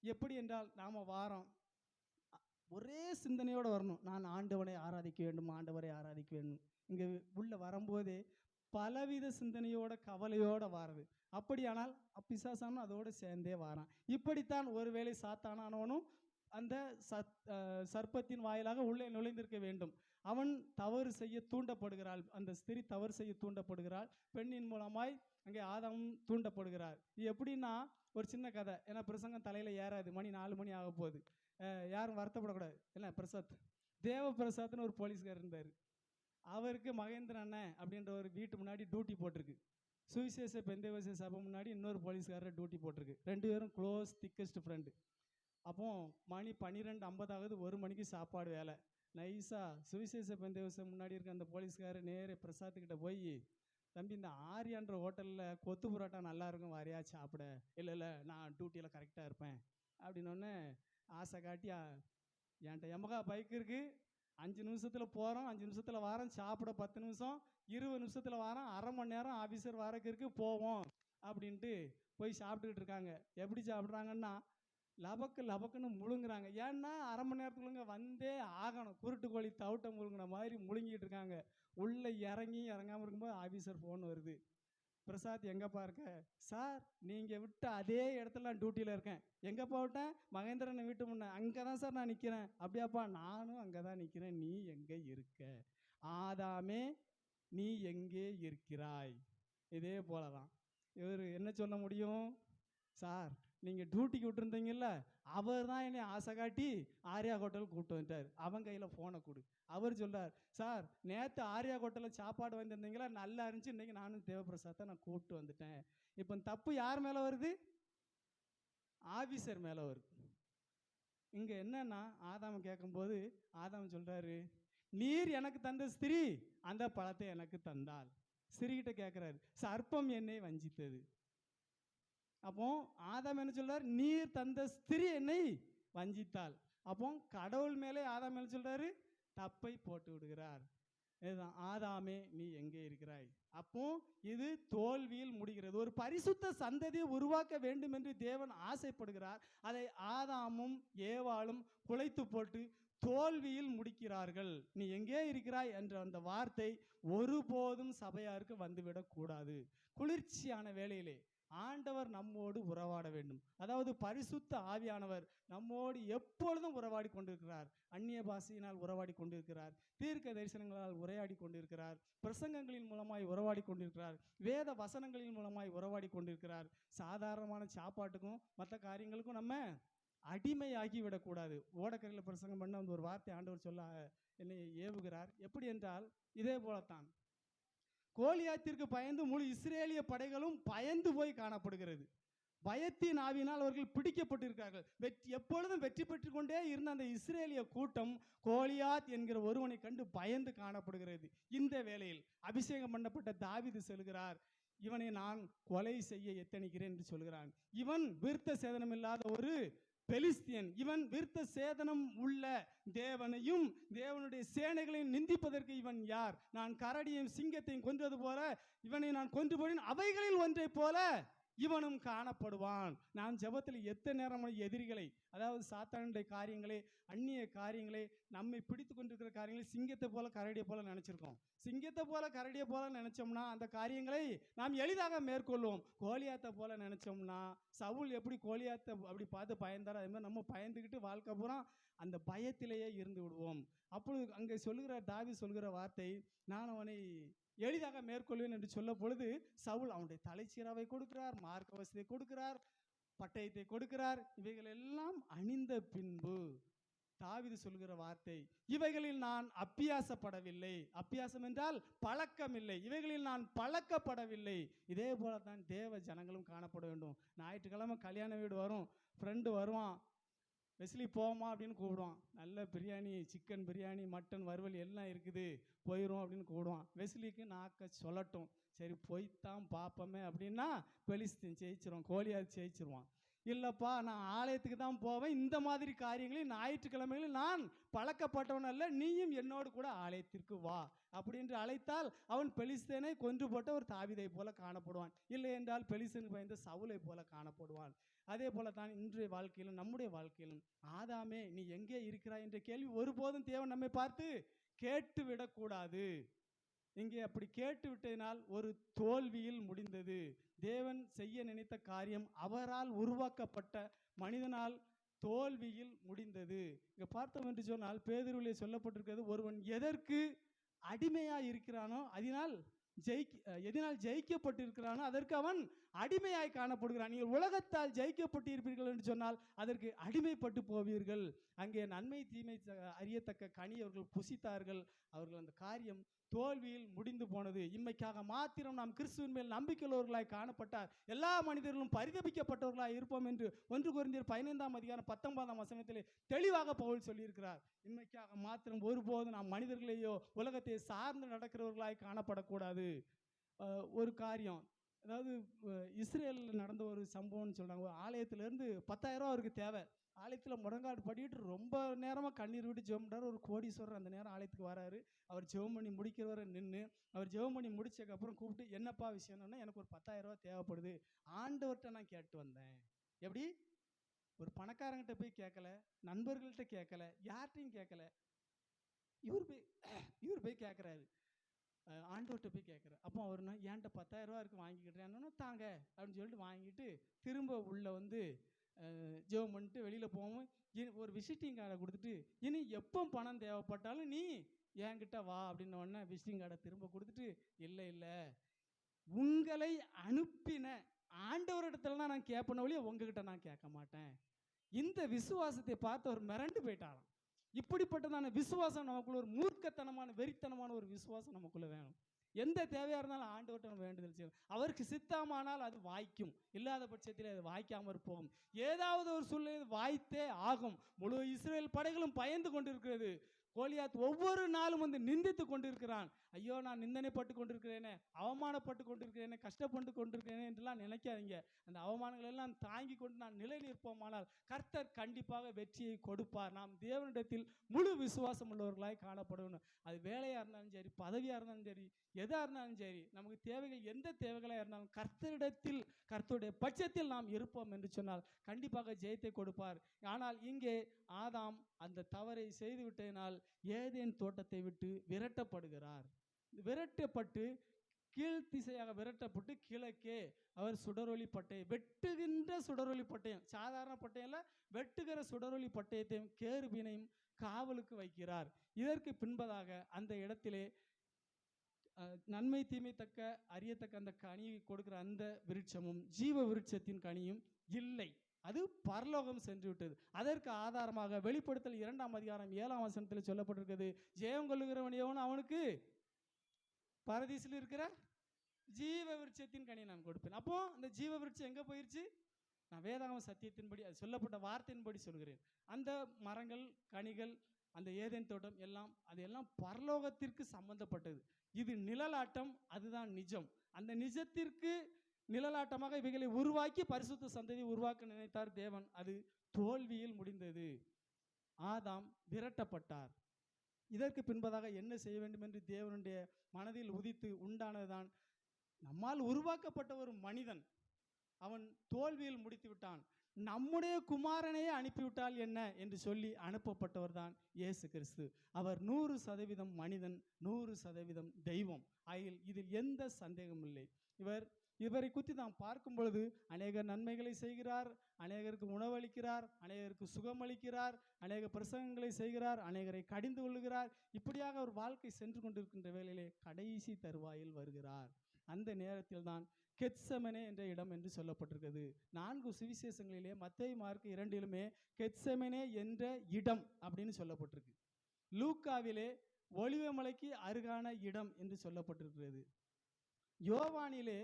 எப்படி என்றால், நாம் வாரம் ஒரே சிந்தனையோடு வரணும். நான் ஆண்டவனை ஆராதிக்க வேண்டும், ஆண்டவரை ஆராதிக்க வேண்டும். இங்கே உள்ள வரும்போதே பலவித சிந்தனையோட கவலையோட வாருது. அப்படியானால் பிசாசானும் அதோடு சேர்ந்தே வாரான். இப்படித்தான் ஒருவேளை சாத்தானானவனும் அந்த சர்ப்பத்தின் வாயிலாக உள்ளே நுழைந்திருக்க வேண்டும். அவன் தவறு செய்ய தூண்டப்படுகிறாள். அந்த ஸ்திரீ தவறு செய்ய தூண்டப்படுகிறாள். பெண்ணின் மூலமாய் அங்கே ஆதாமும் தூண்டப்படுகிறார். இது எப்படின்னா ஒரு சின்ன கதை. ஏன்னா பிரசங்கம் தலையில் ஏறாது, மணி 4 மணி ஆக போகுது. யாரும் வருத்தப்படக்கூடாது. இல்லை, பிரசாத், தேவ பிரசாத்னு ஒரு போலீஸ்கார் இருந்தார். அவருக்கு மகேந்திர அண்ணன் அப்படின்ற ஒரு வீட்டு முன்னாடி டியூட்டி போட்டிருக்கு. சுவிசேஷ பெந்தேகோஸ்தே சபை முன்னாடி இன்னொரு போலீஸ்காரர் டியூட்டி போட்டிருக்கு. 2 பேரும் க்ளோஸ் திக்கஸ்ட் ஃப்ரெண்டு. அப்போ மணி 12:50 ஆகுது. 1 மணிக்கு சாப்பாடு வேலை. நைஸாக சுவிசேஷ பெந்தேகோஸ்தே முன்னாடி இருக்க அந்த போலீஸ்காரர் நேரே பிரசாத்துக்கிட்ட போய், தம்பி, இந்த ஆரியான்ற ஹோட்டலில் கொத்து புரோட்டா நல்லா இருக்கும், வாரியா சாப்பிட. இல்லை நான் டியூட்டியில் கரெக்டாக இருப்பேன் அப்படின்னோடனே ஆசை காட்டி, என்கிட்ட எமகா பைக் இருக்குது, 5 நிமிஷத்தில் போகிறோம், 5 நிமிஷத்தில் வாரம், சாப்பிட 10 நிமிஷம், 20 நிமிஷத்தில் வாரம், அரை மணி நேரம் ஆஃபீஸர் வரக்கு இருக்கு, போவோம் அப்படின்ட்டு போய் சாப்பிட்டுக்கிட்டு இருக்காங்க. எப்படி சாப்பிட்றாங்கன்னா, லபக்கு லபக்குன்னு முழுங்குறாங்க. ஏன்னா 1/2 மணி நேரத்துக்குள்ளங்க வந்தே ஆகணும். குருட்டு கோழி தவிட்ட முழுங்குன மாதிரி முழுங்கிட்டு இருக்காங்க. உள்ள இறங்கி இறங்காமல் இருக்கும்போது ஆஃபீஸர் ஃபோன் வருது. பிரசாத் எங்கப்பா இருக்க? சார் நீங்கள் விட்ட அதே இடத்துல நான் டியூட்டியில் இருக்கேன். எங்கப்பா விட்டேன்? மகேந்திரன் வீட்டு முன்னே. அங்கே தான் சார் நான் நிற்கிறேன். அப்படியாப்பா, நானும் அங்கே தான் நிற்கிறேன். நீ எங்கே இருக்க? ஆதாமே, நீ எங்கே இருக்கிறாய்? இதே போல தான் இவர் என்ன சொல்ல முடியும்? சார் நீங்கள் டியூட்டிக்கு விட்டுருந்தீங்கல்ல, அவர் தான் என்னை ஆசை காட்டி ஆர்யா ஹோட்டலுக்கு கூப்பிட்டு வந்துட்டார். அவன் கையில் ஃபோனை கொடு. அவர் சொல்கிறார், சார் நேற்று ஆர்யா ஹோட்டலில் சாப்பாடு வந்திருந்தீங்களா, நல்லா இருந்துச்சு, இன்றைக்கி நானும் தேவபிரசாத்தை நான் கூப்பிட்டு வந்துட்டேன். இப்போ தப்பு யார் மேலே வருது? ஆஃபீஸர் மேலே வருது. இங்கே என்னன்னா, ஆதாம் கேட்கும்போது ஆதாம் சொல்கிறாரு, நீர் எனக்கு தந்த ஸ்திரீ அந்த பழத்தை எனக்கு தந்தாள். ஸ்திரீகிட்ட கேட்குறாரு, சர்ப்பம் என்னை வஞ்சித்தது. அப்போ ஆதாம் என்ன சொல்றார்? நீர் தந்த ஸ்திரீ என்னை வஞ்சித்தாள். அப்போ கடவுள் மேலே ஆதாம் என்ன சொல்றாரு? தப்பை போட்டு விடுகிறார். இதுதான், ஆதாமே நீ எங்கே இருக்கிறாய்? அப்போ இது தோல்வியில் முடிகிறது. ஒரு பரிசுத்த சந்ததியை உருவாக்க வேண்டும் என்று தேவன் ஆசைப்படுகிறார். அதை ஆதாமும் ஏவாளும் குலைத்து போட்டு தோல்வியில் முடிக்கிறார்கள். நீ எங்கே இருக்கிறாய் என்ற அந்த வார்த்தை ஒருபோதும் சபையாருக்கு வந்துவிடக் கூடாது. குளிர்ச்சியான வேளையிலே ஆண்டவர் நம்மோடு உறவாட வேண்டும். அதாவது பரிசுத்த ஆவியானவர் நம்மோடு எப்பொழுதும் உறவாடி கொண்டிருக்கிறார். அந்நிய பாஷையினால் உறவாடி கொண்டிருக்கிறார். தீர்க்க தரிசனங்களால் உரையாடி கொண்டிருக்கிறார். பிரசங்கங்களின் மூலமாய் உறவாடி கொண்டிருக்கிறார். வேத வசனங்களின் மூலமாய் உறவாடி கொண்டிருக்கிறார். சாதாரணமான சாப்பாட்டுக்கும் மற்ற காரியங்களுக்கும் நம்ம அடிமையாகி விடக்கூடாது. ஓடக்கரையில் பிரசங்கம் பண்ண அந்த ஒரு வார்த்தை ஆண்டவர் சொல்ல என்னை ஏவுகிறார். எப்படி என்றால், இதே போலத்தான் கோலியாத்திற்கு பயந்து முழு இஸ்ரேலிய படைகளும் பயந்து போய் காணப்படுகிறது. பயத்தின் ஆவியினால் அவர்கள் பிடிக்கப்பட்டிருக்கிறார்கள். எப்பொழுதும் வெற்றி பெற்று கொண்டே இருந்த அந்த இஸ்ரேலிய கூட்டம் கோலியாத் என்கிற ஒருவனை கண்டு பயந்து காணப்படுகிறது. இந்த வேளையில் அபிஷேகம் பண்ணப்பட்ட தாவீது சொல்கிறார், இவனை நான் கொலை செய்ய எத்தனிக்கிறேன் என்று சொல்கிறான். இவன் விருத்த சேதனம் இல்லாத ஒரு பெலிஸ்தியன். இவன் விருத்த சேதனம் உள்ள தேவனையும் தேவனுடைய சேனைகளையும் நிந்திப்பதற்கு இவன் யார்? நான் கரடியையும் சிங்கத்தையும் கொன்றது போல இவனை நான் கொன்று போனேன், அவைகளில் ஒன்றை போல இவனும் காணப்படுவான். நான் ஜெபத்தில் எத்தனை நேரம் எதிரிகளை, அதாவது சாத்தானுடைய காரியங்களே, அந்நிய காரியங்களே, நம்மை பிடித்து கொண்டிருக்கிற காரியங்களை சிங்கத்தை போல கரடியை போல நினைச்சிருக்கோம். சிங்கத்தை போல கரடியை போல நினைச்சோம்னா அந்த காரியங்களை நாம் எளிதாக மேற்கொள்வோம். கோலியாத்தை போல நினைச்சோம்னா, சவுல் எப்படி கோலியாத்தை அப்படி பார்த்து பயந்தாரோ அதே மாதிரி நம்ம பயந்துக்கிட்டு வாழ்க்கை பூரா அந்த பயத்திலேயே இருந்து விடுவோம். அப்பொழுது அங்கே சொல்லுகிற தாவீது சொல்கிற வார்த்தை, நான் அவனை எளிதாக மேற்கொள்வேன் என்று சொல்ல பொழுது சவுல் அவனுடைய தலைச்சீராவை கொடுக்கிறார், மார்க்க வசதியை கொடுக்கிறார், பட்டயத்தை கொடுக்கிறார். இவைகள் எல்லாம் அணிந்த பின்பு தாவீது சொல்கிற வார்த்தை, இவைகளில் நான் அப்பியாசப்படவில்லை. அப்பியாசம் என்றால் பழக்கம் இல்லை. இவைகளில் நான் பழக்கப்படவில்லை. இதே போல தான் தேவ ஜனங்களும் காணப்பட வேண்டும். ஞாயிற்றுக்கிழமை கல்யாண வீடு வரும், ஃப்ரெண்டு வருவான், வெஸ்லி போமா அப்படின்னு கூப்பிடுவான். நல்ல பிரியாணி, சிக்கன் பிரியாணி, மட்டன் வறுவல் எல்லாம் இருக்குது, போயிடும் அப்படின்னு கூப்பிடுவான். வெஸ்லிக்கு நாக்க சொல்லட்டும், சரி போய்த்தான் பார்ப்போமே அப்படின்னா பெலிஸ்தீன் ஜெயிச்சிருவான், கோலியாத் ஜெயிச்சிருவான். இல்லைப்பா நான் ஆலயத்துக்கு தான் போவேன், இந்த மாதிரி காரியங்களில் ஞாயிற்றுக்கிழமைகளில் நான் பழக்கப்பட்டவன் அல்ல, நீயும் என்னோடு கூட ஆலயத்திற்கு வா அப்படின்று அழைத்தால் அவன் பெலிஸ்தீனை கொன்று போட்ட ஒரு தாவீதை போல காணப்படுவான். இல்லை என்றால் பெலிஸ்தீனுக்கு பயந்த சவுலை போல காணப்படுவான். அதே போல தான் இன்றைய வாழ்க்கையிலும் நம்முடைய வாழ்க்கையிலும், ஆதாமே நீ எங்கே இருக்கிறாய் என்ற கேள்வி ஒருபோதும் தேவன் நம்மை பார்த்து கேட்டு விடக்கூடாது. இங்கே அப்படி கேட்டு விட்டதினால் ஒரு தோல்வியில் முடிந்தது. தேவன் செய்ய நினைத்த காரியம் அவரால் உருவாக்கப்பட்ட மனிதனால் தோல்வியில் முடிந்தது. இங்கே பார்த்தோம் என்று சொன்னால் பேதுருவிலே சொல்லப்பட்டிருக்கிறது, ஒருவன் எதற்கு அடிமையாக இருக்கிறானோ எதனால் ஜெயிக்கப்பட்டிருக்கிறானோ அதற்கு அவன் அடிமையாய் காணப்படுகிறான். நீங்கள் உலகத்தால் ஜெயிக்கப்பட்டிருப்பீர்கள் என்று சொன்னால் அதற்கு அடிமைப்பட்டு போவீர்கள். அங்கே நன்மை தீமை அறியத்தக்க கனி அவர்கள் புசித்தார்கள். அவர்கள் அந்த காரியம் தோல்வியில் முடிந்து போனது. இம்மைக்காக மாத்திரம் நாம் கிறிஸ்துவின் மேல் நம்பிக்கையுள்ளவர்களாய் காணப்பட்டார் எல்லா மனிதர்களும் பரிதபிக்கப்பட்டவர்களாய் இருப்போம் என்று 1 கொரிந்தியர் 15:19 தெளிவாக பவுல் சொல்லியிருக்கிறார். இன்மைக்காக மாத்திரம் ஒருபோதும் நாம் மனிதர்களையோ உலகத்தை சார்ந்து நடக்கிறவர்களாய் காணப்படக்கூடாது. ஒரு காரியம், அதாவது இஸ்ரேலில் நடந்த ஒரு சம்பவம்னு சொல்கிறாங்க. ஒரு ஆலயத்திலேருந்து 10,000 ரூபா அவருக்கு தேவை. ஆலயத்தில் முடங்காடு படிட்டு ரொம்ப நேரமாக கண்ணீர் விட்டு ஜெபம் பண்ணுறாரு. ஒரு கோடீஸ்வரர் அந்த நேரம் ஆலயத்துக்கு வராரு. அவர் ஜெபம் பண்ணி முடிக்கிறவரை நின்று, அவர் ஜெபம் பண்ணி முடிச்சதுக்கப்புறம் கூப்பிட்டு, என்னப்பா விஷயம்னா, எனக்கு ஒரு 10,000 ரூபா தேவைப்படுது, ஆண்டவர்கிட்ட நான் கேட்டு வந்தேன். எப்படி? ஒரு பணக்காரங்கிட்ட போய் கேட்கல, நண்பர்கள்ட்ட கேட்கல, யார்கிட்டையும் கேட்கல. இவர் போய் கேட்குறாரு, ஆண்டவர்கிட்ட போய் கேட்குறாரு. அப்போ அவர் என்கிட்ட 10,000 ரூபா இருக்கு வாங்கிக்கிட்டேன், தாங்க அப்படின்னு சொல்லிட்டு வாங்கிட்டு திரும்ப உள்ள வந்து ஜெபம் பண்ணிட்டு வெளியில் போவோம். ஒரு விசிட்டிங் கார்டை கொடுத்துட்டு, இனி எப்போ பணம் தேவைப்பட்டாலும் நீ என்கிட்ட வா அப்படின்ன உடனே விசிட்டிங் கார்டை திரும்ப கொடுத்துட்டு, இல்லை உங்களை அனுப்பின ஆண்டவரிடத்துல தான் நான் கேட்பேன் ஒழிய உங்ககிட்ட நான் கேட்க மாட்டேன். இந்த விசுவாசத்தை பார்த்து அவர் மிரண்டு போயிட்டாராம். இப்படிப்பட்டதான விசுவாசம் நமக்குள்ள, ஒரு மூர்க்கத்தனமான வெறித்தனமான ஒரு விசுவாசம் நமக்குள்ள வேணும். எந்த தேவையாக இருந்தாலும் ஆண்டவர்கிட்ட நம்ம வேண்டுதல் செய்யணும். அவருக்கு சித்தமானால் அது வாய்க்கும், இல்லாத பட்சத்தில் அது வாய்க்காமல் போகும். ஏதாவது ஒரு சூழ்நிலை வாய்த்தே ஆகும். முழு இஸ்ரேல் படைகளும் பயந்து கொண்டிருக்கிறது. கோலியாத் ஒவ்வொரு நாளும் வந்து நிந்தித்து கொண்டிருக்கிறான். ஐயோ, நான் நிந்தனைப்பட்டு கொண்டிருக்கிறேனே, அவமானப்பட்டு கொண்டிருக்கிறேனே, கஷ்டப்பட்டு கொண்டிருக்கிறேனே என்றெல்லாம் நினைக்காதீங்க. அந்த அவமானங்கள் எல்லாம் தாங்கி கொண்டு நான் நிலை நிற்போமானால் கர்த்தர் கண்டிப்பாக வெற்றியை கொடுப்பார். நாம் தேவனிடத்தில் முழு விசுவாசம் உள்ளவர்களாய் காணப்படணும். அது வேலையாக இருந்தாலும் சரி, பதவியாக இருந்தாலும் சரி, எதாக இருந்தாலும் சரி, நமக்கு தேவைகள் எந்த தேவைகளாக இருந்தாலும் கர்த்தரிடத்தில், கர்த்தருடைய பட்சத்தில் நாம் இருப்போம் என்று சொன்னால் கண்டிப்பாக ஜெயத்தை கொடுப்பார். ஆனால் இங்கே ஆதாம் அந்த தவறை செய்து விட்டதினால் ஏதேன் தோட்டத்தை விட்டு விரட்டப்படுகிறார். விரட்டப்பட்டு கீழ்த்திசையாக விரட்டப்பட்டு கிழக்கே அவர் சுடரொளி பட்டயம், வெட்டுகின்ற சுடரொளி பட்டயம், சாதாரண பட்டயம், வெட்டுகிற சுடரொளி பட்டயத்தையும் கேருபீனையும் காவலுக்கு வைக்கிறார். இதற்கு பின்பதாக அந்த இடத்திலே நன்மை தீமை தக்க அறியத்தக்க அந்த கனியை கொடுக்கிற அந்த விருட்சமும் ஜீவ விருட்சத்தின் கனியும் இல்லை, அது பரலோகம் சென்று விட்டது. அதற்கு ஆதாரமாக வெளிப்படுத்தல் 2ஆம் அதிகாரம் 7ஆம் வசனத்தில் சொல்லப்பட்டிருக்கிறது, ஜெயம் கொள்ளுகிறவன் எவன் அவனுக்கு பரதீசில் இருக்கிற ஜீவ விருட்சத்தின் கனியை நான் கொடுப்பேன். அப்போ அந்த ஜீவ விருட்சம் எங்க போயிருச்சு? நான் வேதாகம சத்தியத்தின்படி, அது சொல்லப்பட்ட வார்த்தையின்படி சொல்கிறேன். அந்த மரங்கள், கனிகள், அந்த ஏதேன் தோட்டம் எல்லாம், அது எல்லாம் பரலோகத்திற்கு சம்பந்தப்பட்டது. இது நிழலாட்டம், அதுதான் நிஜம். அந்த நிஜத்திற்கு நிழலாட்டமாக இவைகளை உருவாக்கி பரிசுத்த சந்ததியை உருவாக்க நினைத்தார் தேவன். அது தோல்வியில் முடிந்தது. ஆதாம் விரட்டப்பட்டார். இதற்கு பின்பதாக என்ன செய்ய வேண்டும் என்று தேவனுடைய மனதில் உதித்து உண்டானதுதான், நம்மால் உருவாக்கப்பட்ட ஒரு மனிதன் அவன் தோல்வியில் முடித்து விட்டான், நம்முடைய குமாரனையே அனுப்பிவிட்டால் என்ன என்று சொல்லி அனுப்பப்பட்டவர் தான் இயேசு கிறிஸ்து. அவர் 100% மனிதன், 100% தெய்வம். இதில் எந்த சந்தேகமும் இல்லை. இவரை குறித்து நாம் பார்க்கும் பொழுது அநேக நன்மைகளை செய்கிறார், அநேகருக்கு உணவளிக்கிறார், அநேகருக்கு சுகமளிக்கிறார், அநேக பிரசங்கங்களை செய்கிறார், அநேகரை கடிந்து கொள்ளுகிறார். இப்படியாக ஒரு வாழ்க்கை சென்று கொண்டிருக்கின்ற வேளையிலே கடைசி தருவாயில் வருகிறார். அந்த நேரத்தில் தான் கெத்செமனே என்ற இடம் என்று சொல்லப்பட்டிருக்கிறது. 4 சுவிசேஷங்களிலே மத்தேயு, மார்க்கு 2லுமே கெத்செமனே என்ற இடம் அப்படின்னு சொல்லப்பட்டிருக்கு. லூக்காவிலே ஒலிவமலைக்கு அருகான இடம் என்று சொல்லப்பட்டிருக்கிறது. யோவானிலே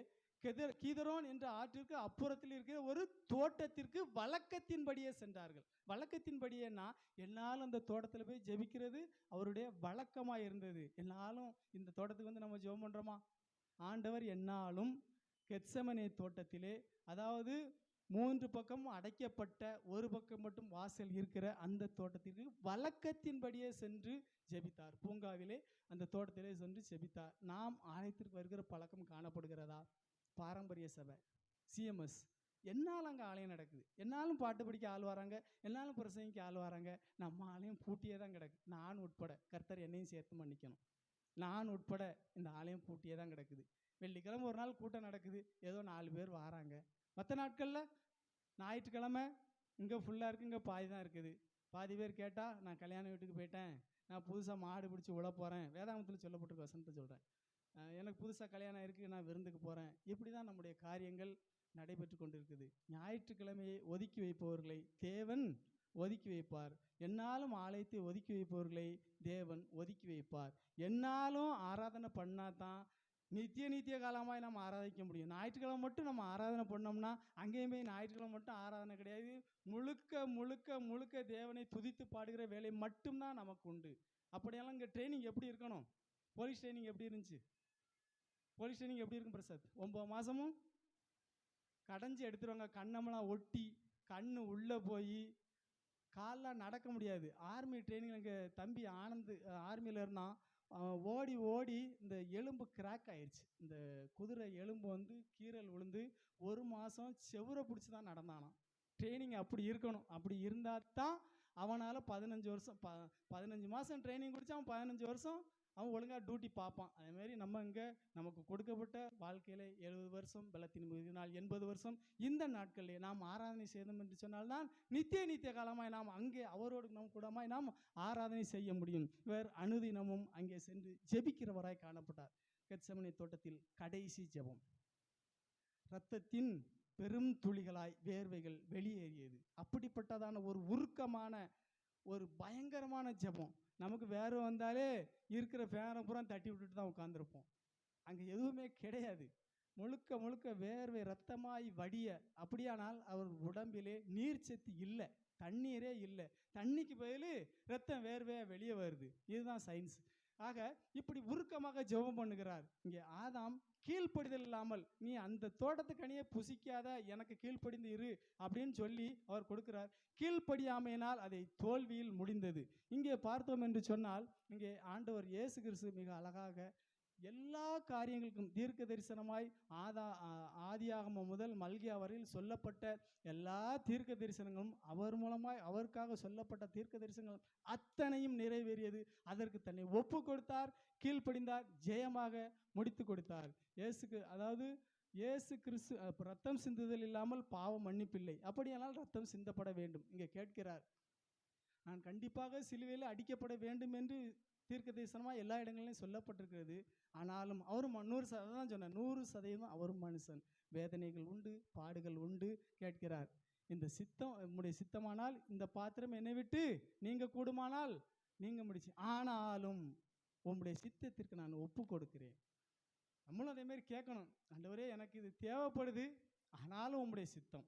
கீதரோன் என்ற ஆற்றிற்கு அப்புறத்தில் இருக்கிற ஒரு தோட்டத்திற்கு வழக்கத்தின்படியே சென்றார்கள். வழக்கத்தின்படியேன்னா என்னாலும் அந்த தோட்டத்தில் போய் ஜெபிக்கிறது அவருடைய வழக்கமாக இருந்தது. என்னாலும் இந்த தோட்டத்துக்கு வந்து நம்ம ஜெபம் பண்ணுறோமா? ஆண்டவர் என்னாலும் கெத்செமனே தோட்டத்திலே, அதாவது 3 பக்கமும் அடைக்கப்பட்ட ஒரு பக்கம் மட்டும் வாசல் இருக்கிற அந்த தோட்டத்திற்கு வழக்கத்தின்படியே சென்று ஜெபித்தார். பூங்காவிலே அந்த தோட்டத்திலே சென்று ஜெபித்தார். நாம் ஆலயத்திற்கு வருகிற பழக்கம் காணப்படுகிறதா? பாரம்பரிய சபை, சிஎம்எஸ், என்னால் அங்கே ஆலயம் நடக்குது, என்னாலும் பாட்டு படிக்க ஆள் வராங்க, என்னாலும் பிரசங்கிக்க ஆள் வராங்க, நம்ம ஆலயம் பூட்டியே தான் கிடக்கு. நான் உட்பட, கர்த்தர் என்னையும் சேர்த்து மன்னிக்கணும், நான் உட்பட இந்த ஆலயம் பூட்டியே தான் கிடக்குது. வெள்ளிக்கிழமை ஒரு நாள் கூட்டம் நடக்குது, ஏதோ 4 பேர் வராங்க. மற்ற நாட்களில் ஞாயிற்றுக்கிழமை இங்கே ஃபுல்லாக இருக்குது, இங்கே பாதி தான் இருக்குது. பாதி பேர் கேட்டால் நான் கல்யாண வீட்டுக்கு போயிட்டேன், நான் புதுசாக மாடு பிடிச்சி உழ போகிறேன், வேதாகமத்தில் சொல்லப்பட்டிருக்க வசனத்தை சொல்கிறேன், எனக்கு புதுசாக கல்யாணம் இருக்குது, நான் விருந்துக்கு போகிறேன். இப்படி தான் நம்முடைய காரியங்கள் நடைபெற்று கொண்டிருக்குது. ஞாயிற்றுக்கிழமையை ஒதுக்கி வைப்பவர்களை தேவன் ஒதுக்கி வைப்பார். என்னாலும் ஆலயத்தை ஒதுக்கி வைப்பவர்களை தேவன் ஒதுக்கி வைப்பார். என்னாலும் ஆராதனை பண்ணால் தான் நித்திய காலமாக நம்ம ஆராதிக்க முடியும். ஞாயிற்றுக்கிழமை மட்டும் நம்ம ஆராதனை பண்ணோம்னா அங்கேயுமே ஞாயிற்றுக்கிழமை மட்டும் ஆராதனை கிடையாது. முழுக்க முழுக்க முழுக்க தேவனை துதித்து பாடுகிற வேலை மட்டும்தான் நமக்கு உண்டு. அப்படியெல்லாம் இங்கே ட்ரைனிங் எப்படி இருக்கணும்? போலீஸ் ட்ரைனிங் எப்படி இருந்துச்சு? போலீஸ் ட்ரைனிங் எப்படி இருக்கும் பிரசாத்? 9 மாதமும் கடைஞ்சி எடுத்துருவாங்க, கண்ணமெல்லாம் ஒட்டி, கண்ணு உள்ளே போய் காலெலாம் நடக்க முடியாது. ஆர்மி ட்ரைனிங் எங்கள் தம்பி ஆனந்த் ஆர்மியில் இருந்தான். ஓடி ஓடி இந்த எலும்பு கிராக் ஆயிடுச்சு. இந்த குதிரை எலும்பு வந்து கீறல் விழுந்து 1 மாதம் செவுரை பிடிச்சி தான் நடந்தானான். ட்ரைனிங் அப்படி இருக்கணும். அப்படி இருந்தால் தான் அவனால் 15 வருஷம் 15 மாதம் ட்ரைனிங் குடிச்சு அவன் 15 வருஷம் அவன் ஒழுங்காக டியூட்டி பார்ப்பான். அதேமாரி நம்ம இங்கே நமக்கு கொடுக்கப்பட்ட வாழ்க்கையில் 70 வருஷம் பலத்தின் மிகு நாள் 80 வருஷம் இந்த நாட்களிலே நாம் ஆராதனை செய்தோம் என்று சொன்னால்தான் நித்திய காலமாய் நாம் அங்கே அவரோடு நம் கூடமாய் நாம் ஆராதனை செய்ய முடியும். இவர் அனுதினமும் அங்கே சென்று ஜெபிக்கிறவராய் காணப்பட்டார். கெத்செமனே தோட்டத்தில் கடைசி ஜெபம், இரத்தத்தின் பெரும் துளிகளாய் வேர்வைகள் வெளியேறியது. அப்படிப்பட்டதான ஒரு உருக்கமான ஒரு பயங்கரமான ஜெபம். நமக்கு வேர்வை வந்தாலே இருக்கிற ஃபேனை பூரா தட்டி விட்டுட்டு தான் உட்காந்துருப்போம். அங்கே எதுவுமே கிடையாது. முழுக்க முழுக்க வேர்வை ரத்தமாய் வடிய. அப்படியானால் அவர் உடம்பிலே நீர் சத்து இல்லை, தண்ணீரே இல்லை. தண்ணிக்கு பதில் ரத்தம் வேர்வையாக வெளியே வருது. இதுதான் சயின்ஸ். ஆக இப்படி உருக்கமாக ஜெபம் பண்ணுகிறார். இங்கே ஆதாம் கீழ்ப்படிதல் இல்லாமல், நீ அந்த தோட்டத்துக்கனியே புசிக்காத, எனக்கு கீழ்ப்படிந்து இரு அப்படின்னு சொல்லி அவர் கொடுக்கிறார். கீழ்ப்படியாமையினால் அதை தோல்வியில் முடிந்தது. இங்கே பார்த்தோம் என்று சொன்னால், இங்கே ஆண்டவர் இயேசு கிறிஸ்து மிக அழகாக எல்லா காரியங்களுக்கும் தீர்க்க தரிசனமாய் ஆதியாகமம் முதல் மல்கியா வரையில் சொல்லப்பட்ட எல்லா தீர்க்க தரிசனங்களும் அவர் மூலமாய் அவருக்காக சொல்லப்பட்ட தீர்க்க தரிசனங்கள் அத்தனையும் நிறைவேறியது. அதற்கு தன்னை ஒப்பு கொடுத்தார், கீழ்ப்படிந்தார், ஜெயமாக முடித்து கொடுத்தார். இயேசு கிறிஸ்து ரத்தம் சிந்துதல் இல்லாமல் பாவம் மன்னிப்பில்லை. அப்படியானால் ரத்தம் சிந்தப்பட வேண்டும். இங்கே கேட்கிறார், நான் கண்டிப்பாக சிலுவையில் அடிக்கப்பட வேண்டும் என்று தீர்க்க தரிசனமாக எல்லா இடங்களிலும் சொல்லப்பட்டிருக்கிறது. ஆனாலும் அவரும் 100% தான் சொன்னார். 100% அவரும் மனுஷன். வேதனைகள் உண்டு, பாடுகள் உண்டு. கேட்கிறார், இந்த சித்தம் உம்முடைய சித்தமானால் இந்த பாத்திரம் என்னை விட்டு நீங்க கூடுமானால் நீங்க முடிச்சு, ஆனாலும் உம்முடைய சித்தத்திற்கு நான் ஒப்பு கொடுக்கிறேன். நம்மளும் அதேமாரி கேட்கணும், ஆண்டவரே எனக்கு இது தேவைப்படுது, ஆனாலும் உம்முடைய சித்தம்.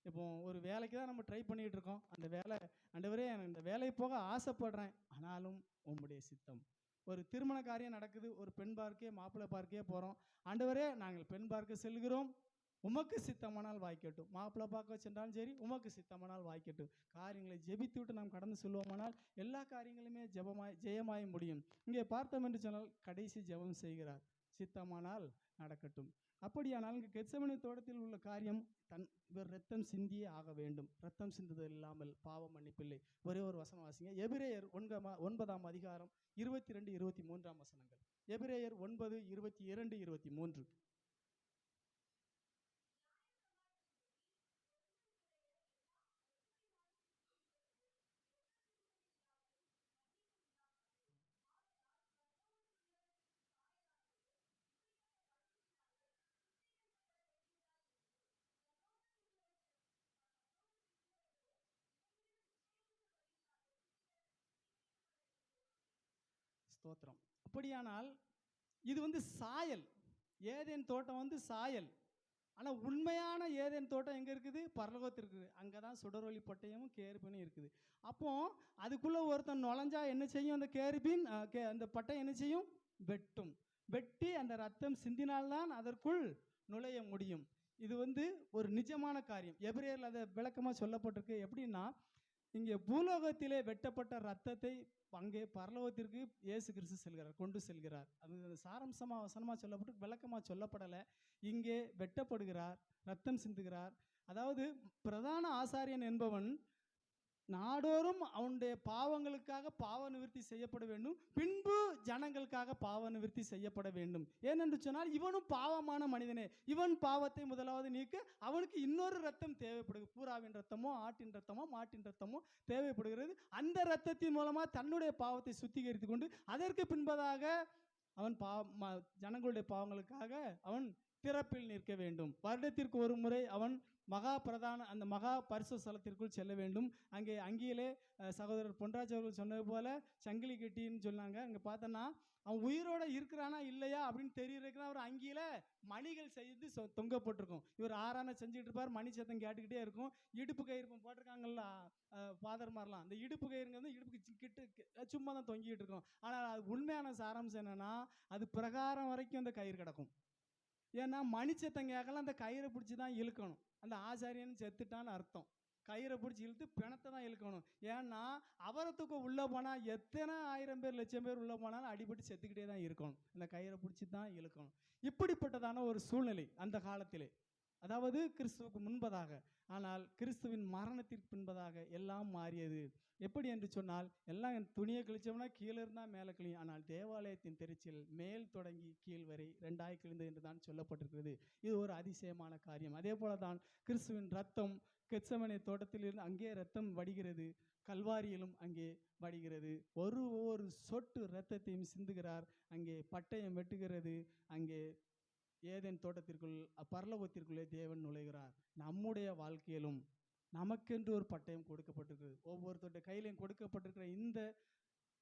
இப்போ ஒரு வேலைக்கு தான் நம்ம ட்ரை பண்ணிகிட்டு இருக்கோம். அந்த வேலை, ஆண்டவரே எனக்கு இந்த வேலையை போக ஆசைப்படுறேன், ஆனாலும் உம்முடைய சித்தம். ஒரு திருமண காரியம் நடக்குது, ஒரு பெண் பார்க்கே மாப்பிள்ளை பார்க்கே போகிறோம். ஆண்டவரே நாங்கள் பெண் பார்க்க செல்கிறோம், உமக்கு சித்தமானால் வாய்க்கட்டும். மாப்பிள்ளை பார்க்க சென்றாலும் சரி, உமக்கு சித்தமானால் வாய்க்கட்டும். காரியங்களை ஜெபித்து விட்டு நாம் கடந்து செல்வோமானால் எல்லா காரியங்களுமே ஜெயமாய் முடியும். இங்கே பார்த்தோம் என்று சொன்னால் கடைசி ஜெபம் செய்கிறார், சித்தமானால் நடக்கட்டும். அப்படியானால் இங்கே கெத்செமனே தோட்டத்தில் உள்ள காரியம் இவர் ரத்தம் சிந்தியே ஆக வேண்டும். ரத்தம் சிந்துதல் இல்லாமல் பாவம் மன்னிப்பில்லை. ஒரே ஒரு வசனம் வாசிங்க. எபிரேயர் 9ஆம் அதிகாரம் 22, 23 வசனங்கள். எபிரேயர் 9, 22, 23. ஸ்தோத்திரம். அப்படியானால் இது சாயல். ஏதேன் தோட்டம் சாயல். ஆனால் உண்மையான ஏதேன் தோட்டம் எங்கே இருக்குது? பரலோகத்தில் இருக்குது. அங்கே தான் சுடரொளி பட்டயமும் கேருபீனும் இருக்குது. அப்போ அதுக்குள்ளே ஒருத்தன் நுழைஞ்சா என்ன செய்யும்? அந்த கேருபீன் அந்த பட்டயம் என்ன செய்யும்? வெட்டும். வெட்டி அந்த ரத்தம் சிந்தினால்தான் அதற்குள் நுழைய முடியும். இது ஒரு நிஜமான காரியம். எபிரேயரில் அதை விளக்கமாக சொல்லப்பட்டிருக்கு. எப்படின்னா, இங்கே பூலோகத்திலே வெட்டப்பட்ட ரத்தத்தை அங்கே பரலோகத்திற்கு இயேசு கிறிஸ்து செல்கிறார், கொண்டு செல்கிறார். அது சாரம்சமாக வசனமாக சொல்லப்பட்டு விளக்கமாக சொல்லப்படலை. இங்கே வெட்டப்படுகிறார், ரத்தம் சிந்துகிறார். அதாவது பிரதான ஆசாரியன் என்பவன் நாடோறும் அவனுடைய பாவங்களுக்காக பாவ நிவர்த்தி செய்யப்பட வேண்டும், பின்பு ஜனங்களுக்காக பாவ நிவர்த்தி செய்யப்பட வேண்டும். ஏனென்று சொன்னால் இவனும் பாவமான மனிதனே. இவன் பாவத்தை முதலாவது நீக்க அவனுக்கு இன்னொரு ரத்தம் தேவைப்படுது. பூராவின் ரத்தமோ ஆட்டின் ரத்தமோ மாட்டின் ரத்தமோ தேவைப்படுகிறது. அந்த ரத்தத்தின் மூலமாக தன்னுடைய பாவத்தை சுத்திகரித்து கொண்டு அதற்கு பின்பதாக அவன் ஜனங்களுடைய பாவங்களுக்காக அவன் திறப்பில் நிற்க வேண்டும். வருடத்திற்கு ஒரு முறை அவன் அந்த மகா பரிசு ஸ்தலத்திற்குள் செல்ல வேண்டும். அங்கே அங்கேயிலே சகோதரர் பொன்ராஜ் அவர்கள் சொன்னது போல சங்கிலி கட்டின்னு சொன்னாங்க. அங்கே பார்த்தோன்னா அவன் உயிரோட இருக்கிறானா இல்லையா அப்படின்னு தெரியறதுக்குன்னா அவர் அங்கேயில மணிகள் செய்து தொங்கப்பட்டிருக்கும். இவர் ஆறான செஞ்சுட்டு இருப்பார், மணி சத்தம் கேட்டுக்கிட்டே இருக்கும். இடுப்பு கயிறு போட்டிருக்காங்கல்ல ஃபாதர் மாதிரிலாம், அந்த இடுப்பு கயிறுங்க இடுப்புக்கு கிட்ட சும்மா தான் தொங்கிட்டு இருக்கும். ஆனால் அது உண்மையான சாராம்சம் என்னன்னா, அது பிரகாரம் வரைக்கும் அந்த கயிறு கிடக்கும். ஏன்னா மணிச்சத்தம் கேட்கலாம், அந்த கயிறை பிடிச்சி தான் இழுக்கணும். அந்த ஆசாரியன் செத்துட்டான்னு அர்த்தம். கயிறை பிடிச்சி இழுத்து பிணத்தை தான் இழுக்கணும். ஏன்னா அவரத்துக்கு உள்ளே போனால் எத்தனை 1000 பேர் 1,00,000 பேர் உள்ளே போனாலும் அடிபட்டு செத்துக்கிட்டே தான் இருக்கணும். அந்த கயிறை பிடிச்சி தான் இழுக்கணும். இப்படிப்பட்டதான ஒரு சூழ்நிலை அந்த காலத்திலே. அதாவது கிறிஸ்துவுக்கு முன்பதாக. ஆனால் கிறிஸ்துவின் மரணத்திற்கு பின்பதாக எல்லாம் மாறியது. எப்படி என்று சொன்னால், எல்லாம் என் துணியை கிழிச்சோம்னா கீழே இருந்தால் மேலே கிழியும். ஆனால் தேவாலயத்தின் திருச்சில் மேல் தொடங்கி கீழ் வரை 2 கிழிந்தது என்று தான் சொல்லப்பட்டிருக்கிறது. இது ஒரு அதிசயமான காரியம். அதே போல தான் கிறிஸ்துவின் ரத்தம் கெத்செமனே தோட்டத்திலிருந்து அங்கே ரத்தம் வடிகிறது, கல்வாரியிலும் அங்கே வடிகிறது. ஒவ்வொரு சொட்டு இரத்தத்தையும் சிந்துகிறார். அங்கே பட்டயம் வெட்டுகிறது. அங்கே ஏதேன் தோட்டத்திற்குள் பரலோகத்திற்குள்ளே தேவன் நுழைகிறார். நம்முடைய வாழ்க்கையிலும் நமக்கென்று ஒரு பட்டயம் கொடுக்கப்பட்டிருக்கிறது. ஒவ்வொருத்தருடைய கையிலையும் கொடுக்கப்பட்டிருக்கிற இந்த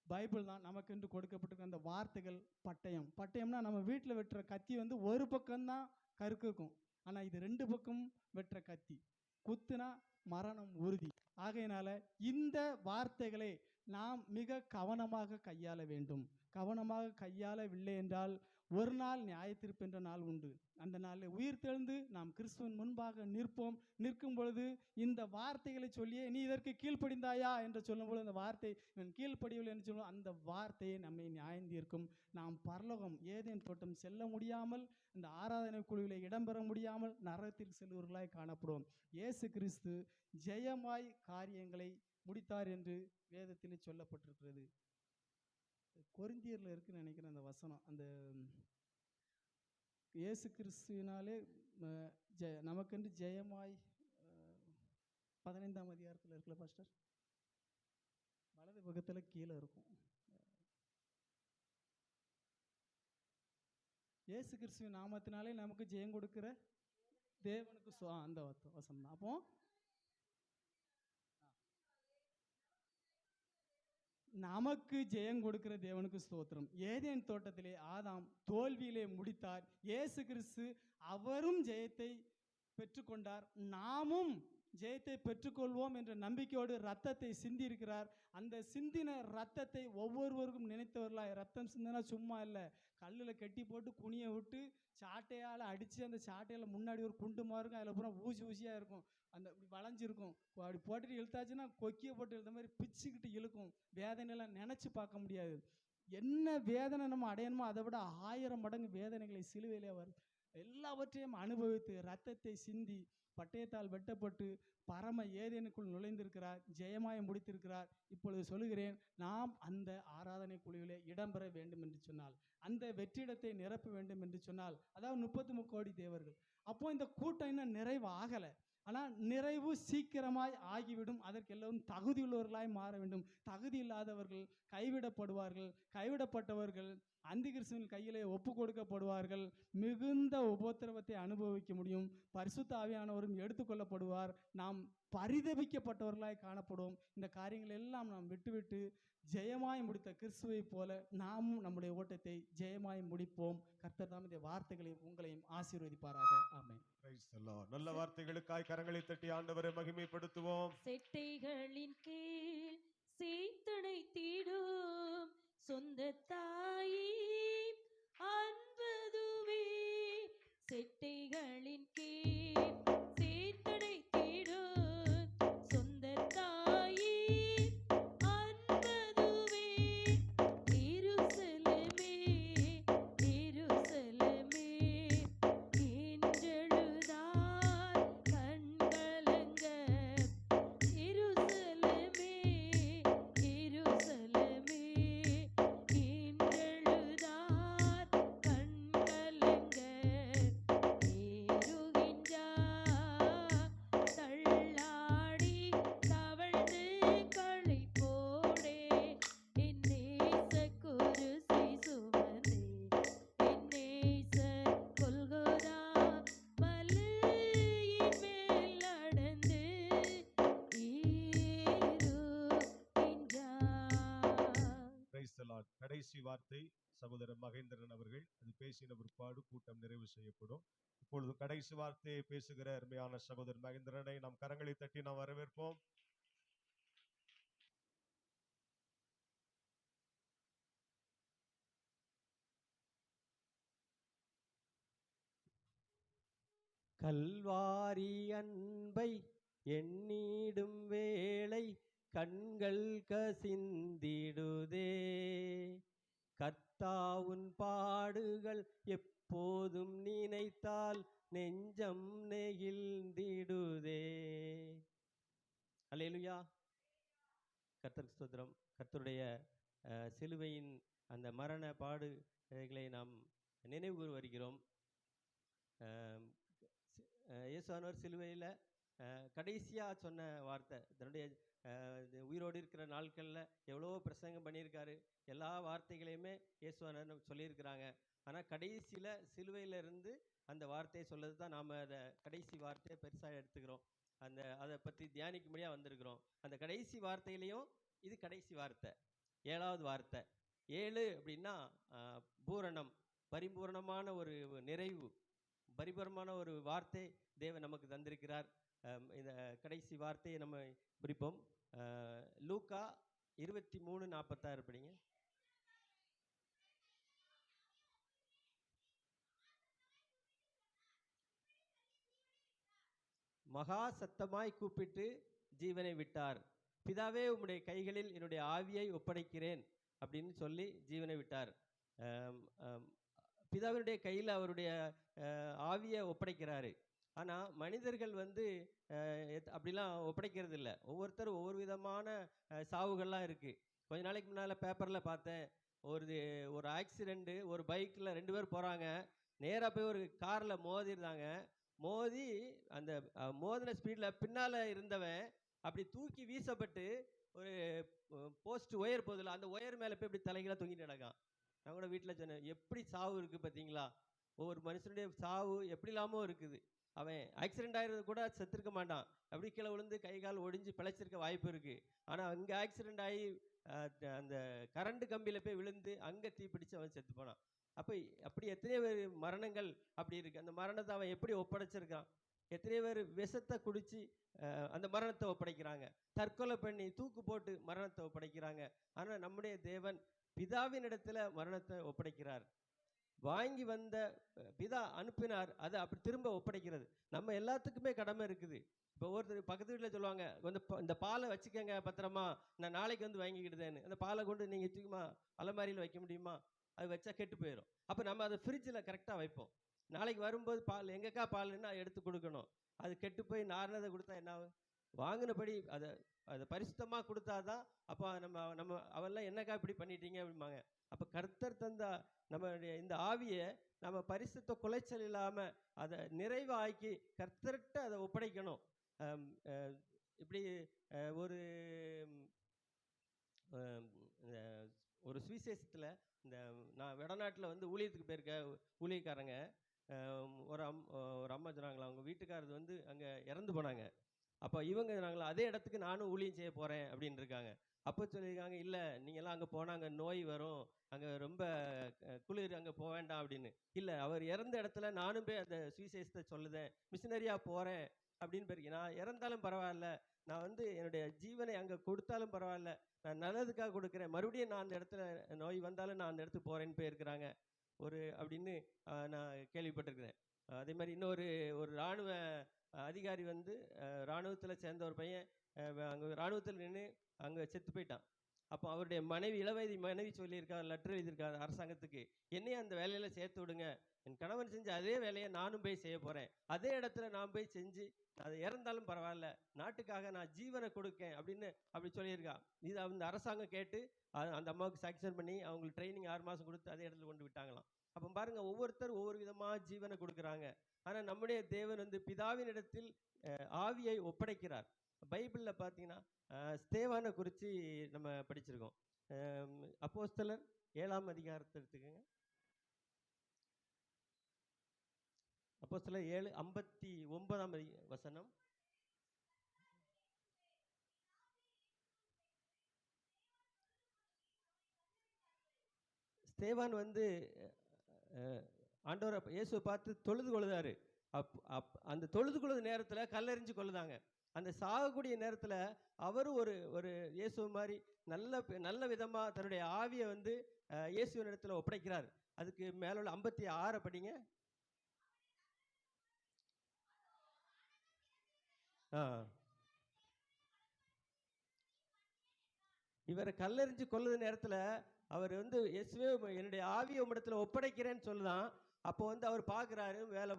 பைபிள் தான் நமக்கென்று கொடுக்கப்பட்டிருக்கிற அந்த வார்த்தைகள் பட்டயம். பட்டயம்னா நம்ம வீட்டில் வெட்டுற கத்தி வந்து ஒரு பக்கம்தான் கருக்கும். ஆனால் இது 2 பக்கம் வெட்டுற கத்தி. குத்துனா மரணம் உறுதி. ஆகையினால இந்த வார்த்தைகளை நாம் மிக கவனமாக கையாள வேண்டும். கவனமாக கையாளவில்லை என்றால் ஒரு நாள் நியாயத்தீர்ப்பு என்ற நாள் உண்டு. அந்த நாளில் உயிர் தெழுந்து நாம் கிறிஸ்துவின் முன்பாக நிற்போம். நிற்கும் பொழுது இந்த வார்த்தைகளை சொல்லியே நீ இதற்கு கீழ்ப்படிந்தாயா என்று சொல்லும்போது அந்த வார்த்தை இவன் கீழ்ப்படியவில்லை என்று சொல்லும் அந்த வார்த்தையை நம்மை நியாயம் தீர்க்கும். நாம் பரலோகம் ஏதேன் தோட்டம் செல்ல முடியாமல், இந்த ஆராதனை குழுவில் இடம்பெற முடியாமல் நரகத்தில் செல்வர்களாய் காணப்படுவோம். இயேசு கிறிஸ்து ஜெயமாய் காரியங்களை முடித்தார் என்று வேதத்திலே சொல்லப்பட்டிருக்கிறது. கொரிந்தியரில் இருக்குன்னு நினைக்கிறேன் அந்த வசனம். அந்த இயேசு கிறிஸ்துவினாலே நமக்கென்று ஜெயமாய் 15ஆம் அதிகாரத்தில் இருக்குல்ல பாஸ்டர், வலது பக்கத்தில் கீழே இருக்கும். இயேசு கிறிஸ்துவின் நாமத்தினாலே நமக்கு ஜெயம் கொடுக்கிற தேவனுக்கு அந்த வசனம் தான். அப்போ நமக்கு ஜெயம் கொடுக்கிற தேவனுக்கு ஸ்தோத்திரம். ஏதேன் தோட்டத்திலே ஆதாம் தோல்வியிலே முடித்தார். இயேசு கிறிஸ்து அவரும் ஜெயத்தை பெற்றுக்கொண்டார். நாமும் ஜெயத்தை பெற்றுக்கொள்வோம் என்ற நம்பிக்கையோடு ரத்தத்தை சிந்தி இருக்கிறார். அந்த சிந்தின ரத்தத்தை ஒவ்வொருவருக்கும் நினைத்தவர்களாய், ரத்தம் சிந்தினா சும்மா இல்லை, கல்லில் கட்டி போட்டு குனியை விட்டு சாட்டையால் அடித்து அந்த சாட்டையில் முன்னாடி ஒரு குண்டு மாதிரி இருக்கும், அதில் பூரா ஊசியாக இருக்கும், அந்த இப்படி வளைஞ்சிருக்கும். அப்படி போட்டுட்டு இழுத்தாச்சுன்னா கொக்கியை போட்டு இழுத்த மாதிரி பிச்சுக்கிட்டு இழுக்கும். வேதனையெல்லாம் நினச்சி பார்க்க முடியாது. என்ன வேதனை நம்ம அடையணுமோ அதை விட 1000 மடங்கு வேதனைகளை சிலுவையிலே வரும். எல்லாவற்றையும் அனுபவித்து ரத்தத்தை சிந்தி பட்டயத்தால் வெட்டப்பட்டு பரம ஏதேனுக்குள் நுழைந்திருக்கிறார், ஜெயமாய் முடித்திருக்கிறார். இப்பொழுது சொல்லுகிறேன், நாம் அந்த ஆராதனை குழுவிலே இடம்பெற வேண்டும் என்று சொன்னால், அந்த வெற்றிடத்தை நிரப்ப வேண்டும் என்று சொன்னால், அதாவது 33 கோடி தேவர்கள். அப்போ இந்த கூட்டம் இன்னும் நிறைவு ஆகலை. ஆனால் நிறைவு சீக்கிரமாய் ஆகிவிடும். அதற்கு எல்லோரும் தகுதியுள்ளவர்களாய் மாற வேண்டும். தகுதி இல்லாதவர்கள் கைவிடப்படுவார்கள். கைவிடப்பட்டவர்கள் அந்திகிறிஸ்துவின் கையிலே ஒப்பு கொடுக்கப்படுவார்கள். மிகுந்த உபத்திரவத்தை அனுபவிக்க முடியும். பரிசுத்த ஆவியானவரும் எடுத்துக்கொள்ளப்படுவார். நாம் பரிதபிக்கப்பட்டவர்களாய் காணப்படுவோம். இந்த காரியங்கள் எல்லாம் நாம் விட்டுவிட்டு ஜெயமாய் முடித்த கிறிஸ்துவை போல நாமும் நம்முடைய ஓட்டத்தை ஜெயமாய் முடிப்போம். கர்த்தர் தாம் இந்த வார்த்தைகளை உங்களையும் ஆசீர்வதிப்பாராக. ஆமென். நல்ல வார்த்தைகளுக்காய் கரங்களை தட்டி ஆண்டவரை மகிமைப்படுத்துவோம். செட்டைகளின் கீழ் சீத்தனை தீடும் சொந்த தாயே அன்பதுவே. செட்டைகளின் கீழ் சீத்தனை தீடும் சொந்த தாயே அன்பதுவே. எருசலேமே எருசலேமே என்றெழுதார் கண்கலங்க. எருசலேமே எருசலேமே என்றெழுதார் கண்கலங்க. ஏறுகின்றார் தள்ளாடி தவழ்ந்து களிப்போடே. என் நேச குருசை சுமந்தே என் நேச கொல்கொதா மலையின் மேல் நடந்து ஏறுகின்றார். Praise the Lord. கடைசி வார்த்தை சகோதரர் மகேந்திரன் அவர்கள் அது பேசின பிற்பாடு கூட்டம் நிறைவு செய்யப்படும். இப்பொழுது கடைசி வார்த்தையை பேசுகிற அருமையான சகோதரர் மகேந்திரனை நாம் கரங்களை தட்டி நாம் வரவேற்போம். கல்வாரி அன்பை எண்ணிடும் வேளை கண்கள் கசிந்திடுதே. கர்த்த கர்த்தாவுன் பாடுகள் எப்போதும் நினைத்தால் நெஞ்சம் நெகிழ்ந்திடுதே. அல்லேலூயா. கர்த்தருக்கு ஸ்தோத்திரம். கர்த்தருடைய சிலுவையின் அந்த மரண பாடுகளை நாம் நினைவு வருகிறோம். இயேசுவானவர் சிலுவையில் கடைசியாக சொன்ன வார்த்தை, தன்னுடைய உயிரோடு இருக்கிற நாட்களில் எவ்வளோ பிரசங்கம் பண்ணியிருக்காரு, எல்லா வார்த்தைகளையுமே இயேசுவானவர் சொல்லியிருக்கிறாங்க. ஆனால் கடைசியில் சிலுவையில் இருந்து அந்த வார்த்தையை சொல்லது தான் நாம் அதை கடைசி வார்த்தையை பெருசாக எடுத்துக்கிறோம். அதை பற்றி தியானிக்கும்படியாக வந்திருக்கிறோம். அந்த கடைசி வார்த்தையிலையும் இது கடைசி வார்த்தை, 7வது வார்த்தை. 7 அப்படின்னா பூரணம், பரிபூரணமான ஒரு நிறைவு, பரிபூரணமான ஒரு வார்த்தை தேவன் நமக்கு தந்திருக்கிறார். இந்த கடைசி வார்த்தையை நம்ம பிடிப்போம். லூக்கா 23:46 படிங்க. மகா சத்தமாய் கூப்பிட்டு ஜீவனை விட்டார். பிதாவே உம்முடைய கைகளில் என்னுடைய ஆவியை ஒப்படைக்கிறேன் அப்படின்னு சொல்லி ஜீவனை விட்டார். பிதாவினுடைய கையில் அவருடைய ஆவியை ஒப்படைக்கிறாரு. ஆனால் மனிதர்கள் அப்படிலாம் ஒப்படைக்கிறது இல்லை. ஒவ்வொருத்தரும் ஒவ்வொரு விதமான சாவுகள்லாம் இருக்குது. கொஞ்ச நாளைக்கு முன்னால் பேப்பரில் பார்த்தேன், ஒரு ஆக்சிடெண்ட்டு, ஒரு பைக்கில் 2 பேர் போகிறாங்க, நேராக போய் ஒரு காரில் மோதிருந்தாங்க. மோதி அந்த மோதின ஸ்பீடில் பின்னால் இருந்தவன் அப்படி தூக்கி வீசப்பட்டு ஒரு போஸ்ட் ஒயர் போதில்ல, அந்த ஒயர் மேலே போய் இப்படி தலைகளாக தொங்கிட்டு கிடக்கான். நான் கூட வீட்டில் சொன்னேன், எப்படி சாவு இருக்குது பார்த்தீங்களா? ஒவ்வொரு மனுஷனுடைய சாவு எப்படி இல்லாமல் இருக்குது. அவன் ஆக்சிடெண்ட் ஆகிறது கூட செத்துருக்க மாட்டான், அப்படி கீழே விழுந்து கை கால் ஒடிஞ்சு பிழைச்சிருக்க வாய்ப்பு இருக்குது. ஆனால் அங்கே ஆக்சிடெண்ட் ஆகி அந்த கரண்ட் கம்பியில் போய் விழுந்து அங்கே தீப்பிடிச்சு அவன் செத்து போனான். அப்படி எத்தனையோ பேர் மரணங்கள் அப்படி இருக்குது. அந்த மரணத்தை அவன் எப்படி ஒப்படைச்சிருக்கான்? எத்தனையோ பேர் விஷத்தை குடித்து அந்த மரணத்தை ஒப்படைக்கிறாங்க, தற்கொலை பண்ணி தூக்கு போட்டு மரணத்தை ஒப்படைக்கிறாங்க. ஆனால் நம்முடைய தேவன் பிதாவின் இடத்துல மரணத்தை ஒப்படைக்கிறார். வாங்கி வந்த பிதா அனுப்பினார், அதை அப்படி திரும்ப ஒப்படைக்கிறது நம்ம எல்லாத்துக்குமே கடமை இருக்குது. இப்போ ஒருத்தர் பக்கத்து வீட்டில் சொல்லுவாங்க, இந்த பாலை வச்சுக்கோங்க பத்திரமா, நான் நாளைக்கு வந்து வாங்கிக்கிடுதேன்னு. அந்த பாலை கொண்டு நீங்கள் தூக்குமா அலமாரியில் வைக்க முடியுமா? அது வச்சா கெட்டு போயிடும். அப்போ நம்ம அதை ஃப்ரிட்ஜில் கரெக்டாக வைப்போம். நாளைக்கு வரும்போது பால் எங்கக்கா பால்னா எடுத்து கொடுக்கணும். அது கெட்டு போய் நார்னதை கொடுத்தா என்ன ஆகும்? வாங்கினபடி அதை பரிசுத்தமாக கொடுத்தா தான். அப்போ நம்ம அவெல்லாம் என்னக்கா இப்படி பண்ணிட்டீங்க அப்படிம்பாங்க. அப்போ கர்த்தர் தந்த நம்மளுடைய இந்த ஆவியை நம்ம பரிசுத்த குலைச்சல் இல்லாமல் அதை நிறைவாக்கி கர்த்தர்கிட்ட அதை ஒப்படைக்கணும். இப்படி ஒரு சுவிசேஷத்தில் நான் வடநாட்டில் ஊழியத்துக்கு போயிருக்க ஊழியக்காரங்க ஒரு அம்மா சொன்னாங்களா, அவங்க வீட்டுக்காரது அங்கே இறந்து போனாங்க. அப்போ இவங்க நாங்களா அதே இடத்துக்கு நானும் ஊழியம் செய்ய போகிறேன் அப்படின்னு இருக்காங்க. அப்போ சொல்லியிருக்காங்க, இல்லை நீங்கள்லாம் அங்கே போனால் அங்கே நோய் வரும், அங்கே ரொம்ப குளிர், அங்கே போக வேண்டாம் அப்படின்னு. இல்லை, அவர் இறந்த இடத்துல நானும் போய் அந்த சுவிசேஷத்தை சொல்லுதேன், மிஷினரியாக போகிறேன் அப்படின்னு போயிருக்கேன். நான் இறந்தாலும் பரவாயில்ல, நான் என்னுடைய ஜீவனை அங்கே கொடுத்தாலும் பரவாயில்ல, நான் நல்லதுக்காக கொடுக்குறேன், மறுபடியும் நான் அந்த இடத்துல நோய் வந்தாலும் நான் அந்த இடத்துக்கு போகிறேன்னு போயிருக்கிறாங்க அப்படின்னு நான் கேள்விப்பட்டிருக்கிறேன். அதே மாதிரி இன்னொரு இராணுவ அதிகாரி இராணுவத்தில் சேர்ந்த ஒரு பையன் அங்கே இராணுவத்தில் நின்று அங்கே செத்து போயிட்டான். அப்போ அவருடைய மனைவி, இளவயதி மனைவி சொல்லியிருக்காரு, லெட்டர் எழுதியிருக்காரு அரசாங்கத்துக்கு, என்னையும் அந்த வேலையில் சேர்த்து விடுங்க, என் கணவன் செஞ்ச அதே வேலையை நானும் போய் செய்ய போகிறேன், அதே இடத்துல நான் போய் செஞ்சு அது இறந்தாலும் பரவாயில்ல, நாட்டுக்காக நான் ஜீவனை கொடுக்கேன் அப்படின்னு அப்படி சொல்லியிருக்கான். இது அந்த அரசாங்கம் கேட்டு அந்த அம்மாவுக்கு சாங்ஷன் பண்ணி அவங்களுக்கு ட்ரைனிங் 6 மாதம் கொடுத்து அதே இடத்துல கொண்டு விட்டாங்களாம். அப்போ பாருங்கள், ஒவ்வொருத்தர் ஒவ்வொரு விதமாக ஜீவனை கொடுக்குறாங்க. ஆனால் நம்முடைய தேவன் பிதாவின் இடத்தில் ஆவியை ஒப்படைக்கிறார். பைபிளில் பார்த்தீங்கன்னா ஸ்தேவானை குறித்து நம்ம படிச்சிருக்கோம். அப்போஸ்தலர் 7ஆம் அதிகாரத்தை எடுத்துக்கோங்க. அப்போஸ்தலர் 7:59 வசனம். ஸ்தேவான் ஆண்டவரை இயேசுவை பார்த்து தொழுது கொள்ளுதாரு. அந்த தொழுது கொள்ளுத நேரத்தில் கல்லெறிஞ்சு கொள்ளுதாங்க. அந்த சாகக்கூடிய நேரத்தில் அவரும் ஒரு இயேசு மாதிரி நல்ல விதமாக தன்னுடைய ஆவியை இயேசுவின் இடத்துல ஒப்படைக்கிறார். அதுக்கு மேலே உள்ள 56 படிங்க. இவரை கல்லெறிஞ்சு கொள்ளுத நேரத்தில் அவர் வந்து இயேசுவே என்னுடைய ஆவியை உம்மிடத்துல ஒப்படைக்கிறேன்னு சொல்லுதான். அப்போ வந்து அவர் பார்க்குறாரு, வேலை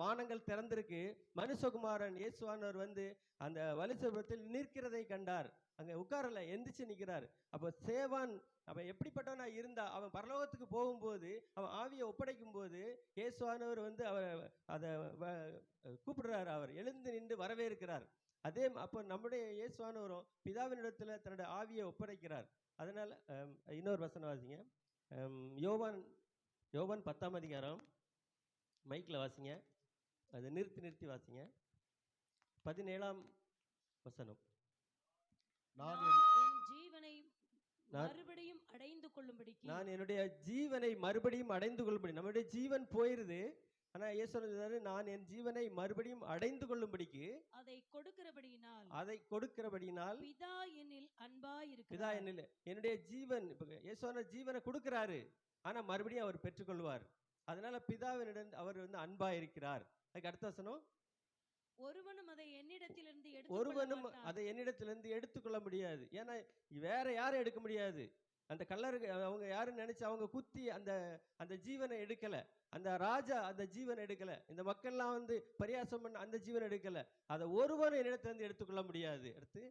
வானங்கள் திறந்திருக்கு, மனுஷகுமாரன் இயேசுவானவர் வந்து அந்த வலுசபத்தில் நிற்கிறதை கண்டார். அங்கே உட்காரல, எந்திரிச்சு நிற்கிறார். அப்போ சேவான் அவன் எப்படிப்பட்டவனா இருந்தா, அவன் பரலோகத்துக்கு போகும்போது அவன் ஆவியை ஒப்படைக்கும் போது இயேசுவானவர் வந்து அவர் அதை கூப்பிடுறாரு, அவர் எழுந்து நின்று வரவேற்கிறார். அதே அப்போ நம்முடைய இயேசுவானவரும் பிதாவினிடத்துல தன்னுடைய ஆவியை ஒப்படைக்கிறார். அதனால இன்னொரு வசனம் வாசிங்க. யோவான் 10ஆம் அதிகாரம், மைக்கில் வாசிங்க, அதை நிறுத்தி வாசிங்க. 17ஆம் வசனம். நான் என் ஜீவனை மறுபடியும் அடைந்து கொள்ளும்படிக்கு, நான் என்னுடைய ஜீவனை மறுபடியும் அடைந்து கொள்ளும்படி, நம்முடைய ஜீவன் போயிருது, ஆனா இயேசு சொல்றாரு, நான் என் ஜீவனை மறுபடியும் அடைந்து கொள்ளும்படிக்கு அதை கொடுக்கிறபடியினால் பிதா என்னில் அன்பாய் இருக்கிறார். பிதா என்னில், என்னுடைய ஜீவன், இப்ப இயேசுவான ஜீவனை கொடுக்கிறாரு, ஆனா மறுபடியும் அவர் பெற்றுக்கொள்வார். அதனால பிதாவினிடம் அவர் வந்து அன்பாய் இருக்கிறார். அதுக்கு அடுத்த வசனம், ஒருவனும் அதை என்னிடத்திலிருந்து எடுத்துக்கொள்ள முடியாது. ஏன்னா வேற யாரும் எடுக்க முடியாது. அந்த கல்லருக்கு அவங்க யாரும் நினைச்சு அவங்க குத்தி அந்த ஜீவனை எடுக்கல. அந்த ராஜா அந்த ஜீவனை எடுக்கல. இந்த மக்கள்லாம் வந்து பரியாசம் பண்ண அந்த ஜீவனை எடுக்கல. அதை ஒருவரும் என்னிடத்திலிருந்து எடுத்துக்கொள்ள முடியாது. அடுத்து,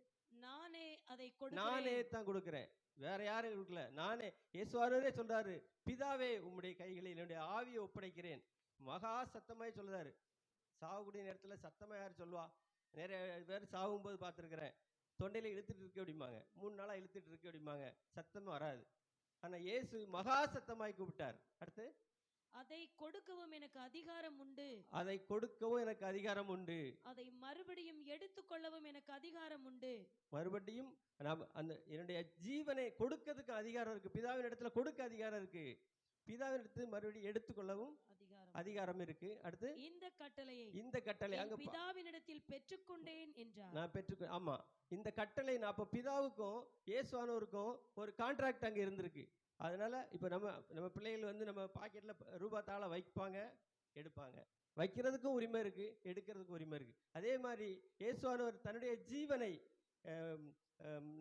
நானே தான் கொடுக்கிறேன், வேற யாரும் கொடுக்கல, நானே. இயேசுவானவரே சொல்றாரு, பிதாவே உம்முடைய கைகளில் என்னுடைய ஆவியை ஒப்படைக்கிறேன். மகா சத்தமாய் சொல்றாரு. சாகக்கூடிய நேரத்துல சத்தமா யார் சொல்லுவா? நிறைய பேர் சாகும்போது பார்த்துருக்கிறேன், தொண்டையில இழுத்துட்டு இருக்க அப்படிம்பாங்க, 3 நாளா இழுத்துட்டு இருக்க அப்படிம்பாங்க, சத்தமா வராது. ஆனா இயேசு மகா சத்தமாய் கூப்பிட்டார். அடுத்து, அதை கொடுக்கவும் எனக்கு அதிகாரம் உண்டு, அதை மறுபடியும் எடுத்துக்கொள்ளவும் எனக்கு அதிகாரம் உண்டு. மறுபடியும் அந்த என்னுடைய ஜீவனை கொடுக்கிறதுக்கு அதிகாரம் இருக்கு. பிதாவின் இடத்துல கொடுக்க அதிகாரம் இருக்கு, பிதாவின் இடத்துல மறுபடியும் எடுத்துக்கொள்ளவும் அதிகாரம் இருக்கு. அடுத்து, இந்த கட்டளை அங்க பிதாவினிடத்தில் பெற்றுக்கொண்டேன் என்றார். நான் பெற்றுக்கொண்டேன். ஆமா, இந்த கட்டளை நான் அப்ப பிதாவுக்கும் இயேசுவானவருக்கும் ஒரு கான்ட்ராக்ட் அங்க இருந்திருக்கு. அதனால இப்ப நம்ம பிள்ளைகள் வந்து நம்ம பாக்கெட்ல ரூபாய் தாள வைப்பாங்க, எடுப்பாங்க. வைக்கிறதுக்கும் உரிமை இருக்கு, எடுக்கிறதுக்கும் உரிமை இருக்கு. அதே மாதிரி இயேசுவானவர் தன்னுடைய ஜீவனை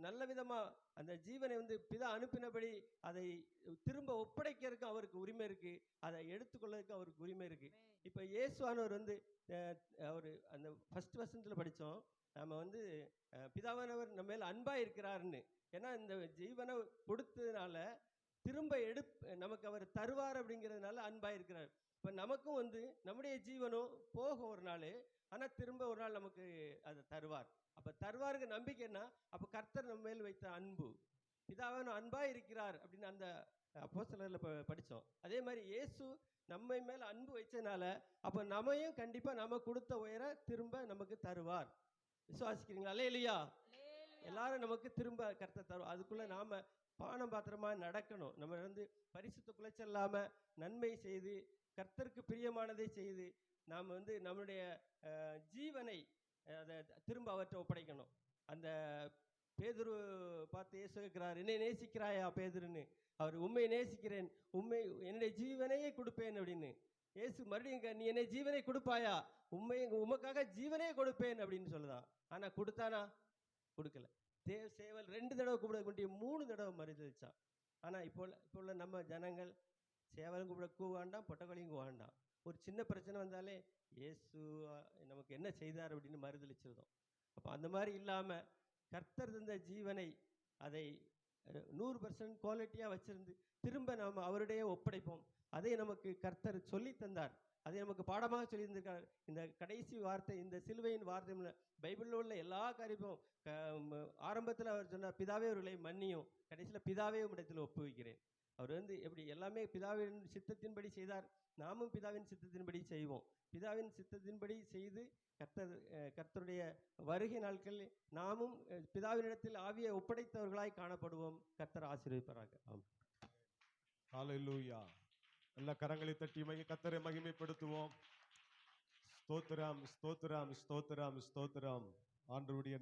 நல்ல விதமா அந்த ஜீவனை வந்து பிதா அனுப்பினபடி அதை திரும்ப ஒப்படைக்கிறதுக்கு அவருக்கு உரிமை இருக்கு, அதை எடுத்துக்கொள்ளதுக்கு அவருக்கு உரிமை இருக்கு. இப்ப இயேசுவானவர் வந்து அவர் அந்த ஃபர்ஸ்ட் வசனத்துல படிச்சோம், நம்ம வந்து பிதாவானவர் நம்ம மேல அன்பா இருக்கிறாருன்னு. ஏன்னா இந்த ஜீவனை கொடுத்ததுனால திரும்ப நமக்கு அவர் தருவார் அப்படிங்கிறதுனால அன்பா இருக்கிறார். இப்ப நமக்கும் வந்து நம்முடைய ஜீவனும் போகும் ஒரு நாள், ஆனா திரும்ப ஒரு நாள் நமக்கு அதை தருவார். அப்ப தருவாருக்கு நம்பிக்கைன்னா அப்ப கர்த்தர் நம்ம மேல் வைத்த அன்பு, பிதாவான அன்பா இருக்கிறார் அப்படின்னு அந்த அப்போஸ்தலர்ல படிச்சோம். அதே மாதிரி இயேசு நம்ம மேல அன்பு வச்சனால அப்ப நம்மையும் கண்டிப்பா நம்ம கொடுத்த உயர திரும்ப நமக்கு தருவார். விசுவாசிக்கிறீங்களா? அல்லேலூயா. எல்லாரும் நமக்கு திரும்ப கர்த்தர் தருவார். அதுக்குள்ள நாம பானம் பாத்திரமா நடக்கணும். நம்ம வந்து பரிசுத்த குலைச்சல் இல்லாம நன்மை செய்து கர்த்தருக்கு பிரியமானதை செய்து நாம் வந்து நம்முடைய ஜீவனை அதை திரும்ப அவற்றை ஒப்படைக்கணும். அந்த பேதுரு பார்த்து இயேசு கேட்கிறார், என்னை நேசிக்கிறாயா பேதுருன்னு. அவர் உண்மை நேசிக்கிறேன், உண்மை என்னுடைய ஜீவனையே கொடுப்பேன் அப்படின்னு. இயேசு மறுபடியும், நீ என்னை ஜீவனை கொடுப்பாயா? உமக்காக ஜீவனே கொடுப்பேன் அப்படின்னு சொல்லுதான். ஆனா கொடுத்தானா? கொடுக்கல. சேவல் 2 தடவை கூப்பிட வேண்டிய 3 தடவை மறுதளிச்சான். ஆனா இப்போ உள்ள நம்ம ஜனங்கள் சேவலும் கூப்பிட வேண்டாம், பொட்டக்கொலையும் வேண்டாம். ஒரு சின்ன பிரச்சனை வந்தாலே இயேசு நமக்கு என்ன செய்தார் அப்படின்னு மறுதளிச்சிருந்தோம். அப்போ அந்த மாதிரி இல்லாமல் கர்த்தர் தந்த ஜீவனை அதை 100% குவாலிட்டியாக வச்சிருந்து திரும்ப நாம் அவருடைய ஒப்படைப்போம். அதை நமக்கு கர்த்தர் சொல்லி தந்தார், அதை நமக்கு பாடமாக சொல்லி தந்திருக்கார். இந்த கடைசி வார்த்தை, இந்த சிலுவையின் வார்த்தை பைபிளில் உள்ள எல்லா காரியமும் ஆரம்பத்தில் அவர் சொன்னார், பிதாவே அவர்களை மன்னியும், கடைசியில் பிதாவே உம்மிடத்தில் ஒப்புவிக்கிறேன். அவர் வந்து எப்படி எல்லாமே பிதாவின் சித்தத்தின்படி செய்தார், நாமும் பிதாவின் சித்தத்தின்படி செய்வோம். பிதாவின் சித்தத்தின்படி செய்து கர்த்தருடைய வருகை நாட்களில் நாமும் பிதாவினிடத்தில் ஆவியை ஒப்படைத்தவர்களாய் காணப்படுவோம். கர்த்தர் ஆசீர்வதிப்பாராக. ஆமாம். ஹல்லேலூயா. எல்லா கரங்களை தட்டி கர்த்தரை மகிமைப்படுத்துவோம். ஸ்தோத்திரம், ஸ்தோத்திரம், ஸ்தோத்திரம், ஸ்தோத்திரம். ஆண்டவருடைய